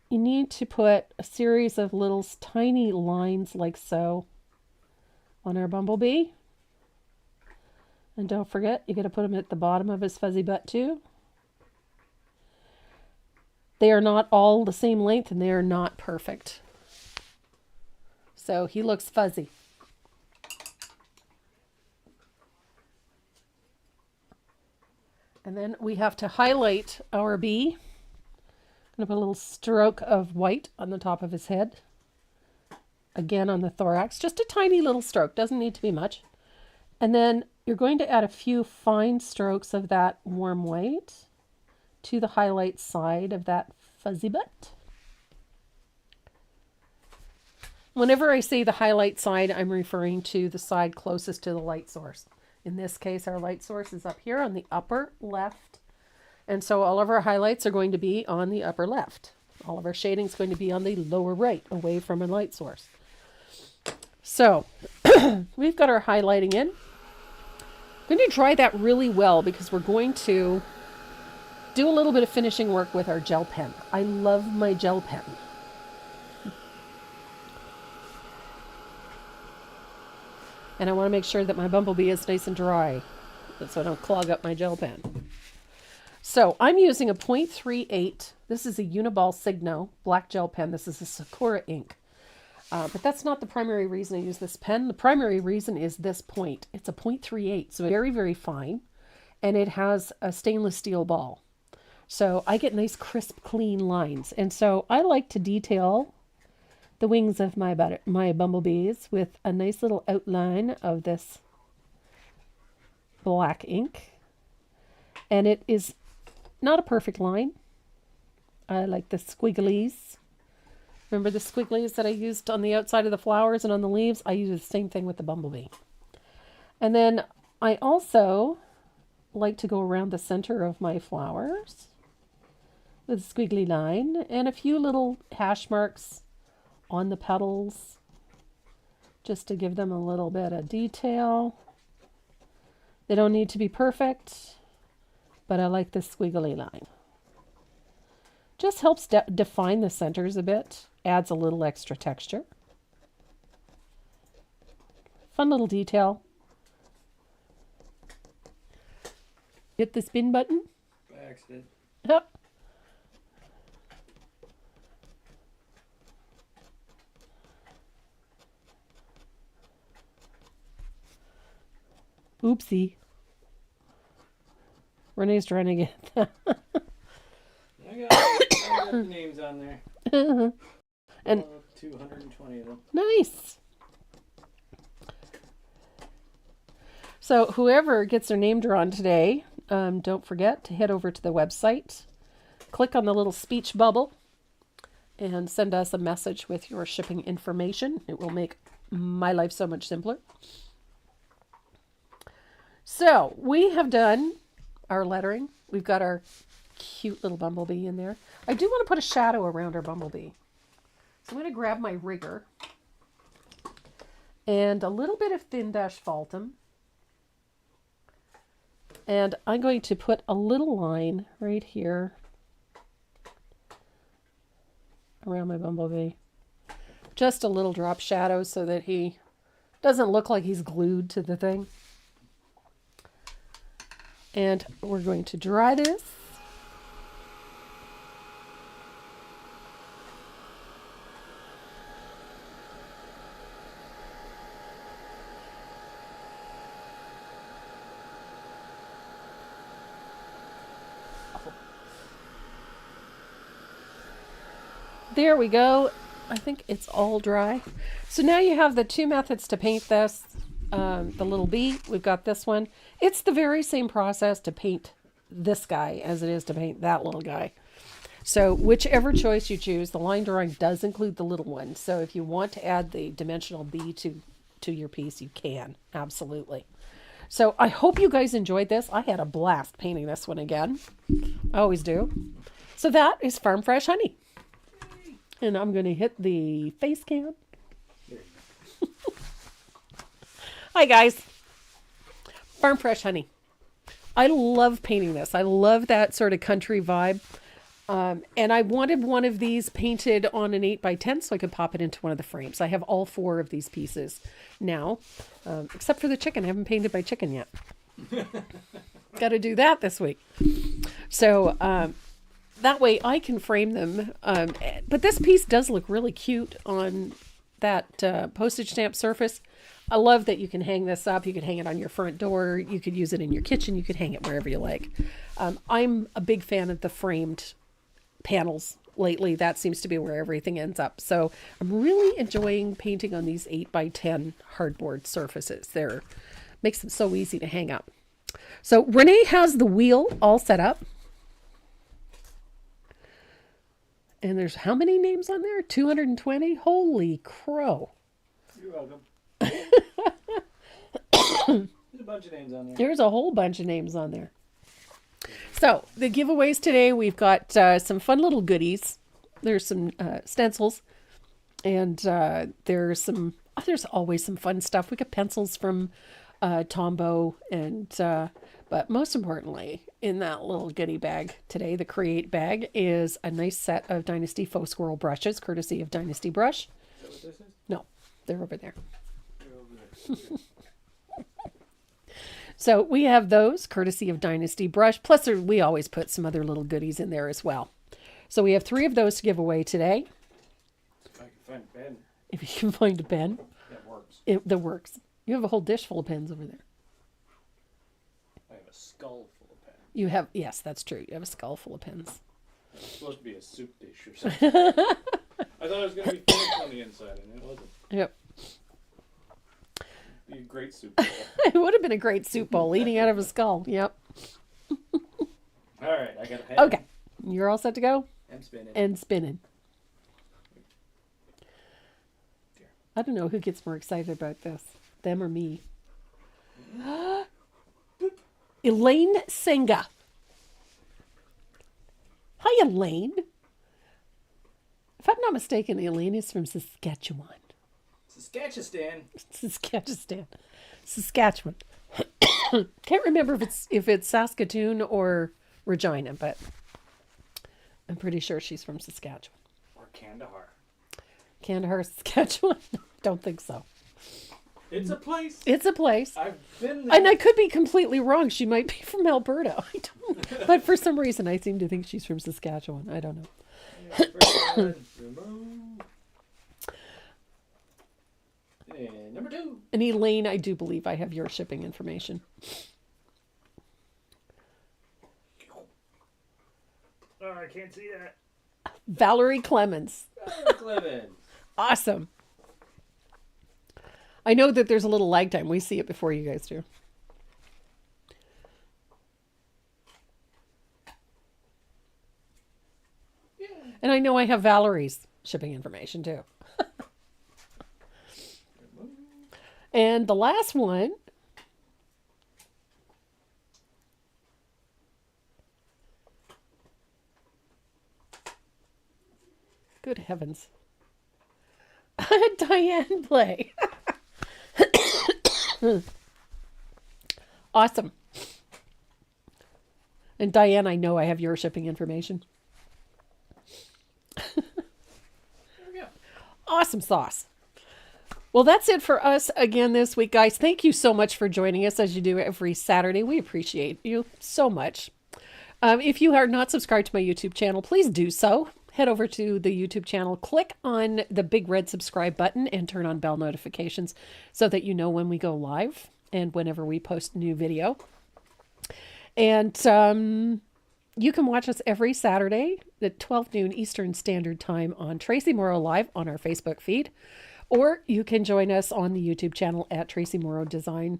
you need to put a series of little tiny lines like so on our bumblebee. And don't forget, you got to put them at the bottom of his fuzzy butt too. They are not all the same length and they are not perfect. So he looks fuzzy. And then we have to highlight our bee. I'm going to put a little stroke of white on the top of his head. Again on the thorax, just a tiny little stroke, doesn't need to be much. And then you're going to add a few fine strokes of that warm white to the highlight side of that fuzzy butt. Whenever I say the highlight side, I'm referring to the side closest to the light source. In this case, our light source is up here on the upper left. And so all of our highlights are going to be on the upper left. All of our shading is going to be on the lower right, away from a light source. So we've got our highlighting in. I'm going to dry that really well because we're going to do a little bit of finishing work with our gel pen. I love my gel pen. And I want to make sure that my bumblebee is nice and dry so I don't clog up my gel pen. So I'm using a 0.38. This is a Uniball Signo black gel pen. This is a Sakura ink. But that's not the primary reason I use this pen. The primary reason is this point. It's a 0.38, so very, very fine. And it has a stainless steel ball. So I get nice, crisp, clean lines. And so I like to detail the wings of my bumblebees with a nice little outline of this black ink. And it is not a perfect line. I like the squigglies. Remember the squigglies that I used on the outside of the flowers and on the leaves? I use the same thing with the bumblebee. And then I also like to go around the center of my flowers with a squiggly line and a few little hash marks on the petals just to give them a little bit of detail. They don't need to be perfect, but I like the squiggly line. Just helps define the centers a bit, adds a little extra texture. Fun little detail. Hit the spin button.
By accident.
Yep. Oopsie. Renee's trying to get that.
I got the names on there.
And
220 of them.
Nice. So whoever gets their name drawn today, don't forget to head over to the website, click on the little speech bubble, and send us a message with your shipping information. It will make my life so much simpler. So we have done our lettering. We've got our cute little bumblebee in there. I do want to put a shadow around our bumblebee. So I'm going to grab my rigger and a little bit of thin dash faltum. And I'm going to put a little line right here around my bumblebee. Just a little drop shadow so that he doesn't look like he's glued to the thing. And we're going to dry this. There we go. I think it's all dry. So now you have the two methods to paint this. The little bee, we've got this one. It's the very same process to paint this guy as it is to paint that little guy. So whichever choice you choose, the line drawing does include the little one. So if you want to add the dimensional bee to your piece, you can. Absolutely. So I hope you guys enjoyed this. I had a blast painting this one again. I always do. So that is Farm Fresh Honey. And I'm going to hit the face cam. Hi, guys. Farm Fresh Honey. I love painting this. I love that sort of country vibe. And I wanted one of these painted on an 8x10 so I could pop it into one of the frames. I have all 4 of these pieces now, except for the chicken. I haven't painted my chicken yet. Got to do that this week. So that way I can frame them. But this piece does look really cute on that postage stamp surface. I love that you can hang this up. You can hang it on your front door. You could use it in your kitchen. You could hang it wherever you like. I'm a big fan of the framed panels lately. That seems to be where everything ends up. So I'm really enjoying painting on these 8x10 hardboard surfaces. Makes them so easy to hang up. So Renee has the wheel all set up. And there's how many names on there? 220? Holy crow.
You're welcome. There's a bunch of names on there.
There's a whole bunch of names on there. So the giveaways today, we've got some fun little goodies. There's some stencils, and there's always some fun stuff. We got pencils from Tombow, and but most importantly, in that little goodie bag today, the Create bag, is a nice set of Dynasty Faux Squirrel brushes, courtesy of Dynasty Brush.
Is that what this is?
No, they're over there.
They're over there.
So we have those, courtesy of Dynasty Brush. Plus, we always put some other little goodies in there as well. So we have 3 of those to give away today.
If I can find a pen.
If you can find a pen,
That works.
that works. You have a whole dish full of pens over there.
I have a skull full of pens.
You have, yes, that's true. You have a skull full of pens.
It's supposed to be a soup dish or something. I thought it was going to be finished on the inside, and it wasn't.
Yep.
It'd be a great soup bowl.
It would have been a great soup bowl eating out of a skull. Yep.
All right, I got a head.
Okay. You're all set to go?
I'm spinning.
And spinning. I don't know who gets more excited about this, them or me. Elaine Senga. Hi, Elaine. If I'm not mistaken, Elaine is from Saskatchewan. Saskatchewan. Can't remember if it's Saskatoon or Regina, but I'm pretty sure she's from Saskatchewan.
Or Kandahar.
Kandahar, Saskatchewan? Don't think so.
It's a place.
It's a place.
I've been there.
And I could be completely wrong. She might be from Alberta. I don't. But for some reason, I seem to think she's from Saskatchewan. I don't know.
And number 2.
And Elaine, I do believe I have your shipping information.
Oh, I can't see that.
Valerie Clemens.
Clemens.
Awesome. I know that there's a little lag time. We see it before you guys do.
Yeah.
And I know I have Valerie's shipping information too. And the last one. Good heavens. Diane Play. Awesome. And Diane, I know I have your shipping information.
There we go.
Awesome sauce. Well, that's it for us again this week, guys. Thank you so much for joining us as you do every Saturday. We appreciate you so much. If you are not subscribed to my YouTube channel, please do so. Head over to the YouTube channel, click on the big red subscribe button and turn on bell notifications so that you know when we go live and whenever we post a new video. And you can watch us every Saturday at 12 noon Eastern Standard Time on Tracy Morrow Live on our Facebook feed. Or you can join us on the YouTube channel at Tracy Morrow Design.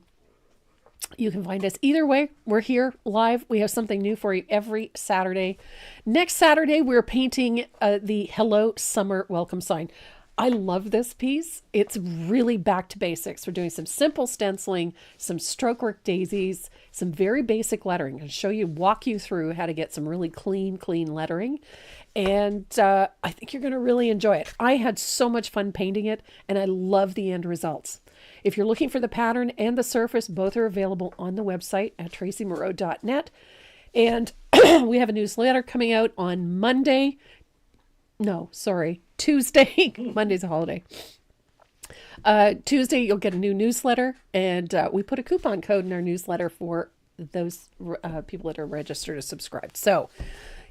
You can find us either way. We're here live. We have something new for you every Saturday. Next Saturday, we're painting the Hello Summer Welcome sign. I love this piece. It's really back to basics. We're doing some simple stenciling, some stroke work daisies, some very basic lettering. I'll show you, walk you through how to get some really clean lettering. And I think you're going to really enjoy it. I had so much fun painting it, and I love the end results. If you're looking for the pattern and the surface, both are available on the website at tracymorrow.net. And we have a newsletter coming out on Monday. No, sorry, Tuesday. Monday's a holiday. Tuesday, you'll get a new newsletter, and we put a coupon code in our newsletter for those people that are registered or subscribed. So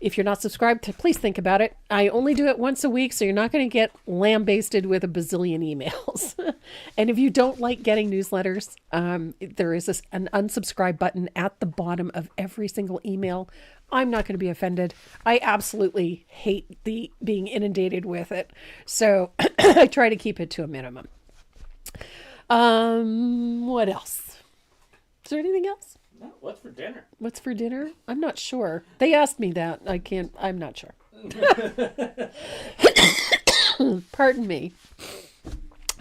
if you're not subscribed, please think about it. I only do it once a week, so you're not going to get lambasted with a bazillion emails. And if you don't like getting newsletters, there is an unsubscribe button at the bottom of every single email. I'm not going to be offended. I absolutely hate being inundated with it. So I try to keep it to a minimum. What else? Is there anything else?
No, what's for dinner?
What's for dinner? I'm not sure. They asked me that. I'm not sure. Pardon me.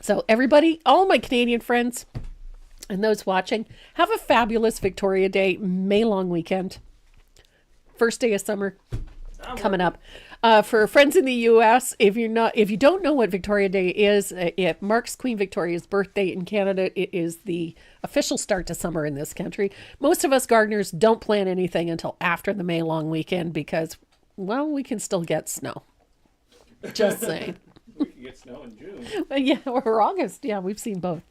So everybody, all my Canadian friends and those watching, have a fabulous Victoria Day May long weekend. First day of summer coming up. For friends in the U.S., if you don't know what Victoria Day is, it marks Queen Victoria's birthday in Canada. It is the official start to summer in this country. Most of us gardeners don't plan anything until after the May long weekend because, well, we can still get snow. Just saying.
We can get snow in June.
Yeah, or August. Yeah, we've seen both.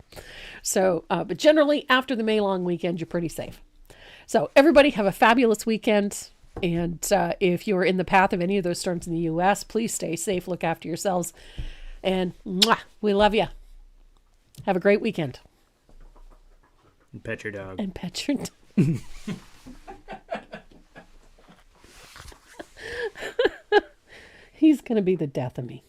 So, but generally after the May long weekend, you're pretty safe. So everybody have a fabulous weekend. And if you're in the path of any of those storms in the U.S., please stay safe, look after yourselves. And mwah, we love you. Have a great weekend.
And pet your dog.
And pet your dog. He's going to be the death of me.